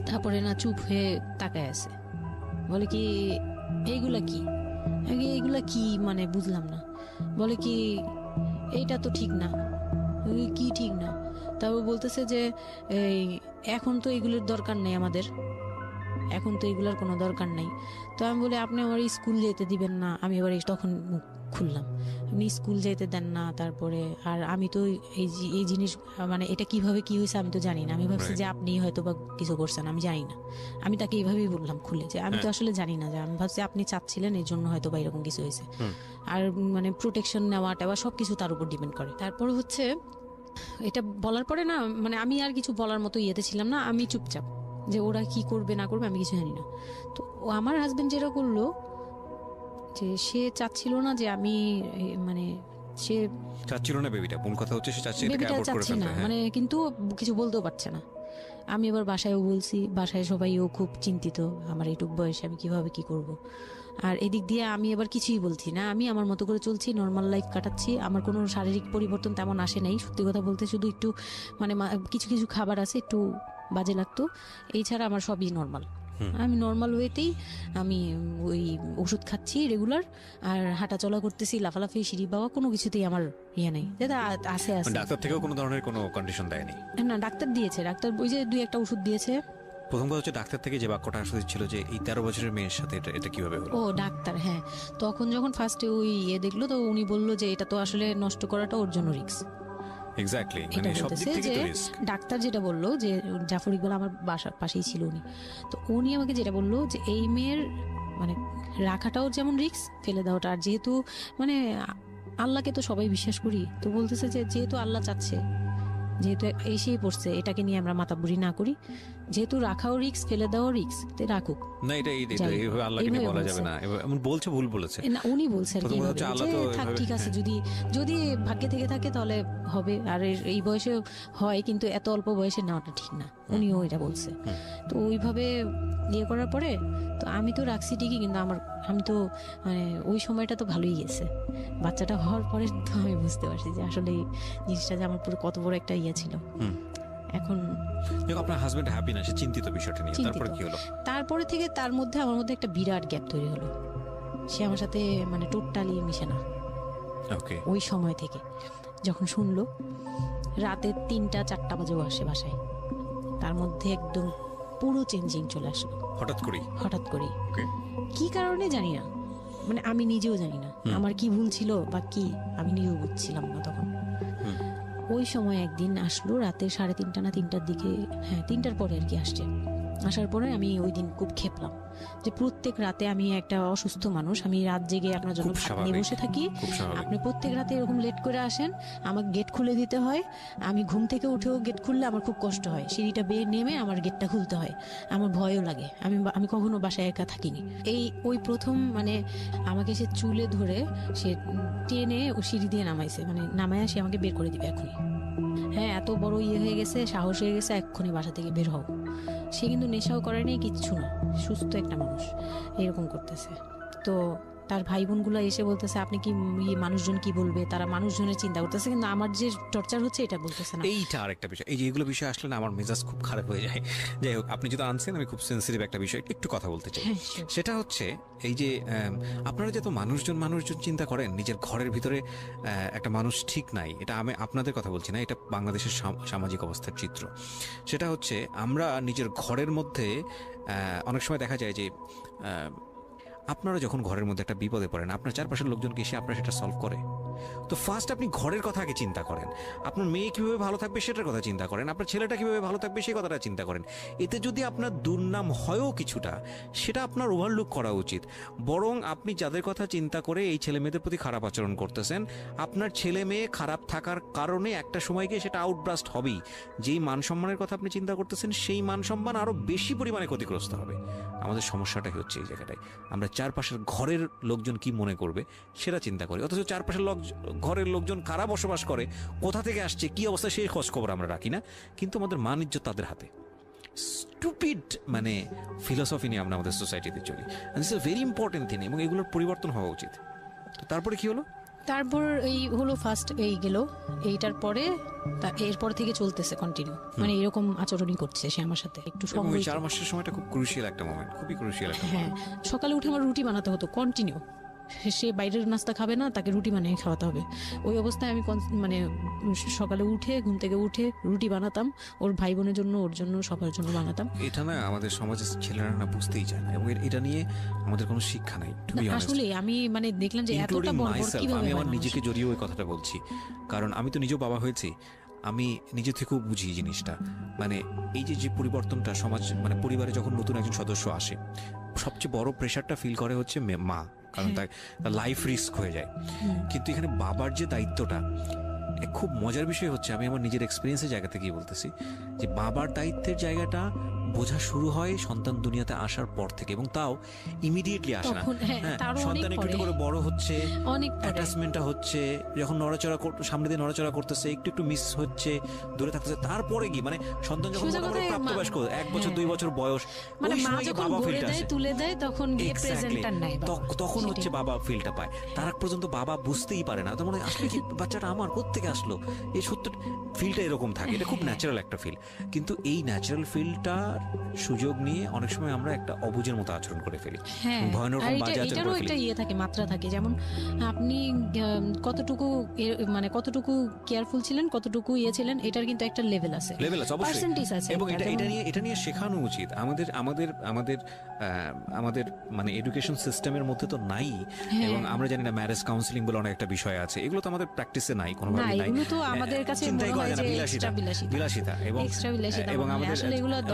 তারপরে না চুপ হয়ে তাকায় আছে, বলে কি এইগুলা কি, এইগুলা কি মানে বুঝলাম না। বলে কি এইটা তো ঠিক না। কি ঠিক না? তারপর বলতেছে যে এই এখন তো এগুলোর দরকার নেই আমাদের, এখন তো এগুলোর কোনো দরকার নেই। তো আমি বলি আপনি আমার স্কুল যেতে দিবেন না। আমি এবার তখন মুখ খুললাম, আপনি স্কুল যেতে দেন না, তারপরে আর আমি তো এই জিনিস মানে এটা কিভাবে কি হয়েছে আমি তো জানি না। আমি ভাবছি যে আপনি হয়তো বা কিছু করছেন, আমি জানি না। আমি তাকে এইভাবেই বললাম খুলে যে আমি তো আসলে জানি না, যে আমি ভাবছি আপনি চাচ্ছিলেন এই জন্য হয়তো বা এরকম কিছু হয়েছে। আর মানে প্রোটেকশন নেওয়া টেওয়া সবকিছু তার উপর ডিপেন্ড করে। তারপর হচ্ছে এটা বলার পরে না মানে আমি আর কিছু বলার মতো ইয়েতে ছিলাম না, আমি চুপচাপ, যে ওরা কি করবে না করবে আমি কিছু জানি না। তো আমার হাজবেন্ড যেটা করলো, যে সে চাচ্ছিল না যে আমি মানে সে চাচ্ছিল না বেবিটা, কোন কথা হচ্ছে সে চাচ্ছে বেবিটা চাচ্ছে না মানে, কিন্তু কিছু বলতেও পারছে না। আমি এবার বাসায়ও বলছি, বাসায় সবাইও খুব চিন্তিত আমার এইটুক বয়সে আমি কিভাবে কি করব। আর এদিক দিয়ে আমি এবার কিছুই বলছি না, আমি আমার মতো করে চলছি, নর্মাল লাইফ কাটাচ্ছি। আমার কোনো শারীরিক পরিবর্তন তেমন আসে নাই, সত্যি কথা বলতে। শুধু একটু মানে কিছু কিছু খাবার আছে একটু বাজে লাগতো, এই ছাড়া আমার সবই নর্মাল। আমি নর্মাল ওয়েতেই আমি ওই ওষুধ খাচ্ছি রেগুলার, আর হাঁটা চলা করতেছি, লাফালাফি সিঁড়ি বাওয়া কোনো কিছুতেই আমার ইয়ে নেই। যেটা আছে ডাক্তার থেকেও কোনো ধরনের কোনো কন্ডিশন দেয়নি? না, ডাক্তার দিয়েছে, ডাক্তার ওই যে 2-1টা ওষুধ দিয়েছে। প্রথম কথা হচ্ছে ডাক্তার থেকে যে বাক্যটা আসলে ছিল যে এই 13 বছরের মেয়ের সাথে এটা কিভাবে হলো। ও ডাক্তার, হ্যাঁ। তখন যখন ফার্স্টে ওই দেখলো, তো উনি বললো যে এটা তো আসলে নষ্ট করাটা ওর জন্য রিস্ক। এক্স্যাক্টলি, মানে সব দিক থেকে তো রিস্ক। ডাক্তার যেটা বললো, যে জাফর ইকবাল আমার বাসার পাশেই ছিল উনি, তো উনি আমাকে যেটা বললো যে এই মেয়ের মানে রাখাটাও যেমন রিস্ক, ফেলে দেওয়াটা। আর যেহেতু মানে আল্লাহকে তো সবাই বিশ্বাস করি, তো বলতেছে যে যেহেতু আল্লাহ চাচ্ছে, যেহেতু এসেই পড়ছে, এটাকে নিয়ে আমরা মাতাবুরি না করি, যেহেতু রাখাও রিস্ক ফেলে দেওয়াও রিস্ক, রাখুক না। এটা এইভাবে আল্লাহকে নিয়ে বলা যাবে না, এমন বলছে, ভুল বলেছে না। উনি বলছেন থাক ঠিক আছে, যদি ভাগ্যে থেকে থাকে তাহলে হবে। আর এই বয়সে হয়, কিন্তু এত অল্প বয়সে নেওয়াটা ঠিক না, উনিও এটা বলছে। তো ওইভাবে ইয়ে করার পরে তো আমি তো রাখছি ঠিকই, কিন্তু আমি তো মানে ওই সময়টা তো ভালোই গেছে। বাচ্চাটা হওয়ার পরে তো আমি বুঝতে পারছি যে আসলে এই জিনিসটা যে আমার পুরো কত বড় একটা ইয়ে ছিল। এখন আপনার হাজবেন্ড হ্যাপি না, সে চিন্তিত বিষয়টা নিয়ে। তারপরে কি হলো? তারপরে থেকে তার মধ্যে আমার মধ্যে একটা বিরাট গ্যাপ তৈরি হলো। সে আমার সাথে মানে টোটালি মিশে না। ওকে। ওই সময় থেকে যখন শুনলো, রাতে 3টা-4টা বাজেও আসে বাসায়, তার মধ্যে একদম পুরো চেঞ্জিং চলে আসলো হঠাৎ করেই। কি কারণে জানি না, মানে আমি নিজেও জানি না আমার কি ভুল ছিল বা কি, আমি নিজেও বুঝছিলাম না তখন। ওই সময় একদিন আসলো রাতে 3:30 না 3টার দিকে, হ্যাঁ 3টার পরে আর কি আসছে। আসার পরে আমি ওই দিন খুব খেপলাম যে প্রত্যেক রাতে আমি একটা অসুস্থ মানুষ, আমি রাত জেগে আপনার জন্য ভাত নিয়ে বসে থাকি, আপনি প্রত্যেক রাতে এরকম লেট করে আসেন, আমাকে গেট খুলে দিতে হয়, আমি ঘুম থেকে উঠেও গেট খুললে আমার খুব কষ্ট হয়, সিঁড়িটা বেয়ে নেমে আমার গেটটা খুলতে হয়, আমার ভয়ও লাগে, আমি কখনো বাসায় একা থাকিনি। ওই প্রথম মানে আমাকে সে চুলে ধরে সে টেনে ও সিঁড়ি দিয়ে নামাইছে, মানে নামায় সে আমাকে বের করে দিবে এখনই। হ্যাঁ, এত বড় হয়ে গেছে, সাহস হয়ে গেছে, এক্ষুনি বাসা থেকে বের হও। সে কিন্তু নেশাও করে নেই, কিচ্ছু না, সুস্থ একটা মানুষ, এরকম করতেছে। তো তার ভাই বোনগুলো এসে বলতেছে আপনি কি মানুষজন কি বলবে, তারা মানুষজনের চিন্তা করতেছে, কিন্তু আমার যে টর্চার হচ্ছে এটা বলতেছে না। এইটা আরেকটা বিষয়, এই যে এগুলো বিষয় আসলে না আমার মেজাজ খুব খারাপ হয়ে যায়। যাই হোক, আপনি যদি আনছেন, আমি খুব সেন্সিটিভ একটা বিষয় একটু কথা বলতে চাই। সেটা হচ্ছে এই যে আপনারা যে তো মানুষজন চিন্তা করেন, নিজের ঘরের ভিতরে একটা মানুষ ঠিক নাই, এটা আমি আপনাদের কথা বলছি না, এটা বাংলাদেশের সামাজিক অবস্থার চিত্র। সেটা হচ্ছে আমরা নিজের ঘরের মধ্যে অনেক সময় দেখা যায় যে আপনারা যখন ঘরের মধ্যে একটা বিপদে পড়েন, আপনার চারপাশের লোকজন কি এসে আপনারা সেটা সলভ করে? তো ফার্স্ট আপনি ঘরের কথা আগে চিন্তা করেন, আপনার মেয়ে কিভাবে ভালো থাকবে সেটার কথা চিন্তা করেন, আপনার ছেলেটা কিভাবে ভালো থাকবে সেই কথাটা চিন্তা করেন। এতে যদি আপনার দুর্নাম হয়ও কিছুটা, সেটা আপনার ওভারলুক করা উচিত। বরং আপনি যাদের কথা চিন্তা করে এই ছেলে মেয়েদের প্রতি খারাপ আচরণ করতেছেন, আপনার ছেলে মেয়ে খারাপ থাকার কারণে একটা সময় গিয়ে সেটা আউটব্রাস্ট হবেই। যেই মান সম্মানের কথা আপনি চিন্তা করতেছেন, সেই মান সম্মান আরো বেশি পরিমাণে ক্ষতিগ্রস্ত হবে। আমাদের সমস্যাটাই হচ্ছে এই জায়গাটায়, আমরা চারপাশের ঘরের লোকজন কি মনে করবে সেটা চিন্তা করি, অথচ চারপাশের ঘরের লোকজন কারা বসবাস করে, কোথা থেকে আসছে, কি অবস্থা, সেই খোঁজ খবর আমরা রাখি না। কিন্তু আমাদের মান ইজ্জত তাদের হাতে। স্টুপিড মানে ফিলসফি নিয়ে আমরা আমাদের সোসাইটিতে চলি। This is very important thing, এবং এগুলোর পরিবর্তন হওয়া উচিত। তারপরে কি হলো? তারপর এই হলো ফার্স্ট এই গেল, এইটার পরে এরপর থেকে চলতেছে কন্টিনিউ, মানে এরকম আচরণই করছে সে আমার সাথে। একটু 4 মাসের সময়টা খুব ক্রুশিয়াল একটা মোমেন্ট, খুবই ক্রুশিয়াল একটা। হ্যাঁ, সকালে উঠে আমার রুটি বানাতে হতো কন্টিনিউ। সে বাইরের নাস্তা খাবে না, তাকে রুটি বানিয়ে খাওয়াতে হবে। ওই অবস্থায় আমি মানে সকালে উঠে ঘুম থেকে উঠে রুটি বানাতাম, ওর ভাই বোনের জন্য, ওর জন্য, সবার জন্য বানাতাম। এটা না আমাদের সমাজের ছেলেরা না বুঝতেই চায় না, এবং এটা নিয়ে আমাদের কোনো শিক্ষা নাই। আসলে আমি মানে দেখলাম যে এতটা বড় কিভাবে আমি আমার নিজেকে জড়িয়ে ওই কথাটা বলছি, কারণ আমি তো নিজেও বাবা হয়েছি, আমি নিজে থেকেও বুঝি জিনিসটা। মানে এই যে পরিবর্তনটা সমাজ, মানে পরিবারে যখন নতুন একজন সদস্য আসে, সবচেয়ে বড় প্রেশারটা ফিল করে হচ্ছে মা, কারণ তার লাইফ রিস্ক হয়ে যায়। কিন্তু এখানে বাবার যে দায়িত্বটা, খুব মজার বিষয় হচ্ছে, আমি আমার নিজের এক্সপিরিয়েন্সের জায়গা থেকেই বলতেছি, যে বাবার দায়িত্বের জায়গাটা বোঝা শুরু হয় সন্তান দুনিয়াতে আসার পর থেকে, এবং তাও ইমিডিয়েটলি আসে না। সন্তান একটু করে বড় হচ্ছে, অ্যাটাচমেন্টটা হচ্ছে, যখন নড়াচড়া সামনে দিয়ে নড়াচড়া করতেছে, একটু মিস হচ্ছে, দূরে থাকতেছে, তারপরে কি মানে সন্তান যখন প্রাপ্তবয়স্ক 1 বছর 2 বছর বয়স, ওই সময় বাবা ফিলটা আসে, তুলে দেয়, তখন গিয়ে প্রেজেন্টার নাই, তখন হচ্ছে বাবা ফিলটা পায়। তার আগ পর্যন্ত বাবা বুঝতেই পারে না, তখন আসলে কি বাচ্চাটা আমার কোত্থেকে আসলো, এই সত্য ফিলটা এরকম থাকে। এটা খুব ন্যাচারাল একটা ফিল, কিন্তু এই ন্যাচারাল ফিলটার সুযোগ নিয়ে অনেক সময় আমরা একটা অবুঝের মতো আচরণ করে ফেলি, ভয়ানক বাজে আচরণ করে ফেলি। ইয়ে থাকে, মাত্রা থাকে, যেমন আপনি কতটুকু মানে কতটুকু কেয়ারফুল ছিলেন, কতটুকু ইয়ে ছিলেন, এটার কিন্তু একটা লেভেল আছে, পার্সেন্টেজ আছে, এবং এটা নিয়ে শেখানো উচিত আমাদের আমাদের আমাদের আমাদের মানে এডুকেশন সিস্টেমের মধ্যে তো নাই। এবং আমরা জানি না, ম্যারেজ কাউন্সিলিং বলে অনেক একটা বিষয় আছে, এগুলো তো আমাদের প্র্যাকটিসে নাই, কোনোভাবে নাই। এগুলো তো আমাদের কাছে চিন্তাই করা যায় না, বিলাসিতা এবং আমাদের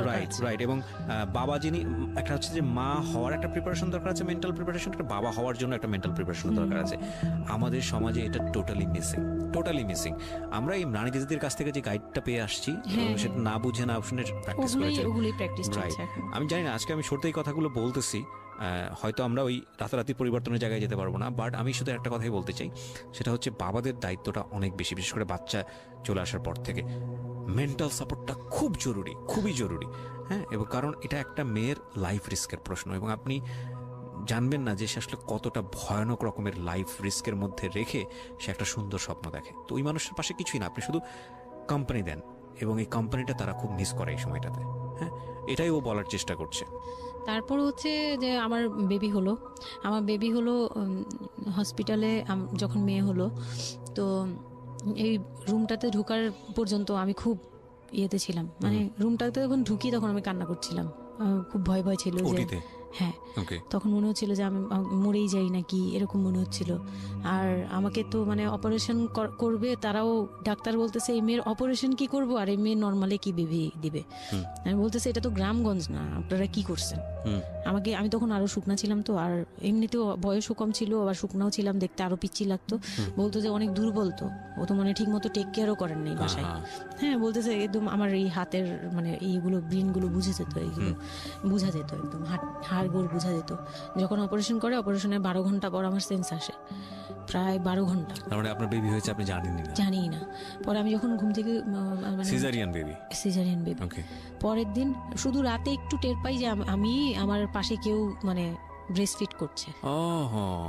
রাইট। এবং বাবা যিনি, একটা হচ্ছে যে মা হওয়ার একটা প্রিপারেশন দরকার আছে, মেন্টাল প্রিপারেশন, একটা বাবা হওয়ার জন্য একটা মেন্টাল প্রিপারেশন দরকার আছে। আমাদের সমাজে এটা টোটালি মিসিং। আমরা এই রানী দিদিদের কাছ থেকে যে গাইডটা পেয়ে আসছি, সেটা না বুঝে না শুনে প্র্যাকটিস করেছি। আমি জানি না, আজকে আমি সত্যি এই কথাগুলো বলতেছি, হয়তো আমরা ওই রাতারাতি পরিবর্তনের জায়গায় যেতে পারবো না, বাট আমি শুধু একটা কথাই বলতে চাই, সেটা হচ্ছে বাবাদের দায়িত্বটা অনেক বেশি, বিশেষ করে বাচ্চা চলে আসার পর থেকে মেন্টাল সাপোর্টটা খুব জরুরি, খুবই জরুরি। হ্যাঁ, এবং কারণ এটা একটা মেয়ের লাইফ রিস্কের প্রশ্ন, এবং আপনি জানবেন না যে সে আসলে কতটা ভয়ানক রকমের লাইফ রিস্কের মধ্যে রেখে সে একটা সুন্দর স্বপ্ন দেখে। তো ওই মানুষের পাশে কিছুই না, আপনি শুধু কোম্পানি দেন, এবং এই কোম্পানিটা তারা খুব মিস করে এই সময়টাতে। হ্যাঁ, এটাই ও বলার চেষ্টা করছে। তারপর হচ্ছে যে আমার বেবি হলো হসপিটালে, যখন মেয়ে হলো, তো এই রুমটাতে ঢোকার পর্যন্ত আমি খুব ইয়েতে ছিলাম, মানে রুমটাতে যখন ঢুকি তখন আমি কান্না করছিলাম, খুব ভয় ছিল যে, হ্যাঁ, তখন মনে হচ্ছিল যে আমি মরেই যাই নাকি, এরকম মনে হচ্ছিল। আর আমাকে তো মানে অপারেশন করবে, তারাও ডাক্তার বলতেছে এই মেয়ের অপারেশন কি করবো, আর এই মেয়ে নর্মালি কি বেবি দিবে। আমি বলতেছে এটা তো গ্রামগঞ্জ না, আপনারা কি করছেন। আমি তখন আরো শুকনা ছিলাম, তো আর এমনিতেও বয়সও কম ছিল, আবার শুকনাও ছিলাম, দেখতে আরো পিচ্ছি লাগতো। বলতো যে অনেক দুর্বল, তো ও তো মানে ঠিক মতো টেক কেয়ারও করেন নাই বাসায়। হ্যাঁ, বলতেছে একদম আমার এই হাতের মানে এইগুলো ব্রেন গুলো বুঝে যেত, এইগুলো বুঝা যেত, একদম হাড় গোড় বুঝা যেত। যখন অপারেশন করে, অপারেশনের 12 ঘন্টা পর আমার সেন্স আসে, প্রায় 12 ঘন্টা। মানে আপনার বেবি হয়েছে আপনি জানি না। পরে আমি যখন ঘুম থেকে, সিজারিয়ান বেবি, পরের দিন শুধু রাতে একটু টের পাই যে আমি আমার পাশে কেউ মানে ব্রেস্ট ফিড করছে,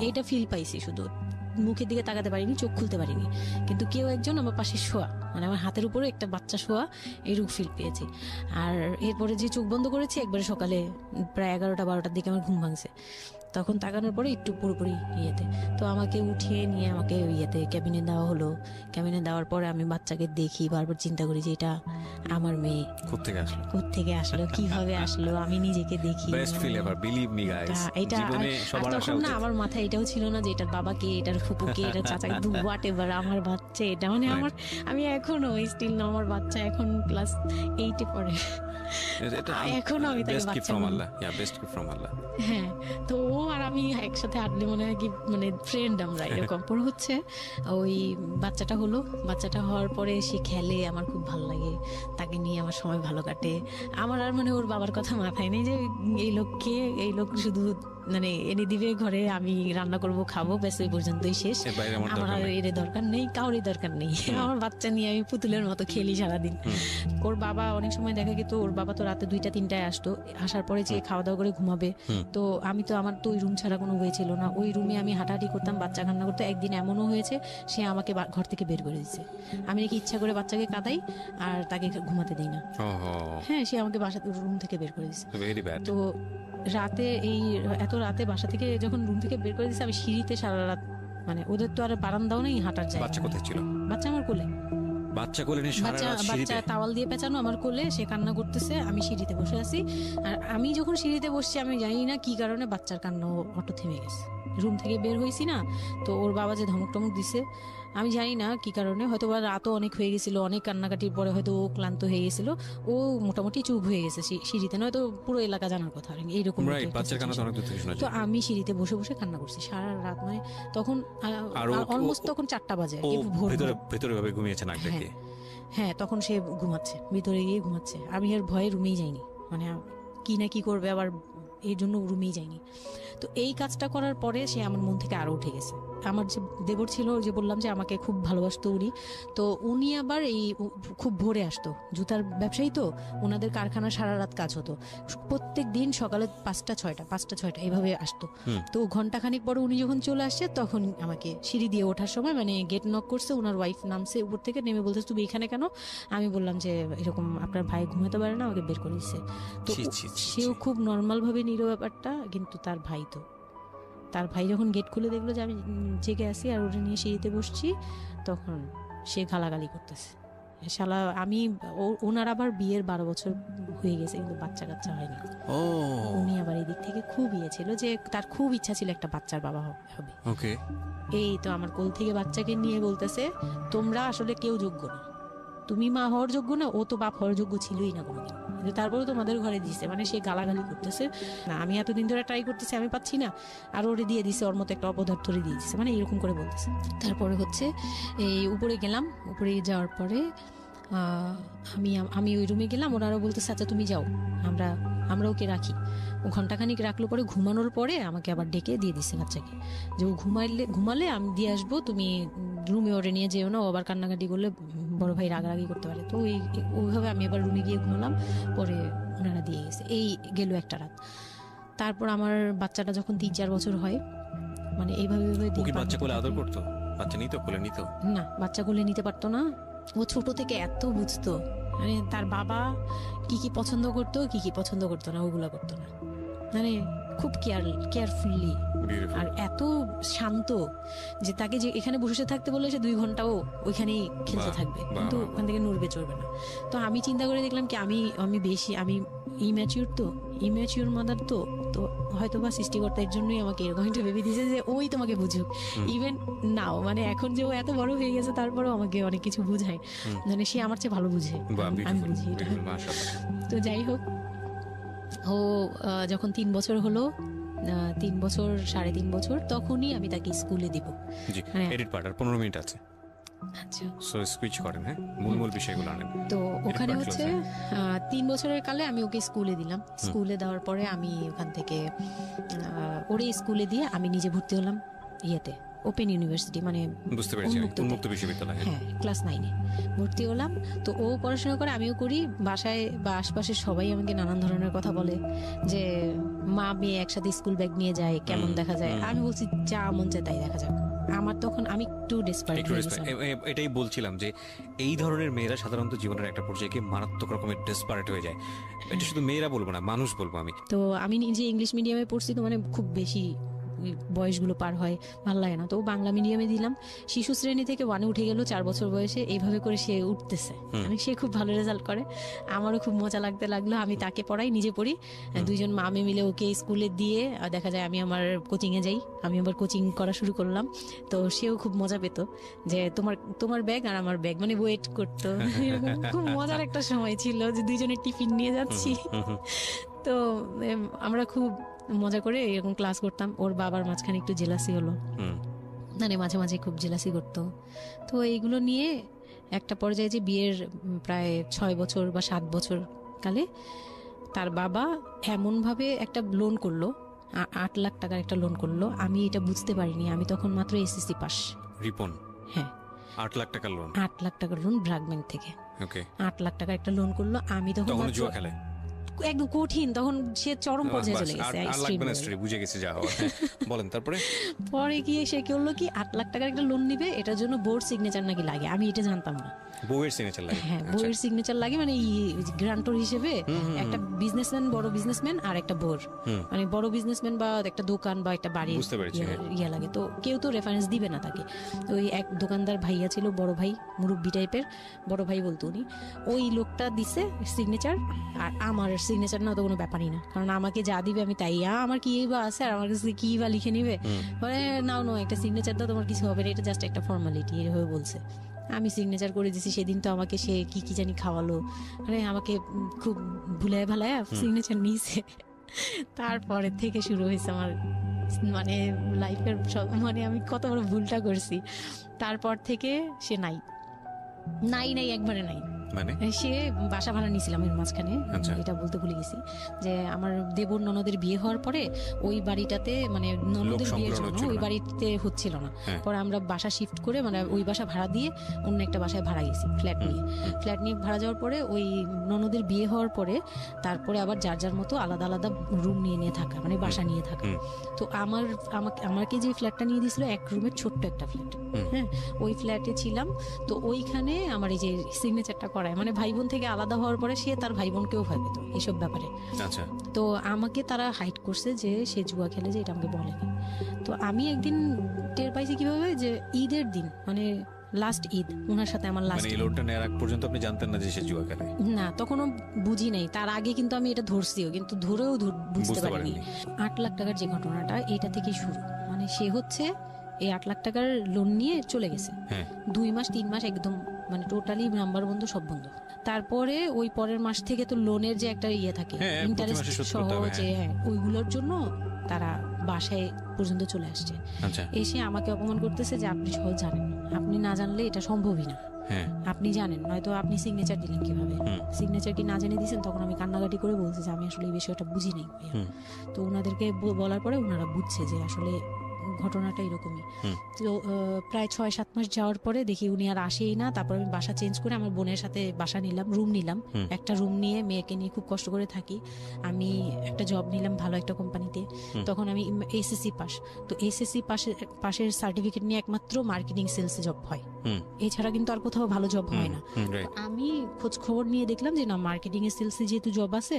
এটা ফিল পাইছি। শুধু মুখের দিকে তাকাতে পারিনি, চোখ খুলতে পারিনি, কিন্তু কেউ একজন আমার পাশে শোয়া, মানে আমার হাতের উপরে একটা বাচ্চা শোয়া, এইরূপ ফিল পেয়েছি। আর এরপরে যে চোখ বন্ধ করেছি, একবারে সকালে প্রায় 11টা 12টার দিকে আমার ঘুম ভাঙছে। তখন তাকানোর পরে একটু পুরোপুরি ইয়েতে, তো আমাকে উঠিয়ে নিয়ে আমাকে ইয়েতে ক্যাবিনে দেওয়া হলো। ক্যাবিনে দেওয়ার পরে আমি বাচ্চাকে দেখি, বারবার চিন্তা করি যে এটা আমার মেয়ে, কোত্থেকে আসলো কিভাবে আসলো, আমি নিজেকে দেখি। এটা তখন না আমার মাথায় এটাও ছিল না যে এটার বাবাকে, এটার ফুপুকে, এটার চাচাকে, হোয়াট এভার, আমার বাচ্চা এটা, মানে আমার, আমি এখনো স্টিল না, আমার বাচ্চা এখন ক্লাস 8 এ পড়ে, এখনো আমি তাকে বাচ্চা বলি। হ্যাঁ, তো ও আর আমি একসাথে হাঁটলে মনে হয় কি মানে ফ্রেন্ড আমরা এরকম। পর হচ্ছে ওই বাচ্চাটা হলো, বাচ্চাটা হওয়ার পরে সে খেলে, আমার খুব ভালো লাগে, তাকে নিয়ে আমার সময় ভালো কাটে। আমার আর মানে ওর বাবার কথা মাথায় নেই যে এই লোক শুধু মানে এনে দিবে ঘরে, আমি রান্না করব খাবো, ব্যাস ওই পর্যন্তই শেষ। আমার আর এর দরকার নেই, কাউরই দরকার নেই। আমার বাচ্চা নিয়ে আমি পুতুলের মতো খেলি সারাদিন। ওর বাবা অনেক সময় দেখা গেত, ওর বাবা তো রাতে 2টা-3টায় আসতো, আসার পরে যে খাওয়া দাওয়া করে ঘুমাবে, তো আমি তো, আমার তো ওই রুম ছাড়া কোনো ওয়ে ছিল না, ওই রুমে আমি হাঁটাহাঁটি করতাম, বাচ্চা কান্না করতো। একদিন এমনও হয়েছে সে আমাকে ঘর থেকে বের করে দিচ্ছে, আমি নাকি ইচ্ছা করে বাচ্চাকে কাঁদাই আর তাকে ঘুমাতে দিই না। হ্যাঁ, সে আমাকে বাসা রুম থেকে বের করে দিচ্ছে। তো রাতে এত রাতে বাসা থেকে যখন রুম থেকে বের করে দিচ্ছে, আমি সিঁড়িতে সারা রাত, মানে ওদের তো আর বারান্দাও নেই হাঁটার জায়গা। বাচ্চা কোথায় ছিল? বাচ্চা আমার কোলে, বাচ্চা তাওয়াল দিয়ে পেঁচানো আমার কোলে, সে কান্না করতেছে, আমি সিঁড়িতে বসে আছি। আর আমি যখন সিঁড়িতে বসছি, আমি জানি না কি কারণে বাচ্চার কান্না অটো থেমে গেছে। রুম থেকে বের হয়েছি না, তো ওর বাবা যে ধমক টমক দিছে, আমি জানি না কি কারণে, হয়তো বা রাতও অনেক হয়ে গেছিল, অনেক কান্নাকাটির পরে হয়তো ও ক্লান্ত হয়ে গেছিল, ও মোটামুটি চুপ হয়ে গেছে সিঁড়িতে, নয়তো পুরো এলাকা জানার কথা এইরকম। তো আমি সিঁড়িতে বসে বসে কান্না করছি সারা রাত, মানে তখন অলমোস্ট তখন 4টা বাজে, ভেতরে ঘুমিয়েছে নাক ডেকে। হ্যাঁ, তখন সে ঘুমাচ্ছে, ভিতরে গিয়ে ঘুমাচ্ছে। আমি আর ভয়ে রুমেই যাইনি, মানে কি না কি করবে আবার, এই জন্য রুমেই যাইনি। তো এই কাজটা করার পরে সে আমার মন থেকে আরো উঠে গেছে। আমার যে দেবর ছিল, যে বললাম যে আমাকে খুব ভালোবাসতো উনি, তো উনি আবার খুব ভোরে আসতো, জুতার ব্যবসায়ী তো, ওনাদের কারখানা সারা রাত কাজ হতো, প্রত্যেক দিন সকালে 5টা-6টা এইভাবে আসতো। তো ঘন্টাখানিক পরে উনি যখন চলে আসছে, তখন আমাকে সিঁড়ি দিয়ে ওঠার সময় মানে গেট নক করছে, ওনার ওয়াইফ নামছে উপর থেকে, নেমে বলতে তুমি এখানে কেন? আমি বললাম যে এরকম আপনার ভাই ঘুমাতে পারে না, আমাকে বের করে দিচ্ছে। তো সেও খুব নর্মাল ভাবে নিল ব্যাপারটা, কিন্তু তার ভাই যখন গেট খুলে দেখলো যে আমি জেগে আছি আর ওটা নিয়ে সিঁড়িতে বসছি, তখন সে গালাগালি করতেছে, শালা। আমি ওনার আবার বিয়ের 12 বছর হয়ে গেছে, কিন্তু বাচ্চা কাচ্চা হয়নি। উনি আবার এই দিক থেকে খুব ইয়ে ছিল যে তার খুব ইচ্ছা ছিল একটা বাচ্চার বাবা হবে। এই তো আমার কোল থেকে বাচ্চাকে নিয়ে বলতেছে, তোমরা আসলে কেউ যোগ্য না, তুমি মা হওয়ার যোগ্য না, ও তো বাপ হওয়ার যোগ্য ছিলই না কোনোদিন, কিন্তু তারপরে তোমাদের ঘরে দিচ্ছে। মানে সে গালাগালি করতেছে, না আমি এতদিন ধরে ট্রাই করতেছি, আমি পাচ্ছি না, আর ওরে দিয়ে দিছে, ওর মতো একটা অপদার্থরে দিয়ে দিচ্ছে, মানে এরকম করে বলতেছে। তারপরে হচ্ছে এই উপরে গেলাম, উপরে যাওয়ার পরে আমি ওই রুমে গেলাম, ওনারা বলতেছে আচ্ছা তুমি যাও, আমরা ওকে রাখি। ও ঘন্টাখানিক রাখলো, পরে ঘুমানোর পরে আমাকে আবার ডেকে দিয়ে দিচ্ছে বাচ্চাকে, যে ও ঘুমালে আমি দিয়ে আসবো, তুমি রুমে ওরে নিয়ে যেও না, ও আবার কান্নাকাটি করলে বড় ভাই রাগারাগি করতে পারে। তো ওইভাবে আমি আবার রুমে গিয়ে ঘুমালাম, পরে ওনারা দিয়ে গেছে। এই গেল একটা রাত। তারপর আমার বাচ্চাটা যখন 3-4 বছর হয়, মানে এইভাবে বাচ্চা কোলে আদর করতো, বাচ্চা নিত, কোলে নিত না, বাচ্চা কোলে নিতে পারতো না। ও ছোট থেকে এত বুঝতো, মানে তার বাবা কি কি পছন্দ করতো, কি কি পছন্দ করতো না, ওগুলা করতো না, মানে খুব কেয়ারফুলি, আর এত শান্ত যে তাকে যে এখানে বসে থাকতে বলে সে 2 ঘন্টাও ওইখানেই খেলতে থাকবে, কিন্তু ওখান থেকে নড়বে চড়বে না। তো আমি চিন্তা করে দেখলাম কি আমি ইম্যাচিউর মাদার, তো হয়তো বা সৃষ্টিকর্তার জন্যই আমাকে এরকম একটা ভেবে দিয়েছে যে ওই তোমাকে বুঝুক। ইভেন নাও, মানে এখন যে ও এত বড় হয়ে গেছে, তারপরেও আমাকে অনেক কিছু বুঝায়, মানে সে আমার চেয়ে ভালো বুঝে, আমি বুঝি। তো যাই হোক, ও যখন 3 বছর হলো, 3 বছর 3.5 বছর, তখনই আমি তাকে স্কুলে দিব। এডিট পার্ট আর 15 মিনিট আছে। আচ্ছা, সো সুইচ করেন, হ্যাঁ, মূল বিষয়গুলো আনেন। তো ওখানে হচ্ছে 3 বছরের কালে আমি ওকে স্কুলে দিলাম। স্কুলে দেওয়ার পরে আমি ওখান থেকে ওরে স্কুলে দিয়ে আমি নিজে ভর্তি হলাম ইয়েতে, ওপেন ইউনিভার্সিটি, মানে বুঝতে পেরেছি, উন্মুক্ত বিশ্ববিদ্যালয়। হ্যাঁ, ক্লাস 9-এ ভর্তি হলাম। তো ও পড়াশোনা করে, আমিও করি। বাসায় বা আশপাশে সবাই আমাকে নানান ধরনের কথা বলে যে মা মেয়ে একসাথে স্কুল ব্যাগ নিয়ে যায়, কেমন দেখা যায়। আমি বলছি যা মন চায় তাই দেখা যাক, আমার তখন আমি একটু ডেসপারেট হয়ে গেছিলাম। এটাই বলছিলাম যে এই ধরনের মেয়েরা সাধারণত জীবনের একটা পর্যায়ে গিয়ে মারাত্মক রকমের ডেসপারেট হয়ে যায়। এটা শুধু মেয়েরা বলবো না, মানুষ বলবো আমি। তো আমি নিজে ইংলিশ মিডিয়ামে পড়ছি, তো মানে খুব বেশি বয়সগুলো পার হয়, ভালো লাগে না। তো বাংলা মিডিয়ামে দিলাম, শিশু শ্রেণী থেকে 1-এ উঠে গেল 4 বছর বয়সে, এইভাবে করে সে উঠতেছে, মানে সে খুব ভালো রেজাল্ট করে। আমারও খুব মজা লাগতে লাগলো, আমি তাকে পড়াই, নিজে পড়ি, দুইজন মামে মিলে ওকে স্কুলে দিয়ে দেখা যায় আমি আমার কোচিং এ যাই, আমি আবার কোচিং করা শুরু করলাম। তো সেও খুব মজা পেত যে তোমার ব্যাগ আর আমার ব্যাগ, মানে ওয়েট করতো। খুব মজার একটা সময় ছিল যে দুইজনের টিফিন নিয়ে যাচ্ছি। তো আমরা খুব মজা করে এরকম ক্লাস করতাম। ওর বাবার মাঝখানে একটু জেলাসি হলো, মানে মাঝে মাঝে খুব জেলাসি করতো। তো এইগুলো নিয়ে একটা পর্যায়ে যে বিয়ের প্রায় 6 বছর বা 7 বছর কালে তার বাবা এমন ভাবে একটা লোন করলো, 8 লাখ টাকার একটা লোন করলো। আমি এটা বুঝতে পারিনি, আমি তখন মাত্র এসএসসি পাস। রিপন? হ্যাঁ, 8 লাখ টাকার লোন। 8 লাখ টাকার লোন ব্র্যাক ব্যাংক থেকে। ওকে, 8 লাখ টাকার একটা লোন করলো। আমি তখন জুয়া খেলে একদম কঠিন, তখন সে চরম পর্যায়ে চলে গেছে। বুঝে গেছে যা হওয়ার। বলেন তারপরে? পরে গিয়ে সে করলো কি, 8 লাখ টাকার একটা লোন নিবে, এটার জন্য বোর্ড সিগনেচার নাকি লাগে, আমি এটা জানতাম না। বউয়ের সিগনেচার লাগে? হ্যাঁ, বউয়ের সিগনেচার লাগে, মানে গ্রান্টর হিসেবে একটা বিজনেসম্যান, বড় বিজনেসম্যান আর একটা বোর, মানে বড় বিজনেসম্যান বা একটা দোকান বা একটা বাড়ি ইয়া লাগে। তো কেউ তো রেফারেন্স দিবে না তাকে। ওই এক দোকানদার ভাইয়া ছিল, বড় ভাই, মুরব্বি টাইপের, বড় ভাই বলতো উনি, ওই লোকটা দিছে সিগনেচার। আর আমার সিগনেচার না তো কোনো ব্যাপারই না, কারণ আমাকে যা দিবে আমি তাই, আমার কি বা আছে আর আমার কাছে কি বা লিখে নিবে, মানে নাও একটা সিগনেচার দাও, তোমার কিছু হবে না, এটা জাস্ট একটা ফর্মালিটি এভাবে বলছে। আমি সিগনেচার করে দিছি। সেদিন তো আমাকে সে কি জানি খাওয়ালো, মানে আমাকে খুব ভুলায় ভালায় সিগনেচার নিয়েছে। তারপরে থেকে শুরু হয়েছে আমার মানে লাইফের সব, মানে আমি কত বড় ভুলটা করছি। তারপর থেকে সে নাই একবারে নাই। মানে সে বাসা ভাড়া নিয়েছিলাম এর মাঝখানে, এটা বলতে ভুলে গেছি যে আমার দেবর ননদের বিয়ে হওয়ার পরে ওই বাড়িটাতে, মানে ননদের বিয়ের জন্য ওই বাড়িতে হচ্ছিল না। পরে আমরা বাসা শিফট করে, মানে ওই বাসা ভাড়া দিয়ে অন্য একটা বাসায় ভাড়া গেছি, ফ্ল্যাট নিয়ে ভাড়া যাওয়ার পরে ওই ননদের বিয়ে হওয়ার পরে তারপরে আবার যার যার মতো আলাদা আলাদা রুম নিয়ে থাকা, মানে বাসা নিয়ে থাকা। তো আমাকে যে ফ্ল্যাটটা নিয়ে দিয়েছিল 1 রুমের ছোট্ট একটা ফ্ল্যাট, হ্যাঁ, ওই ফ্ল্যাটে ছিলাম। তো ওইখানে আমার এই যে সিগনেচারটা করায়, মানে ভাই বোন থেকে আলাদা হওয়ার পরে সে তার ভাই বোনকেও ভয় পেত এইসব ব্যাপারে। আচ্ছা। তো আমাকে তারা হাইড করছে যে সে জুয়া খেলে, যে এটা আমাকে বলেনি। তো আমি একদিন টের পাইছি কিভাবে, যে ঈদের দিন, মানে লাস্ট ঈদ, ওনার সাথে আমার লাস্ট, মানে লোনটা নেওয়ার আগ পর্যন্ত আপনি জানতেন না যে সে জুয়া খেলে? না, তখনও বুঝি নাই। তার আগে কিন্তু আমি এটা ধরছিও, কিন্তু ধরেও বুঝতে পারিনি। 8 লাখ টাকার যে ঘটনাটা, এটা থেকে শুরু। মানে সে হচ্ছে এই 8 লাখ টাকার লোন নিয়ে চলে গেছে, 2 মাস 3 মাস একদম, মানে টোটালি নাম্বার বন্ধ, সব বন্ধ। তারপরে ওই পরের মাস থেকে তো লোনের যে একটা ইয়ে থাকে, ইন্টারেস্ট সহ, যে ওইগুলোর জন্য তারা বাসায় পর্যন্ত চলে আসছে। এসে আমাকে অপমান করতেছে যে আপনি সহজ জানেন, আপনি না জানলে এটা সম্ভবই না, আপনি জানেন, নয়তো আপনি সিগনেচার দিলেন কিভাবে, সিগনেচার কি না জেনে দিয়েছেন। তখন আমি কান্নাকাটি করে বলছি যে আমি আসলে এই বিষয়টা বুঝি নাই। তো ওনাদেরকে বলার পরে ওনারা বুঝছে যে আসলে ঘটনাটা এরকমই। তো প্রায় 6-7 মাস যাওয়ার পরে দেখি উনি আর আসেই না। তারপর আমি বাসা চেঞ্জ করে আমার বোনের সাথে বাসা নিলাম, রুম নিলাম। একটা রুম নিয়ে মেয়েকে নিয়ে খুব কষ্ট করে থাকি। আমি একটা জব নিলাম ভালো একটা কোম্পানিতে। তখন আমি এসএসসি পাস। তো এসএসসি পাশের সার্টিফিকেট নিয়ে একমাত্র মার্কেটিং সেলসে জব হয়, এছাড়া কিন্তু আর কোথাও ভালো জব হয় না। আমি খোঁজ খবর নিয়ে দেখলাম যে না, মার্কেটিং এর সেলসে যেহেতু জব আছে,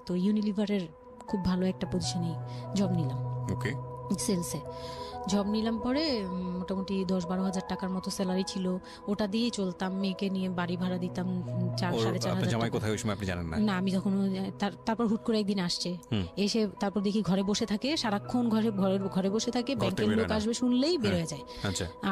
তো ইউনিলিভারের খুব ভালো একটা পজিশনে জব নিলাম। ওকে, সেলসে জব নিলাম। পরে মোটামুটি 10-12 হাজার টাকার মতো স্যালারি ছিল, ওটা দিয়েই চলতাম। মেয়েকে নিয়ে বাড়ি ভাড়া দিতাম 4-4.5 হাজার টাকা। না, আমি তখন তারপর হুট করে একদিন আসছে, এসে তারপর দেখি ঘরে বসে থাকে, সারাক্ষণ ঘরে বসে থাকে। ব্যাংকের লোক আসবে শুনলেই বের হয়ে যায়,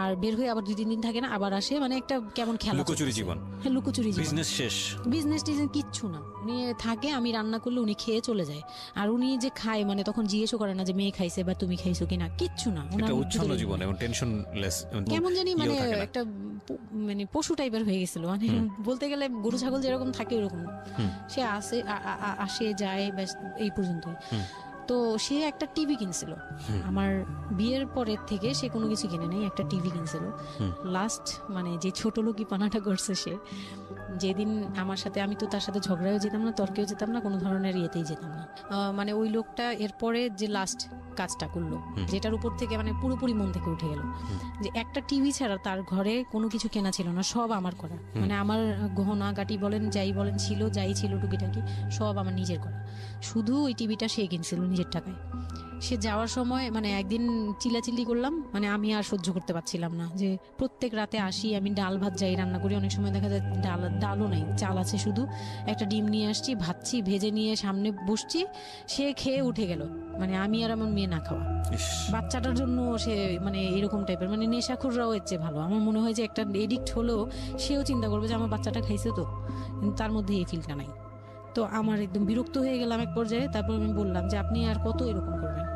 আর বের হয়ে আবার 2-3 দিন থাকে না, আবার আসে। মানে একটা কেমন খেলা, লুকোচুরি জীবন। হ্যাঁ, লুকোচুরি জীবন, বিজনেস শেষ, বিজনেস টিজনেস কিচ্ছু না। উনি থাকে, আমি রান্না করলে উনি খেয়ে চলে যায়। আর উনি যে খায়, মানে তখন জিজ্ঞেসও করে না যে মেয়ে খাইছে বা তুমি খাইছো কিনা, কিচ্ছু না। কেমন জানি মানে একটা মানে পশু টাইপের হয়ে গেছিল, মানে বলতে গেলে গরু ছাগল যেরকম থাকে ওরকম। সে আসে যায়, ব্যাস এই পর্যন্তই। তো সে একটা টিভি কিনছিল আমার বিয়ের পরের থেকে, সে কোনো কিছু কিনে নাই, একটা টিভি কিনছিল। লাস্ট মানে যে ছোট লোকি পানাটা করছে সে, যেদিন আমার সাথে, আমি তো তার সাথে ঝগড়াও যেতাম না, তর্কেও যেতাম না, কোনো ধরনের ইয়েতেই যেতাম না। মানে ওই লোকটা এরপরে যে লাস্ট কাজটা করলো, যেটার উপর থেকে মানে পুরোপুরি মন থেকে উঠে গেল, যে একটা টিভি ছাড়া তার ঘরে কোনো কিছু কেনা ছিল না, সব আমার করা। মানে আমার গহনা গাটি বলেন, যাই বলেন ছিল, যাই ছিল টুকিটাকি সব আমার নিজের করা। শুধু ওই টিভিটা সে কিনছিল নিজের টাকায়। সে যাওয়ার সময় মানে একদিন চিল্লাচিল্লি করলাম, মানে আমি আর সহ্য করতে পারছিলাম না, যে প্রত্যেক রাতে আসি, আমি ডাল ভাত যাই রান্না করি, অনেক সময় দেখা যায় ডালও নাই, চাল আছে শুধু, একটা ডিম নিয়ে আসছি, ভাজছি, ভেজে নিয়ে সামনে বসছি, সে খেয়ে উঠে গেল, মানে আমি আর আমার মেয়ে না খাওয়া। বাচ্চাটার জন্য সে মানে এরকম টাইপের, মানে নেশাখোররাও এর চেয়ে ভালো। আমার মনে হয় যে একটা এডিক্ট হলেও সেও চিন্তা করবে যে আমার বাচ্চাটা খাইছে তো, কিন্তু তার মধ্যে এই ফিলটা নাই। তো আমার একদম বিরক্ত হয়ে গেলাম এক পর্যায়ে। তারপর আমি বললাম যে আপনি আর কত এরকম করবেন,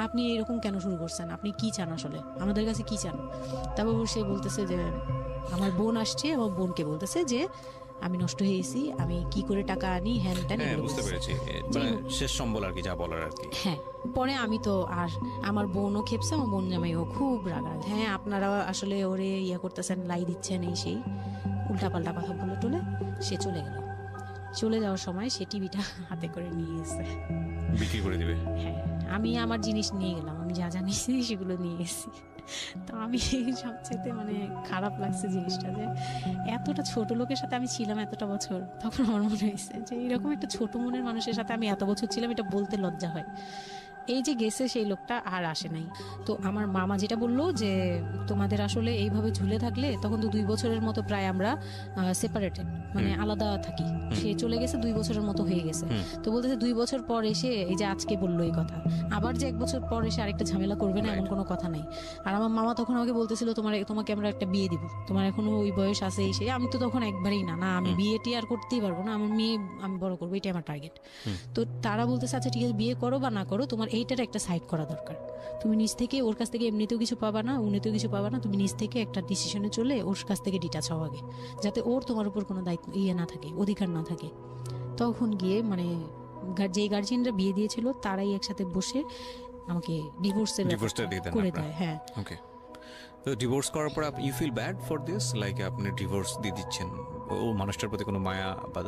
আপনি এরকম কেন শুরু করছেন, আপনি কি চান আসলে, আমাদের কাছে কি চান? তারপর সে বলতেছে যে আমার বোন আসছে, আমার বোনকে বলতেছে যে আমি নষ্ট হয়ে গেছি, আমি কি করে টাকা আনি, হ্যান ত্যান। বুঝতে পেরেছি, মানে শেষ সম্বল আর কি, যা বলার আর কি। হ্যাঁ, পরে আমি তো আর আমার বোনও খেপছে, আমার বোন জামাইও খুব রাগাল, হ্যাঁ আপনারা আসলে ওরে ইয়া করতেছেন, লাই দিচ্ছেন, এই সেই উল্টাপাল্টা কথা বলে টলে সে চলে গেল। চলে যাওয়ার সময় সে টিভিটা হাতে করে নিয়ে গেছে, বিক্রি করে দিবে। হ্যাঁ, আমি আমার জিনিস নিয়ে গেলাম, আমি যা যা নিয়েছি সেগুলো নিয়ে গেছি। তো আমি সবচেয়ে মানে খারাপ লাগছে জিনিসটা, যে এতটা ছোট লোকের সাথে আমি ছিলাম এতটা বছর। তখন আমার মনে হয়েছে যে এরকম একটা ছোট মনের মানুষের সাথে আমি এত বছর ছিলাম, এটা বলতে লজ্জা হয়। এই যে গেছে সেই লোকটা আর আসে নাই। তো আমার মামা যেটা বললো যে তোমাদের আসলে এইভাবে ঝুলে থাকলে, তখন তো 2 বছরের মতো প্রায় আমরা সেপারেটেড, মানে আলাদা থাকি। সে চলে গেছে 2 বছরের মতো হয়ে গেছে। তো বলতেছে 2 বছর পর এসে এই যে আজকে বললো এই কথা, আবার যে 1 বছর পর এসে আরেকটা ঝামেলা করবে না এমন কোনো কথা নাই। আর আমার মামা তখন আমাকে বলতেছিল তোমাকে আমরা একটা বিয়ে দিব, তোমার এখনো ওই বয়স আছে এই সেই। আমি তো তখন একবারেই না আমি বিয়েটি আর করতেই পারবো না, আমার মেয়ে আমি বড় করবো, এটাই আমার টার্গেট। তো তারা বলতেছে আচ্ছা ঠিক আছে, বিয়ে করো বা না করো, তোমার এইটার একটা সাইড করা দরকার। তুমি নিজ থেকে ওর কাছ থেকে এমনিতেও কিছু পাবা না, উনিতেও কিছু পাবা না, তুমি নিজ থেকে একটা ডিসিশনে চলে ওর কাছ থেকে ডিটাচ হও আগে, যাতে ওর তোমার উপর কোনো দায়িত্ব না থাকে, অধিকার না থাকে। তখন গিয়ে মানে যে গার্জিয়ানরা বিয়ে দিয়েছিল তারাই একসাথে বসে আমাকে ডিভোর্সের করে দেয়। হ্যাঁ, ওকে। তো ডিভোর্স করার পর you feel bad for this, like আপনি ডিভোর্স দিয়ে দিচ্ছেন, ও মানুষটার প্রতি কোনো মায়া বা